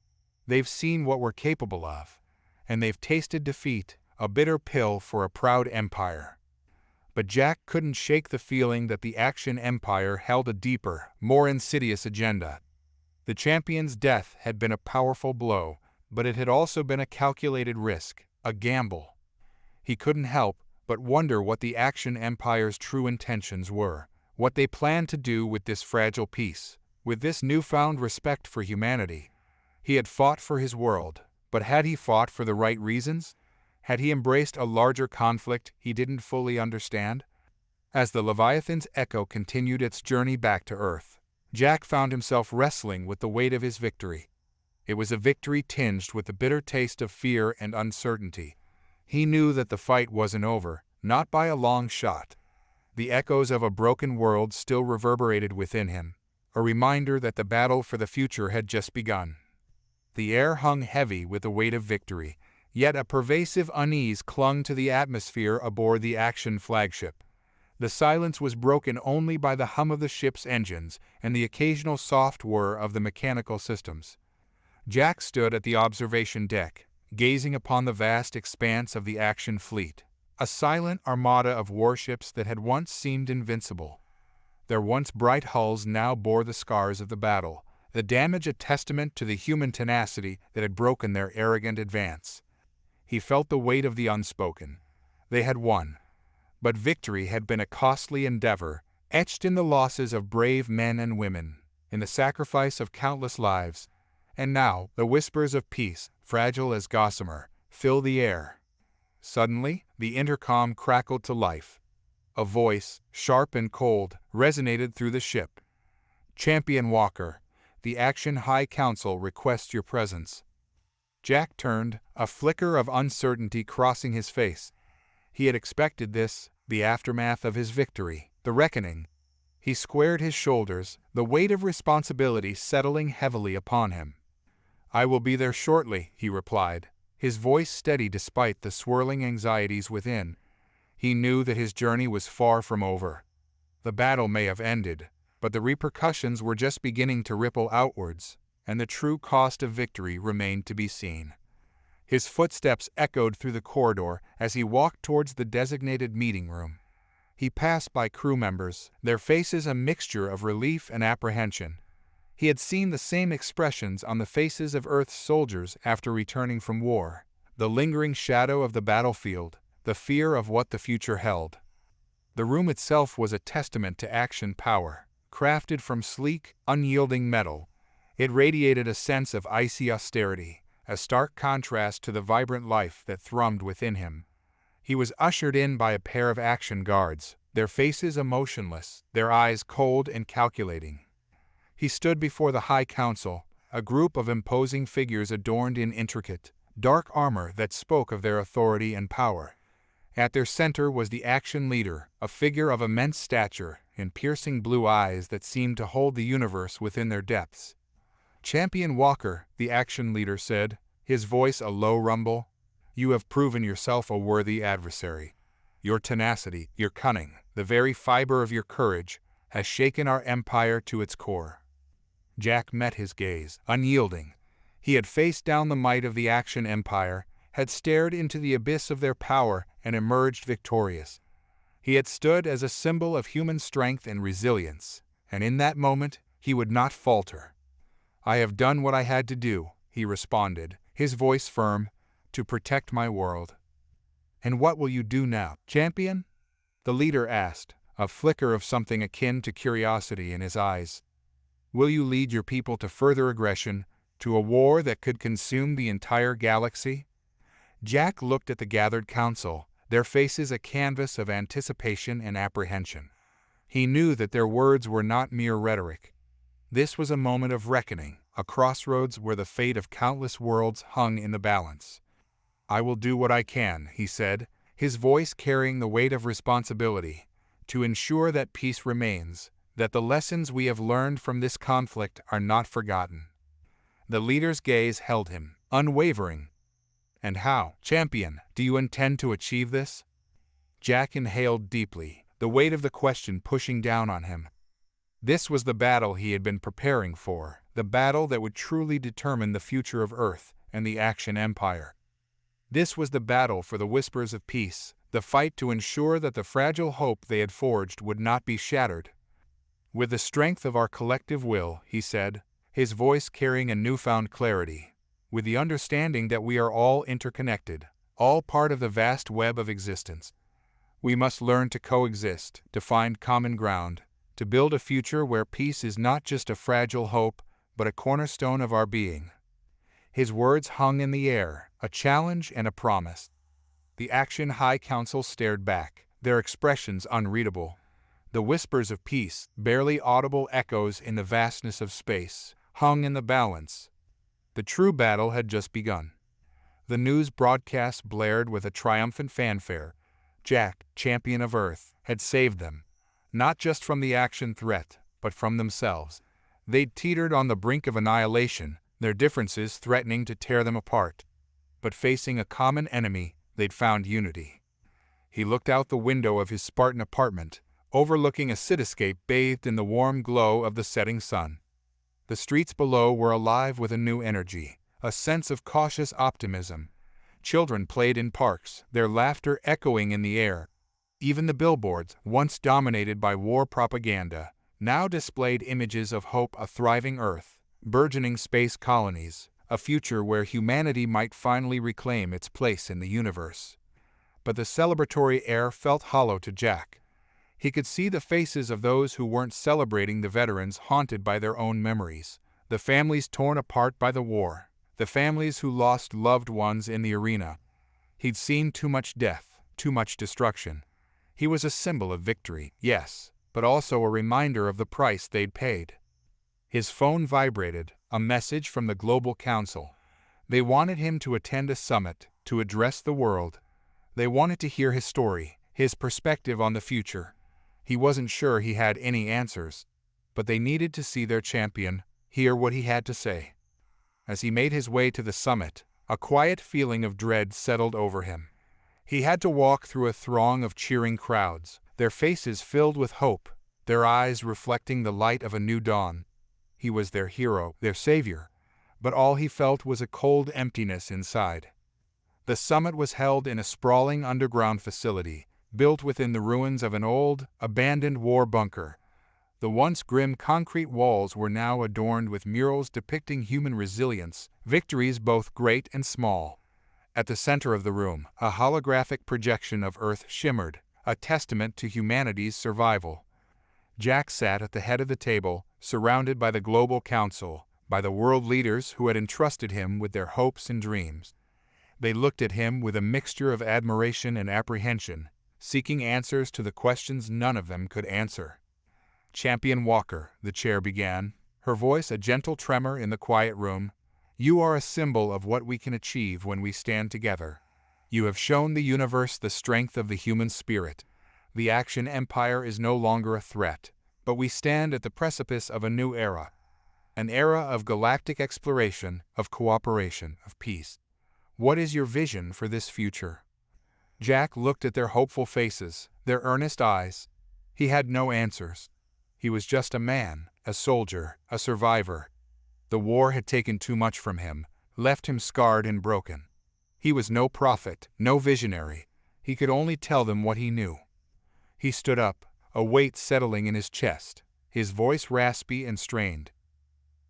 They've seen what we're capable of, and they've tasted defeat, a bitter pill for a proud empire." But Jack couldn't shake the feeling that the Axion Empire held a deeper, more insidious agenda. The champion's death had been a powerful blow, but it had also been a calculated risk, a gamble. He couldn't help but wonder what the Axion Empire's true intentions were, what they planned to do with this fragile peace, with this newfound respect for humanity. He had fought for his world, but had he fought for the right reasons? Had he embraced a larger conflict he didn't fully understand? As the Leviathan's Echo continued its journey back to Earth, Jack found himself wrestling with the weight of his victory. It was a victory tinged with the bitter taste of fear and uncertainty. He knew that the fight wasn't over, not by a long shot. The echoes of a broken world still reverberated within him, a reminder that the battle for the future had just begun. The air hung heavy with the weight of victory, yet a pervasive unease clung to the atmosphere aboard the Axion flagship. The silence was broken only by the hum of the ship's engines and the occasional soft whir of the mechanical systems. Jack stood at the observation deck, gazing upon the vast expanse of the Axion fleet, a silent armada of warships that had once seemed invincible. Their once bright hulls now bore the scars of the battle, the damage a testament to the human tenacity that had broken their arrogant advance. He felt the weight of the unspoken. They had won. But victory had been a costly endeavor, etched in the losses of brave men and women, in the sacrifice of countless lives. And now, the whispers of peace, fragile as gossamer, fill the air. Suddenly, the intercom crackled to life. A voice, sharp and cold, resonated through the ship. "Champion Walker, the Axion High Council requests your presence." Jack turned, a flicker of uncertainty crossing his face. He had expected this, the aftermath of his victory, the reckoning. He squared his shoulders, the weight of responsibility settling heavily upon him. "I will be there shortly," he replied, his voice steady despite the swirling anxieties within. He knew that his journey was far from over. The battle may have ended, but the repercussions were just beginning to ripple outwards, and the true cost of victory remained to be seen. His footsteps echoed through the corridor as he walked towards the designated meeting room. He passed by crew members, their faces a mixture of relief and apprehension. He had seen the same expressions on the faces of Earth's soldiers after returning from war, the lingering shadow of the battlefield, the fear of what the future held. The room itself was a testament to Axion power, crafted from sleek, unyielding metal. It radiated a sense of icy austerity, a stark contrast to the vibrant life that thrummed within him. He was ushered in by a pair of Axion guards, their faces emotionless, their eyes cold and calculating. He stood before the High Council, a group of imposing figures adorned in intricate, dark armor that spoke of their authority and power. At their center was the Axion leader, a figure of immense stature and piercing blue eyes that seemed to hold the universe within their depths. "Champion Walker," the Axion leader said, his voice a low rumble, "you have proven yourself a worthy adversary. Your tenacity, your cunning, the very fiber of your courage, has shaken our empire to its core." Jack met his gaze, unyielding. He had faced down the might of the Axion Empire, had stared into the abyss of their power and emerged victorious. He had stood as a symbol of human strength and resilience, and in that moment, he would not falter. "I have done what I had to do," he responded, his voice firm, "to protect my world." "And what will you do now, champion?" the leader asked, a flicker of something akin to curiosity in his eyes. "Will you lead your people to further aggression, to a war that could consume the entire galaxy?" Jack looked at the gathered council, their faces a canvas of anticipation and apprehension. He knew that their words were not mere rhetoric. This was a moment of reckoning, a crossroads where the fate of countless worlds hung in the balance. "I will do what I can," he said, his voice carrying the weight of responsibility, "to ensure that peace remains, that the lessons we have learned from this conflict are not forgotten." The leader's gaze held him, unwavering. "And how, champion, do you intend to achieve this?" Jack inhaled deeply, the weight of the question pushing down on him. This was the battle he had been preparing for, the battle that would truly determine the future of Earth and the Axion Empire. This was the battle for the whispers of peace, the fight to ensure that the fragile hope they had forged would not be shattered. "With the strength of our collective will," he said, his voice carrying a newfound clarity, "with the understanding that we are all interconnected, all part of the vast web of existence. We must learn to coexist, to find common ground, to build a future where peace is not just a fragile hope, but a cornerstone of our being." His words hung in the air, a challenge and a promise. The Axion High Council stared back, their expressions unreadable. The whispers of peace, barely audible echoes in the vastness of space, hung in the balance. The true battle had just begun. The news broadcast blared with a triumphant fanfare. "Jack, champion of Earth, had saved them, not just from the Axion threat, but from themselves. They'd teetered on the brink of annihilation, their differences threatening to tear them apart. But facing a common enemy, they'd found unity. He looked out the window of his Spartan apartment, overlooking a cityscape bathed in the warm glow of the setting sun. The streets below were alive with a new energy, a sense of cautious optimism. Children played in parks, their laughter echoing in the air. Even the billboards, once dominated by war propaganda, now displayed images of hope, a thriving Earth, burgeoning space colonies, a future where humanity might finally reclaim its place in the universe. But the celebratory air felt hollow to Jack. He could see the faces of those who weren't celebrating, the veterans haunted by their own memories, the families torn apart by the war, the families who lost loved ones in the arena. He'd seen too much death, too much destruction. He was a symbol of victory, yes, but also a reminder of the price they'd paid. His phone vibrated, a message from the Global Council. They wanted him to attend a summit, to address the world. They wanted to hear his story, his perspective on the future. He wasn't sure he had any answers, but they needed to see their champion, hear what he had to say. As he made his way to the summit, a quiet feeling of dread settled over him. He had to walk through a throng of cheering crowds, their faces filled with hope, their eyes reflecting the light of a new dawn. He was their hero, their savior, but all he felt was a cold emptiness inside. The summit was held in a sprawling underground facility, built within the ruins of an old, abandoned war bunker. The once grim concrete walls were now adorned with murals depicting human resilience, victories both great and small. At the center of the room, a holographic projection of Earth shimmered, a testament to humanity's survival. Jack sat at the head of the table, surrounded by the Global Council, by the world leaders who had entrusted him with their hopes and dreams. They looked at him with a mixture of admiration and apprehension, seeking answers to the questions none of them could answer. "Champion Walker," the chair began, her voice a gentle tremor in the quiet room, "you are a symbol of what we can achieve when we stand together. You have shown the universe the strength of the human spirit. The Axion Empire is no longer a threat, but we stand at the precipice of a new era. An era of galactic exploration, of cooperation, of peace. What is your vision for this future?" Jack looked at their hopeful faces, their earnest eyes. He had no answers. He was just a man, a soldier, a survivor. The war had taken too much from him, left him scarred and broken. He was no prophet, no visionary. He could only tell them what he knew. He stood up, a weight settling in his chest, his voice raspy and strained.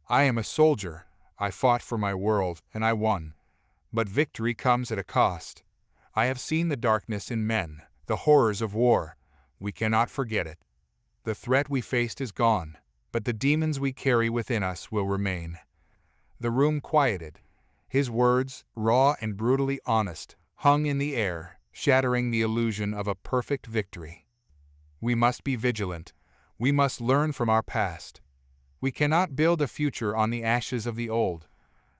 "I am a soldier. I fought for my world, and I won. But victory comes at a cost. I have seen the darkness in men, the horrors of war. We cannot forget it. The threat we faced is gone, but the demons we carry within us will remain." The room quieted. His words, raw and brutally honest, hung in the air, shattering the illusion of a perfect victory. "We must be vigilant. We must learn from our past. We cannot build a future on the ashes of the old,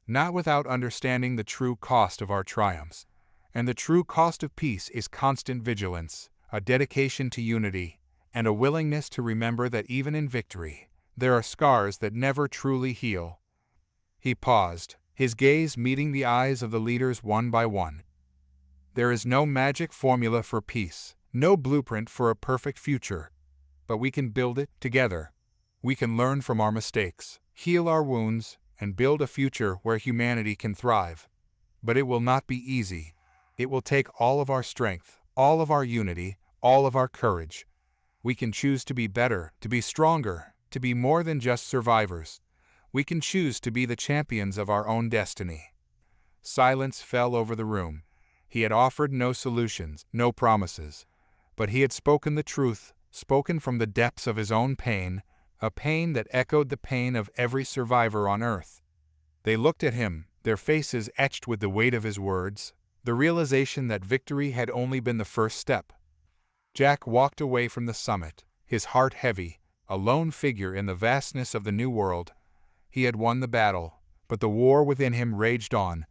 not without understanding the true cost of our triumphs. And the true cost of peace is constant vigilance, a dedication to unity, and a willingness to remember that even in victory, there are scars that never truly heal." He paused, his gaze meeting the eyes of the leaders one by one. "There is no magic formula for peace, no blueprint for a perfect future, but we can build it together. We can learn from our mistakes, heal our wounds, and build a future where humanity can thrive. But it will not be easy. It will take all of our strength, all of our unity, all of our courage. We can choose to be better, to be stronger, to be more than just survivors. We can choose to be the champions of our own destiny." Silence fell over the room. He had offered no solutions, no promises. But he had spoken the truth, spoken from the depths of his own pain, a pain that echoed the pain of every survivor on Earth. They looked at him, their faces etched with the weight of his words, the realization that victory had only been the first step. Jack walked away from the summit, his heart heavy, a lone figure in the vastness of the new world. He had won the battle, but the war within him raged on.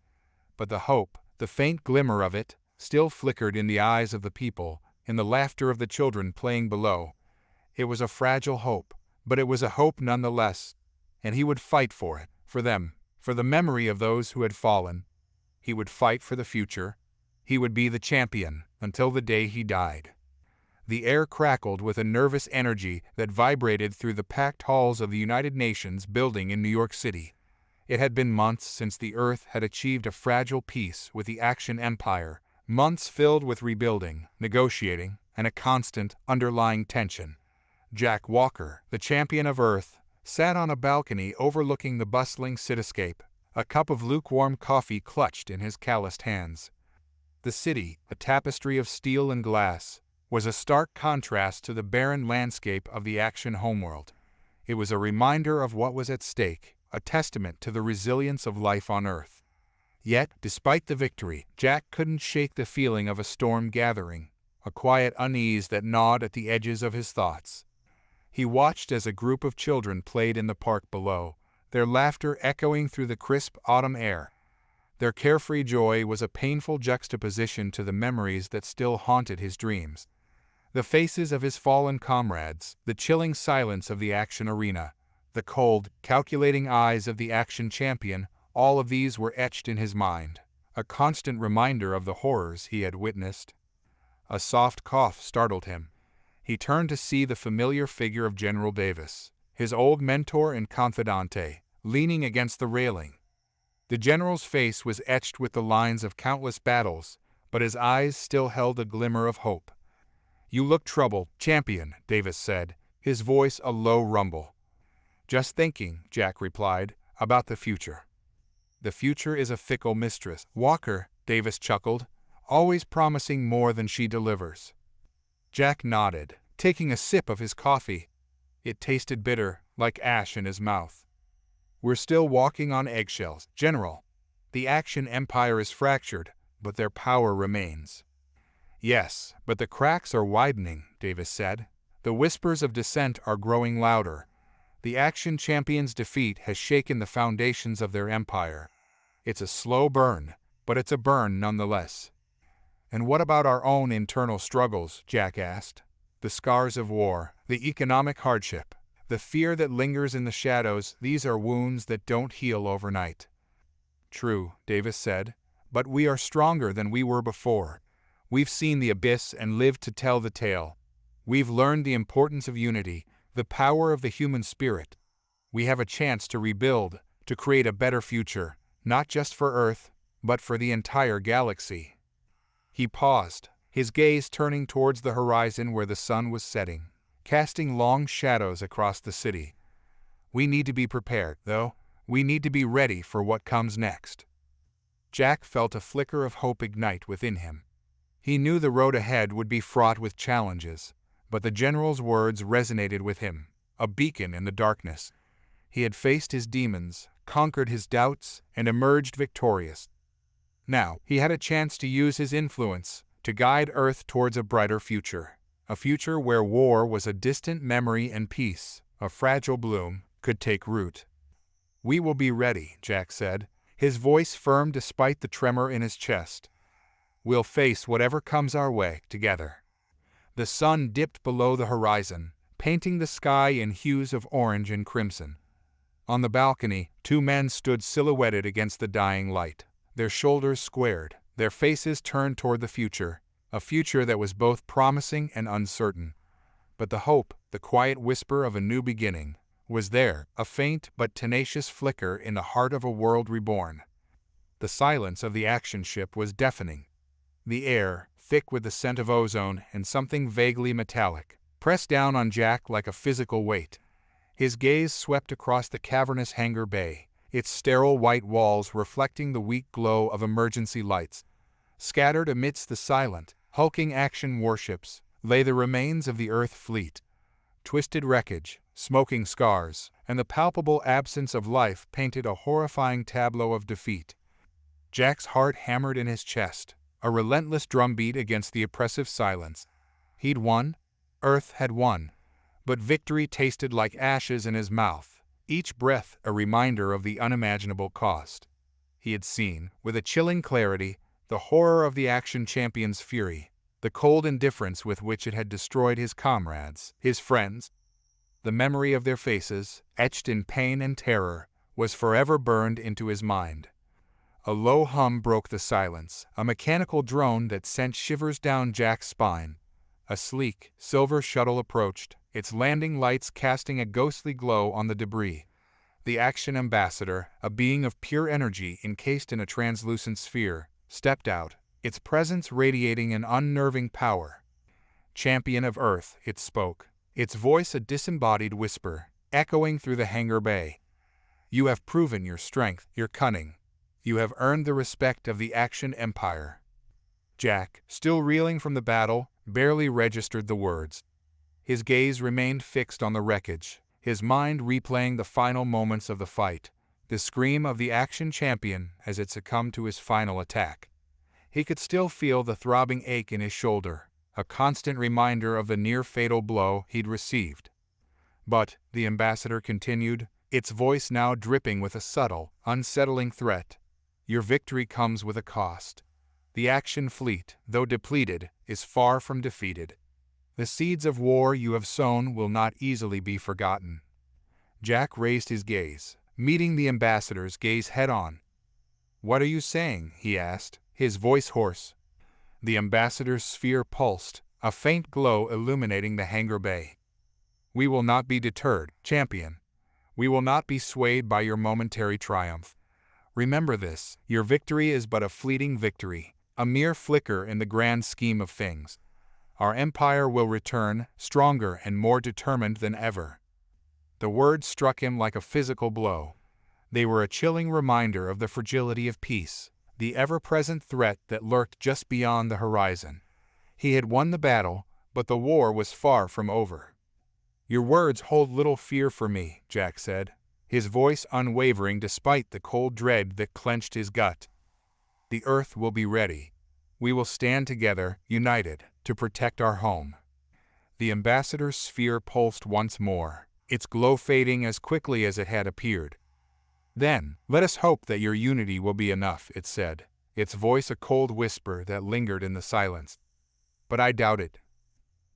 But the hope, the faint glimmer of it, still flickered in the eyes of the people, in the laughter of the children playing below. It was a fragile hope, but it was a hope nonetheless, and he would fight for it, for them, for the memory of those who had fallen. He would fight for the future. He would be the champion until the day he died. The air crackled with a nervous energy that vibrated through the packed halls of the United Nations building in New York City. It had been months since the Earth had achieved a fragile peace with the Axion Empire, months filled with rebuilding, negotiating, and a constant, underlying tension. Jack Walker, the champion of Earth, sat on a balcony overlooking the bustling cityscape, a cup of lukewarm coffee clutched in his calloused hands. The city, a tapestry of steel and glass, was a stark contrast to the barren landscape of the Axion homeworld. It was a reminder of what was at stake, a testament to the resilience of life on Earth. Yet, despite the victory, Jack couldn't shake the feeling of a storm gathering, a quiet unease that gnawed at the edges of his thoughts. He watched as a group of children played in the park below, their laughter echoing through the crisp autumn air. Their carefree joy was a painful juxtaposition to the memories that still haunted his dreams. The faces of his fallen comrades, the chilling silence of the Axion arena, the cold, calculating eyes of the Axion champion, all of these were etched in his mind, a constant reminder of the horrors he had witnessed. A soft cough startled him. He turned to see the familiar figure of General Davis, his old mentor and confidante, leaning against the railing. The general's face was etched with the lines of countless battles, but his eyes still held a glimmer of hope. "You look troubled, champion," Davis said, his voice a low rumble. "Just thinking," Jack replied, "about the future." "The future is a fickle mistress, Walker," Davis chuckled, "always promising more than she delivers." Jack nodded, taking a sip of his coffee. It tasted bitter, like ash in his mouth. "We're still walking on eggshells, General. The Axion Empire is fractured, but their power remains." "Yes, but the cracks are widening," Davis said. "The whispers of dissent are growing louder. The Axion champion's defeat has shaken the foundations of their empire. It's a slow burn, but it's a burn nonetheless." "And what about our own internal struggles?" Jack asked. "The scars of war, the economic hardship, the fear that lingers in the shadows, these are wounds that don't heal overnight." "True," Davis said, "but we are stronger than we were before. We've seen the abyss and lived to tell the tale. We've learned the importance of unity, the power of the human spirit. We have a chance to rebuild, to create a better future, not just for Earth, but for the entire galaxy." He paused, his gaze turning towards the horizon where the sun was setting, casting long shadows across the city. "We need to be prepared, though. We need to be ready for what comes next." Jack felt a flicker of hope ignite within him. He knew the road ahead would be fraught with challenges, but the general's words resonated with him, a beacon in the darkness. He had faced his demons, conquered his doubts, and emerged victorious. Now, he had a chance to use his influence to guide Earth towards a brighter future, a future where war was a distant memory and peace, a fragile bloom, could take root. "We will be ready," Jack said, his voice firm despite the tremor in his chest. "We'll face whatever comes our way together." The sun dipped below the horizon, painting the sky in hues of orange and crimson. On the balcony, two men stood silhouetted against the dying light, their shoulders squared, their faces turned toward the future, a future that was both promising and uncertain. But the hope, the quiet whisper of a new beginning, was there, a faint but tenacious flicker in the heart of a world reborn. The silence of the Axion ship was deafening. The air, thick with the scent of ozone and something vaguely metallic, pressed down on Jack like a physical weight. His gaze swept across the cavernous hangar bay, its sterile white walls reflecting the weak glow of emergency lights. Scattered amidst the silent, hulking Axion warships lay the remains of the Earth fleet. Twisted wreckage, smoking scars, and the palpable absence of life painted a horrifying tableau of defeat. Jack's heart hammered in his chest, a relentless drumbeat against the oppressive silence. He'd won. Earth had won. But victory tasted like ashes in his mouth, each breath a reminder of the unimaginable cost. He had seen, with a chilling clarity, the horror of the Axion champion's fury, the cold indifference with which it had destroyed his comrades, his friends. The memory of their faces, etched in pain and terror, was forever burned into his mind. A low hum broke the silence, a mechanical drone that sent shivers down Jack's spine. A sleek, silver shuttle approached, its landing lights casting a ghostly glow on the debris. The Axion ambassador, a being of pure energy encased in a translucent sphere, stepped out, its presence radiating an unnerving power. "Champion of Earth," it spoke, its voice a disembodied whisper, echoing through the hangar bay. "You have proven your strength, your cunning. You have earned the respect of the Axion Empire." Jack, still reeling from the battle, barely registered the words. His gaze remained fixed on the wreckage, his mind replaying the final moments of the fight, the scream of the Axion champion as it succumbed to his final attack. He could still feel the throbbing ache in his shoulder, a constant reminder of the near-fatal blow he'd received. "But," the ambassador continued, its voice now dripping with a subtle, unsettling threat, "your victory comes with a cost. The Axion fleet, though depleted, is far from defeated. The seeds of war you have sown will not easily be forgotten." Jack raised his gaze, meeting the ambassador's gaze head-on. "What are you saying?" he asked, his voice hoarse. The ambassador's sphere pulsed, a faint glow illuminating the hangar bay. "We will not be deterred, champion. We will not be swayed by your momentary triumph. Remember this, your victory is but a fleeting victory, a mere flicker in the grand scheme of things. Our empire will return, stronger and more determined than ever." The words struck him like a physical blow. They were a chilling reminder of the fragility of peace, the ever-present threat that lurked just beyond the horizon. He had won the battle, but the war was far from over. "Your words hold little fear for me," Jack said, his voice unwavering despite the cold dread that clenched his gut. "The Earth will be ready. We will stand together, united, to protect our home." The ambassador's sphere pulsed once more, its glow fading as quickly as it had appeared. "Then, let us hope that your unity will be enough," it said, its voice a cold whisper that lingered in the silence. "But I doubt it."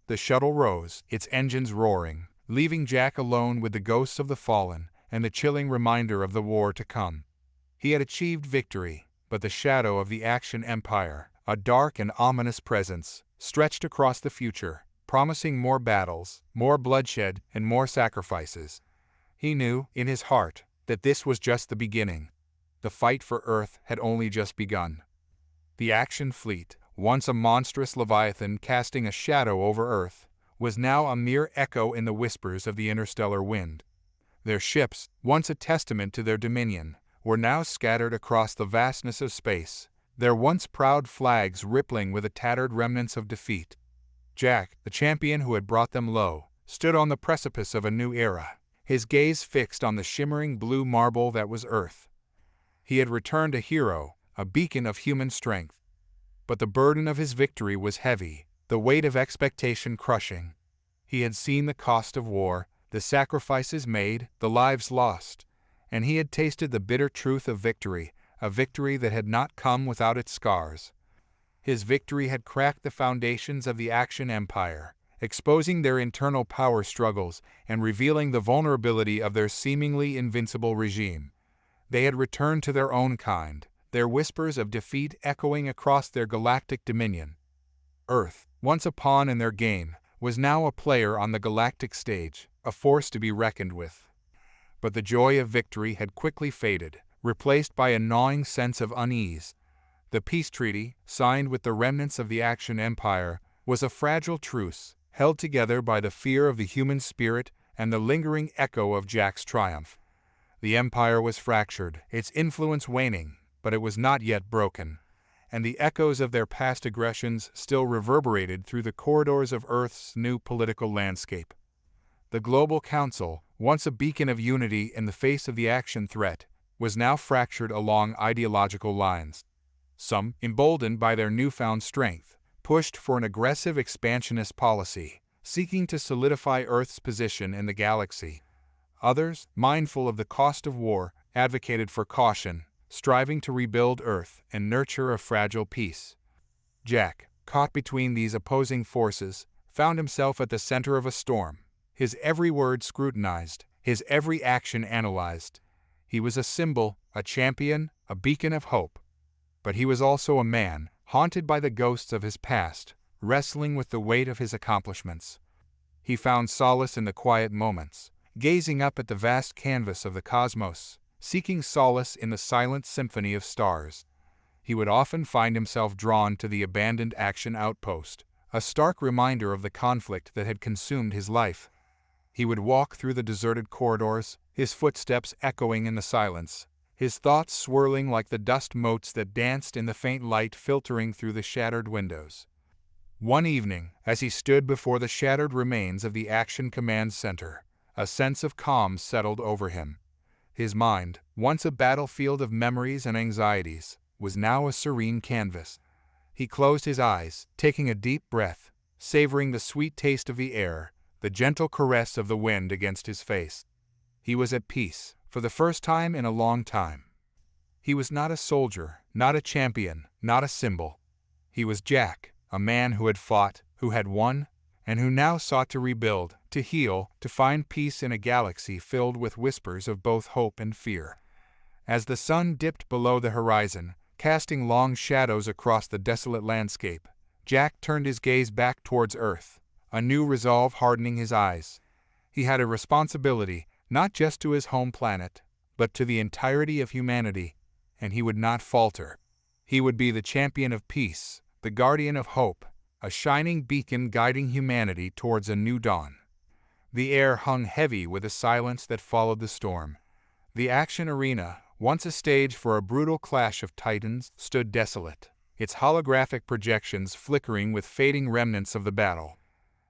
The shuttle rose, its engines roaring, leaving Jack alone with the ghosts of the fallen and the chilling reminder of the war to come. He had achieved victory, but the shadow of the Axion Empire, a dark and ominous presence, stretched across the future, promising more battles, more bloodshed, and more sacrifices. He knew, in his heart, that this was just the beginning. The fight for Earth had only just begun. The Axion fleet, once a monstrous leviathan casting a shadow over Earth, was now a mere echo in the whispers of the interstellar wind. Their ships, once a testament to their dominion, were now scattered across the vastness of space, their once proud flags rippling with the tattered remnants of defeat. Jack, the champion who had brought them low, stood on the precipice of a new era, his gaze fixed on the shimmering blue marble that was Earth. He had returned a hero, a beacon of human strength. But the burden of his victory was heavy, the weight of expectation crushing. He had seen the cost of war, the sacrifices made, the lives lost, and he had tasted the bitter truth of victory, a victory that had not come without its scars. His victory had cracked the foundations of the Axion Empire, exposing their internal power struggles and revealing the vulnerability of their seemingly invincible regime. They had returned to their own kind, their whispers of defeat echoing across their galactic dominion. Earth, once a pawn in their game, was now a player on the galactic stage, a force to be reckoned with. But the joy of victory had quickly faded, replaced by a gnawing sense of unease. The peace treaty, signed with the remnants of the Axion Empire, was a fragile truce, held together by the fear of the human spirit and the lingering echo of Jack's triumph. The Empire was fractured, its influence waning, but it was not yet broken, and the echoes of their past aggressions still reverberated through the corridors of Earth's new political landscape. The Global Council, once a beacon of unity in the face of the Axion threat, was now fractured along ideological lines. Some, emboldened by their newfound strength, pushed for an aggressive expansionist policy, seeking to solidify Earth's position in the galaxy. Others, mindful of the cost of war, advocated for caution, striving to rebuild Earth and nurture a fragile peace. Jack, caught between these opposing forces, found himself at the center of a storm, his every word scrutinized, his every action analyzed. He was a symbol, a champion, a beacon of hope. But he was also a man, haunted by the ghosts of his past, wrestling with the weight of his accomplishments. He found solace in the quiet moments, gazing up at the vast canvas of the cosmos, seeking solace in the silent symphony of stars. He would often find himself drawn to the abandoned Axion outpost, a stark reminder of the conflict that had consumed his life. He would walk through the deserted corridors, his footsteps echoing in the silence, his thoughts swirling like the dust motes that danced in the faint light filtering through the shattered windows. One evening, as he stood before the shattered remains of the Axion Command Center, a sense of calm settled over him. His mind, once a battlefield of memories and anxieties, was now a serene canvas. He closed his eyes, taking a deep breath, savoring the sweet taste of the air, the gentle caress of the wind against his face. He was at peace, for the first time in a long time. He was not a soldier, not a champion, not a symbol. He was Jack, a man who had fought, who had won, and who now sought to rebuild, to heal, to find peace in a galaxy filled with whispers of both hope and fear. As the sun dipped below the horizon, casting long shadows across the desolate landscape, Jack turned his gaze back towards Earth, a new resolve hardening his eyes. He had a responsibility, not just to his home planet, but to the entirety of humanity, and he would not falter. He would be the champion of peace, the guardian of hope, a shining beacon guiding humanity towards a new dawn. The air hung heavy with the silence that followed the storm. The Axion arena, once a stage for a brutal clash of titans, stood desolate, its holographic projections flickering with fading remnants of the battle.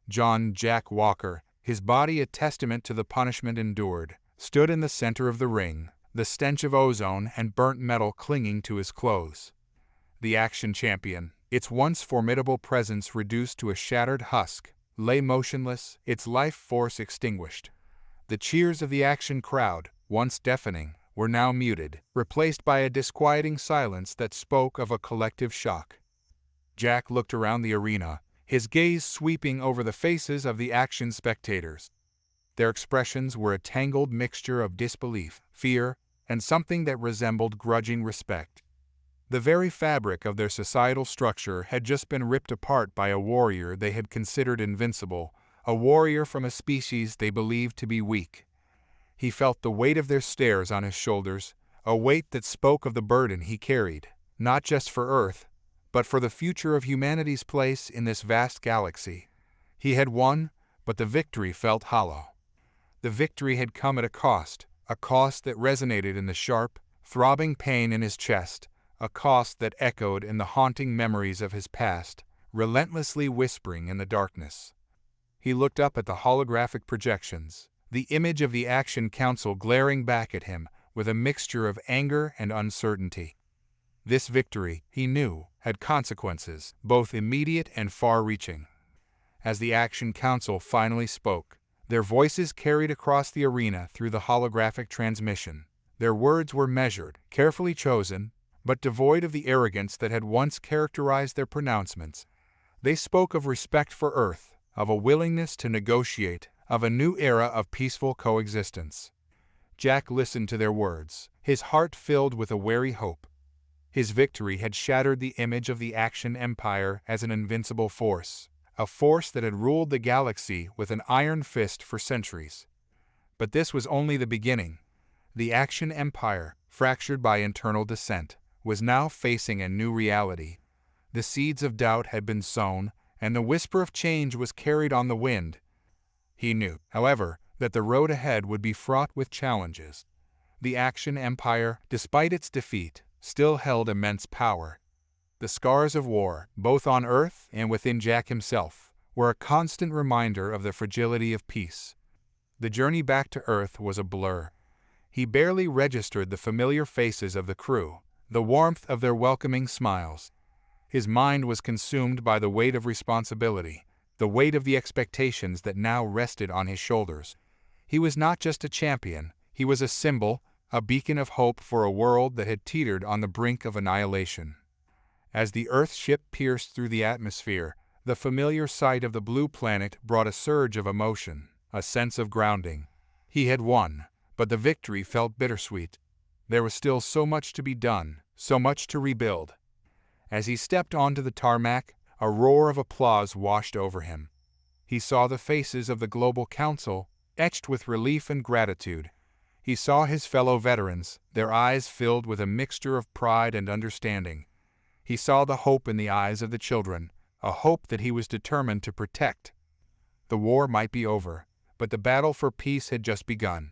John Jack Walker, his body a testament to the punishment endured, stood in the center of the ring, the stench of ozone and burnt metal clinging to his clothes. The Axion champion, its once formidable presence reduced to a shattered husk, lay motionless, its life force extinguished. The cheers of the Axion crowd, once deafening, were now muted, replaced by a disquieting silence that spoke of a collective shock. Jack looked around the arena, his gaze sweeping over the faces of the Axion spectators. Their expressions were a tangled mixture of disbelief, fear, and something that resembled grudging respect. The very fabric of their societal structure had just been ripped apart by a warrior they had considered invincible, a warrior from a species they believed to be weak. He felt the weight of their stares on his shoulders, a weight that spoke of the burden he carried, not just for Earth, but for the future of humanity's place in this vast galaxy. He had won, but the victory felt hollow. The victory had come at a cost that resonated in the sharp, throbbing pain in his chest, a cost that echoed in the haunting memories of his past, relentlessly whispering in the darkness. He looked up at the holographic projections, the image of the Axion Council glaring back at him with a mixture of anger and uncertainty. This victory, he knew, had consequences, both immediate and far-reaching. As the Axion Council finally spoke, their voices carried across the arena through the holographic transmission. Their words were measured, carefully chosen, but devoid of the arrogance that had once characterized their pronouncements. They spoke of respect for Earth, of a willingness to negotiate, of a new era of peaceful coexistence. Jack listened to their words, his heart filled with a wary hope. His victory had shattered the image of the Axion Empire as an invincible force, a force that had ruled the galaxy with an iron fist for centuries. But this was only the beginning. The Axion Empire, fractured by internal dissent, was now facing a new reality. The seeds of doubt had been sown, and the whisper of change was carried on the wind. He knew, however, that the road ahead would be fraught with challenges. The Axion Empire, despite its defeat, still held immense power. The scars of war, both on Earth and within Jack himself, were a constant reminder of the fragility of peace. The journey back to Earth was a blur. He barely registered the familiar faces of the crew, the warmth of their welcoming smiles. His mind was consumed by the weight of responsibility, the weight of the expectations that now rested on his shoulders. He was not just a champion, he was a symbol, a beacon of hope for a world that had teetered on the brink of annihilation. As the Earth-ship pierced through the atmosphere, the familiar sight of the blue planet brought a surge of emotion, a sense of grounding. He had won, but the victory felt bittersweet. There was still so much to be done, so much to rebuild. As he stepped onto the tarmac, a roar of applause washed over him. He saw the faces of the Global Council, etched with relief and gratitude. He saw his fellow veterans, their eyes filled with a mixture of pride and understanding. He saw the hope in the eyes of the children, a hope that he was determined to protect. The war might be over, but the battle for peace had just begun.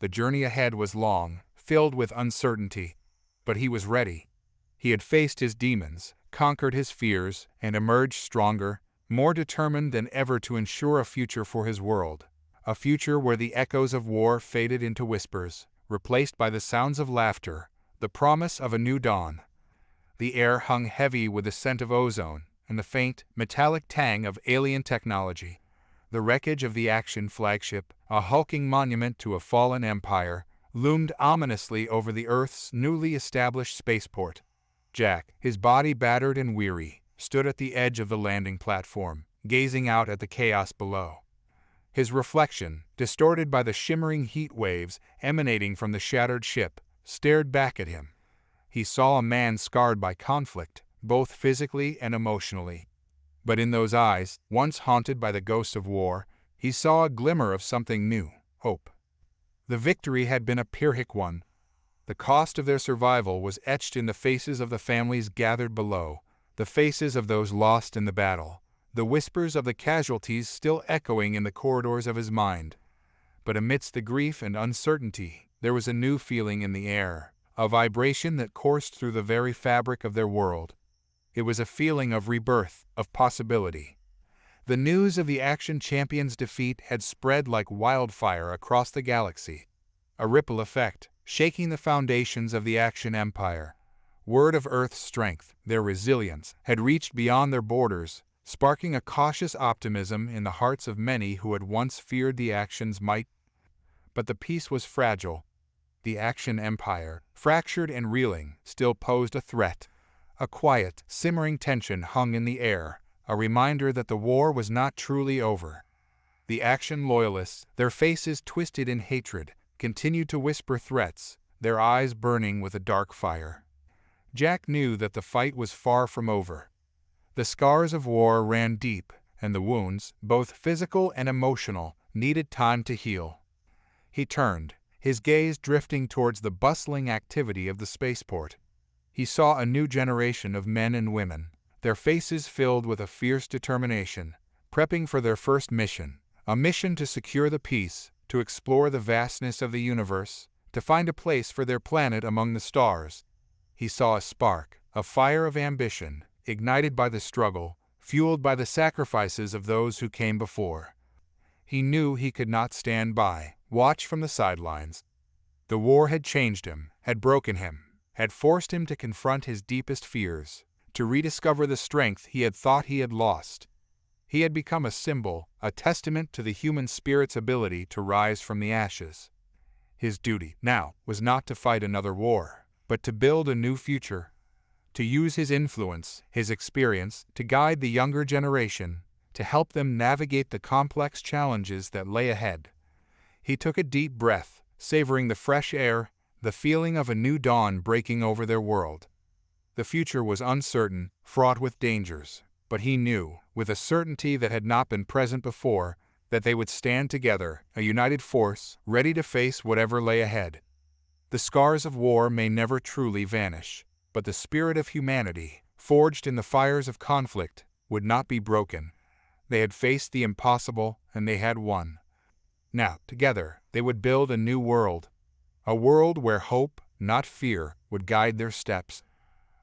The journey ahead was long, filled with uncertainty, but he was ready. He had faced his demons, conquered his fears, and emerged stronger, more determined than ever to ensure a future for his world. A future where the echoes of war faded into whispers, replaced by the sounds of laughter, the promise of a new dawn. The air hung heavy with the scent of ozone and the faint, metallic tang of alien technology. The wreckage of the Axion flagship, a hulking monument to a fallen empire, loomed ominously over the Earth's newly established spaceport. Jack, his body battered and weary, stood at the edge of the landing platform, gazing out at the chaos below. His reflection, distorted by the shimmering heat waves emanating from the shattered ship, stared back at him. He saw a man scarred by conflict, both physically and emotionally. But in those eyes, once haunted by the ghosts of war, he saw a glimmer of something new, hope. The victory had been a Pyrrhic one. The cost of their survival was etched in the faces of the families gathered below, the faces of those lost in the battle, the whispers of the casualties still echoing in the corridors of his mind. But amidst the grief and uncertainty, there was a new feeling in the air, a vibration that coursed through the very fabric of their world. It was a feeling of rebirth, of possibility. The news of the Axion champion's defeat had spread like wildfire across the galaxy, a ripple effect, shaking the foundations of the Axion Empire. Word of Earth's strength, their resilience, had reached beyond their borders, sparking a cautious optimism in the hearts of many who had once feared the Axion's might. But the peace was fragile. The Axion Empire, fractured and reeling, still posed a threat. A quiet, simmering tension hung in the air, a reminder that the war was not truly over. The Axion loyalists, their faces twisted in hatred, continued to whisper threats, their eyes burning with a dark fire. Jack knew that the fight was far from over. The scars of war ran deep, and the wounds, both physical and emotional, needed time to heal. He turned, his gaze drifting towards the bustling activity of the spaceport. He saw a new generation of men and women, their faces filled with a fierce determination, prepping for their first mission, a mission to secure the peace, to explore the vastness of the universe, to find a place for their planet among the stars. He saw a spark, a fire of ambition, ignited by the struggle, fueled by the sacrifices of those who came before. He knew he could not stand by, watch from the sidelines. The war had changed him, had broken him, had forced him to confront his deepest fears, to rediscover the strength he had thought he had lost. He had become a symbol, a testament to the human spirit's ability to rise from the ashes. His duty, now, was not to fight another war, but to build a new future, to use his influence, his experience, to guide the younger generation, to help them navigate the complex challenges that lay ahead. He took a deep breath, savoring the fresh air, the feeling of a new dawn breaking over their world. The future was uncertain, fraught with dangers, but he knew, with a certainty that had not been present before, that they would stand together, a united force, ready to face whatever lay ahead. The scars of war may never truly vanish, but the spirit of humanity, forged in the fires of conflict, would not be broken. They had faced the impossible, and they had won. Now, together, they would build a new world. A world where hope, not fear, would guide their steps.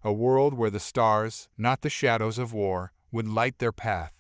A world where the stars, not the shadows of war, would light their path.